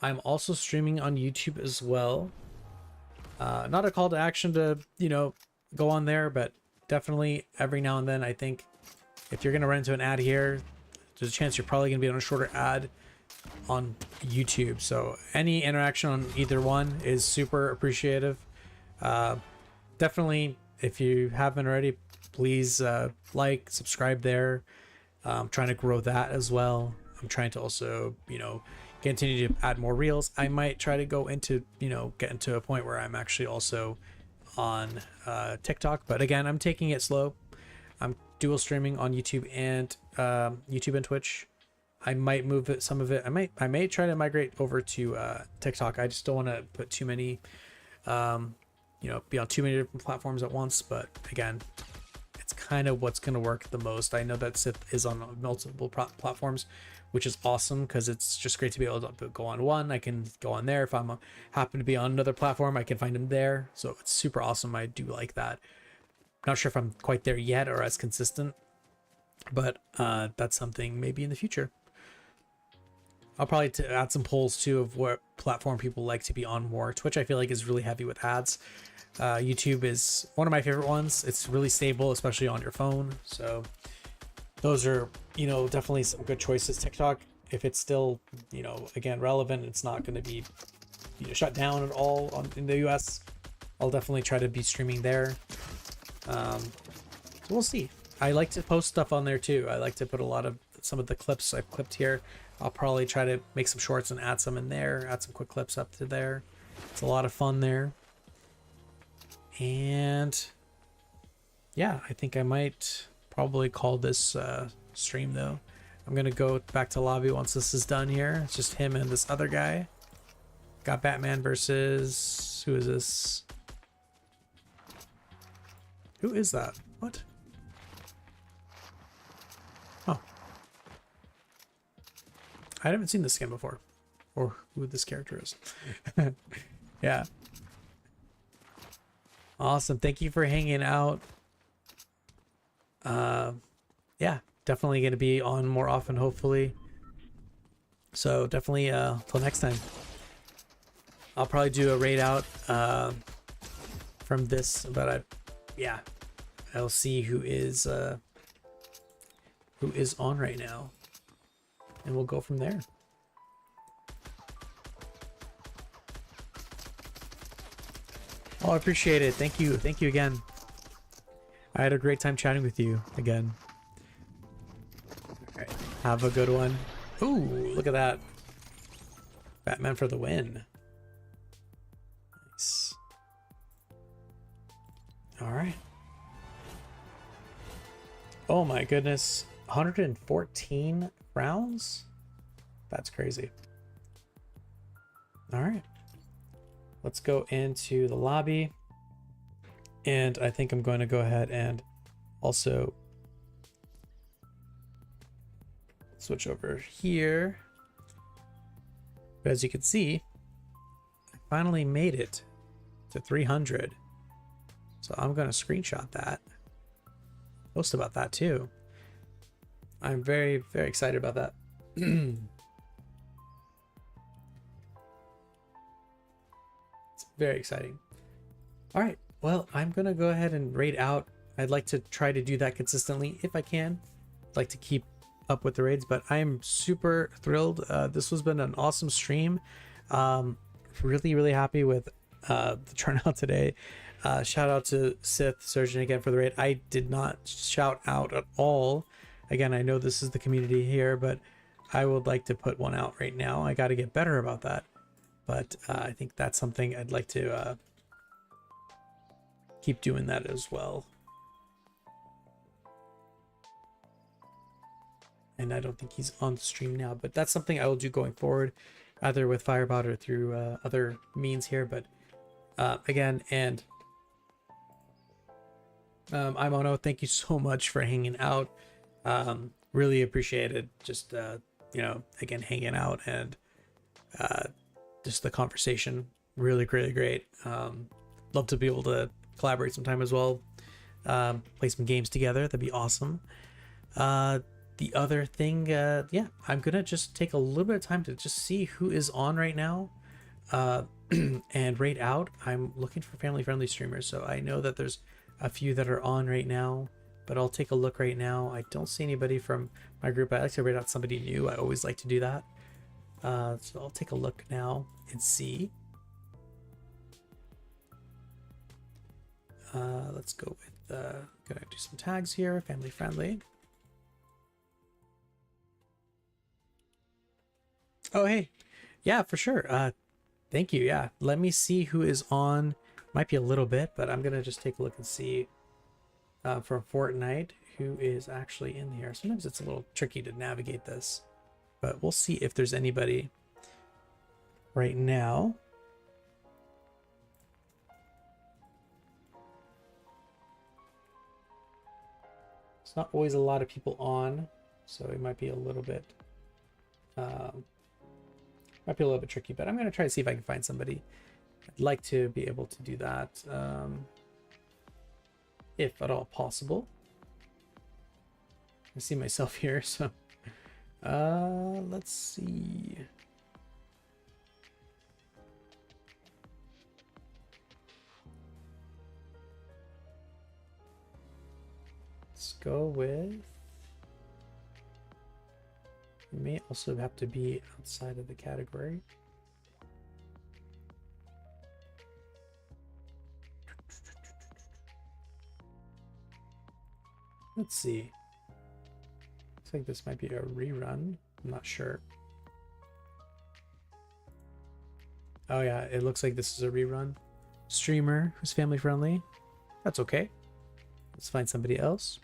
I'm also streaming on YouTube as well. Not a call to action to, you know, go on there, but definitely every now and then, I think if you're going to run into an ad here, there's a chance you're probably going to be on a shorter ad on YouTube. So any interaction on either one is super appreciative. Definitely, if you haven't already, please like, subscribe there. I'm trying to grow that as well. I'm trying to also, you know, continue to add more reels. I might try to go into, you know, get into a point where I'm actually also on TikTok. But again, I'm taking it slow. I'm dual streaming on YouTube and Twitch. I might move it, some of it. I may try to migrate over to TikTok. I just don't want to put too many, you know, be on too many different platforms at once. But again, it's kind of what's going to work the most. I know that Sith is on multiple platforms, which is awesome because it's just great to be able to go on one. I can go on there. If I'm happen to be on another platform, I can find them there. So it's super awesome. I do like that. Not sure if I'm quite there yet or as consistent, but that's something maybe in the future. I'll probably add some polls too of what platform people like to be on more. Twitch I feel like is really heavy with ads. YouTube is one of my favorite ones. It's really stable, especially on your phone. So those are, you know, definitely some good choices. TikTok, if it's still, you know, again, relevant, it's not going to be, you know, shut down at all in the US. I'll definitely try to be streaming there. So we'll see. I like to post stuff on there too. I like to put some of the clips I've clipped here. I'll probably try to make some shorts and add some in there, add some quick clips up to there. It's a lot of fun there. And yeah, I think I might probably call this stream though. I'm gonna go back to lobby once this is done here. It's just him and this other guy. Got Batman versus, who is this? Who is that? What? Oh, I haven't seen this skin before, or who this character is. Yeah. Awesome. Thank you for hanging out. Yeah, definitely going to be on more often, hopefully. So definitely, till next time. I'll probably do a raid out, from this, but yeah, I'll see who is on right now, and we'll go from there. Oh, I appreciate it. Thank you. Thank you again. I had a great time chatting with you again. All right. Have a good one. Ooh, look at that. Batman for the win. Nice. All right. Oh my goodness. 114 rounds? That's crazy. All right. Let's go into the lobby, and I think I'm going to go ahead and also switch over here. But as you can see, I finally made it to 300. So I'm going to screenshot that. Post about that too. I'm very, very excited about that. It's very exciting. All right. Well, I'm going to go ahead and raid out. I'd like to try to do that consistently if I can. I'd like to keep up with the raids, but I'm super thrilled. This has been an awesome stream. Really, really happy with the turnout today. Shout out to Sith Surgeon again for the raid. I did not shout out at all. Again, I know this is the community here, but I would like to put one out right now. I got to get better about that. But I think that's something I'd like to keep doing that as well. And I don't think he's on the stream now, but that's something I will do going forward, either with Firebot or through other means here. But again, and I'm Ono. Thank you so much for hanging out. Really appreciate it. Just you know, again, hanging out and just the conversation. Really, really great. Love to be able to collaborate sometime as well. Play some games together. That'd be awesome. The other thing, yeah, I'm gonna just take a little bit of time to just see who is on right now, and rate out. I'm looking for family-friendly streamers, so I know that there's a few that are on right now, but I'll take a look right now. I don't see anybody from my group. I like to rate out somebody new. I always like to do that. So I'll take a look now and see. Let's go with, gonna do some tags here, family-friendly. Oh, hey. Yeah, for sure. Thank you. Yeah. Let me see who is on. Might be a little bit, but I'm going to just take a look and see from Fortnite who is actually in here. Sometimes it's a little tricky to navigate this, but we'll see if there's anybody right now. It's not always a lot of people on, so it might be a little bit... might be a little bit tricky, but I'm going to try to see if I can find somebody. I'd like to be able to do that, if at all possible. I see myself here, so let's see. Let's go with... It may also have to be outside of the category. Let's see. Looks like this might be a rerun. I'm not sure. Oh yeah, it looks like this is a rerun. Streamer who's family friendly. That's okay. Let's find somebody else.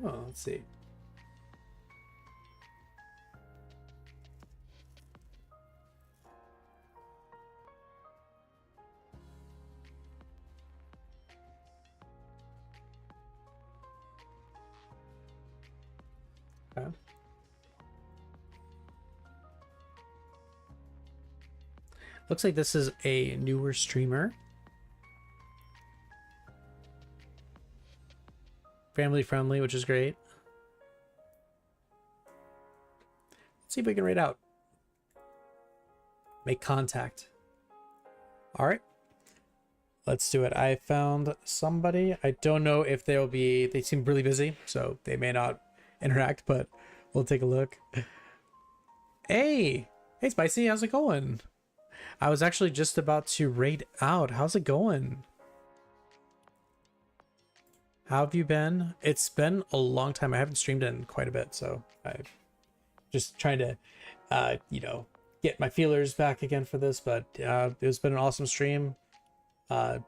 Oh, let's see. Okay. Looks like this is a newer streamer. Family friendly, which is great. Let's see if we can rate out. Make contact. All right. Let's do it. I found somebody. I don't know if they'll be... They seem really busy, so they may not interact, but we'll take a look. Hey! Hey, Spicy. How's it going? I was actually just about to rate out. How's it going? How have you been? It's been a long time. I haven't streamed in quite a bit, so I'm just trying to, you know, get my feelers back again for this. But it's been an awesome stream. Had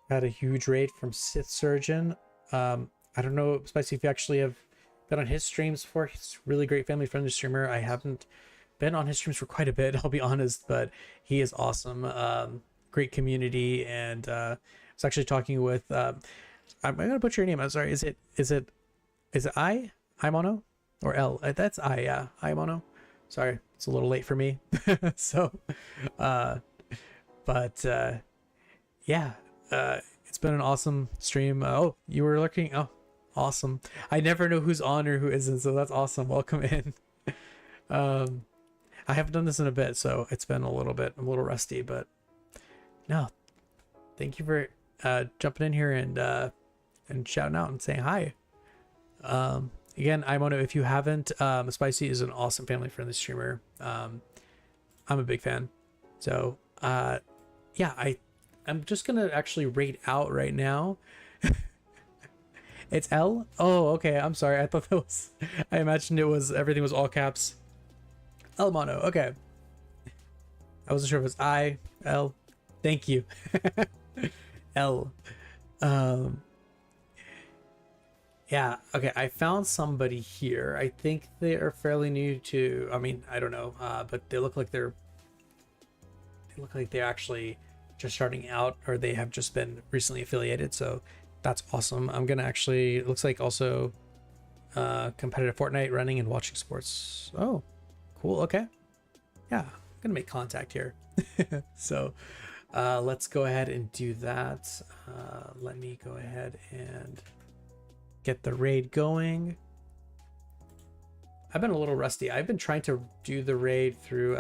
a huge raid from Sith Surgeon. I don't know, Spicy, if you actually have been on his streams before. He's a really great family-friendly streamer. I haven't been on his streams for quite a bit, I'll be honest, but he is awesome. Great community, and I was actually talking with... I'm gonna butcher your name. I'm sorry. Is it I? Mono or L? That's I. Yeah, I Mono. Sorry. It's a little late for me. So, but yeah, it's been an awesome stream. Oh, you were looking. Oh, awesome. I never know who's on or who isn't, so that's awesome. Welcome in. I haven't done this in a bit, so it's been a little bit. I'm a little rusty, but no, thank you for jumping in here and shouting out and saying hi. Again, I want to, if you haven't, Spicy is an awesome family friendly streamer. I'm a big fan. So yeah, I'm just gonna actually rate out right now. It's L. Oh, okay. I'm sorry. I thought that was, I imagined it was, everything was all caps. L Mono. Okay. I wasn't sure if it was I, L. Thank you. L. Yeah, okay, I found somebody here. I think they are fairly new to, I mean, I don't know, but they look like they're actually just starting out, or they have just been recently affiliated, so that's awesome. I'm gonna actually, it looks like also competitive Fortnite, running and watching sports. Oh, cool, okay. Yeah, I'm gonna make contact here. So let's go ahead and do that. Let me go ahead and get the raid going. I've been a little rusty. I've been trying to do the raid through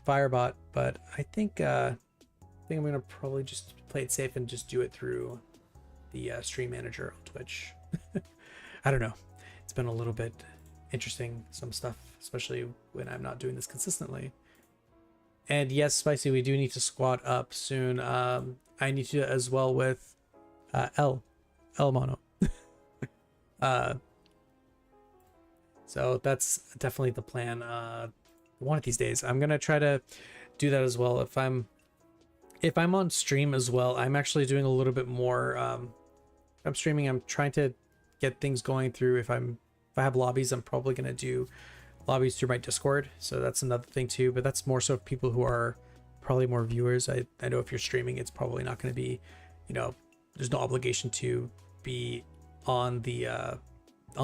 Firebot, but I think I'm gonna probably just play it safe and just do it through the stream manager on Twitch. I don't know. It's been a little bit interesting, some stuff, especially when I'm not doing this consistently. And yes, Spicy, we do need to squat up soon. I need to as well with L Mono. So that's definitely the plan. One of these days I'm gonna try to do that as well. If I'm on stream as well, I'm actually doing a little bit more. I'm streaming, I'm trying to get things going through. If I have lobbies, I'm probably gonna do lobbies through my Discord, so that's another thing too, but that's more so people who are probably more viewers. I know if you're streaming, it's probably not going to be, there's no obligation to be on the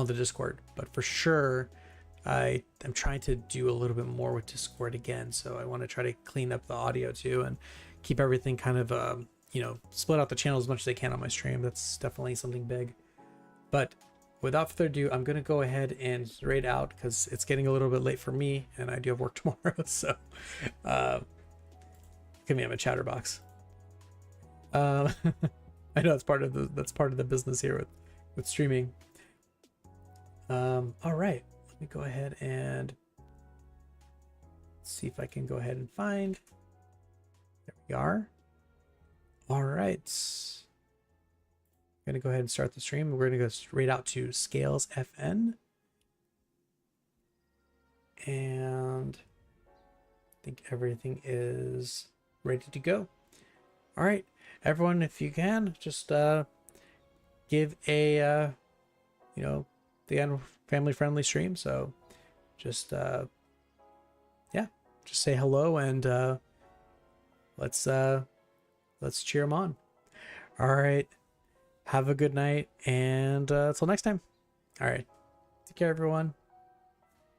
Discord, but for sure I'm trying to do a little bit more with Discord again, so I want to try to clean up the audio too and keep everything kind of split out the channels as much as I can on my stream. That's definitely something big. But without further ado, I'm gonna go ahead and raid out because it's getting a little bit late for me and I do have work tomorrow. So give me, I'm a chatterbox. I know that's part of the business here with streaming. All right, let me go ahead and see if I can go ahead and find. There we are. All right. I'm gonna go ahead and start the stream. We're gonna go straight out to Scales FN, and I think everything is ready to go. All right, everyone, if you can just give a the family friendly stream. So just yeah, just say hello and let's cheer them on. All right. Have a good night, and until next time. All right. Take care, everyone.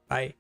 Bye.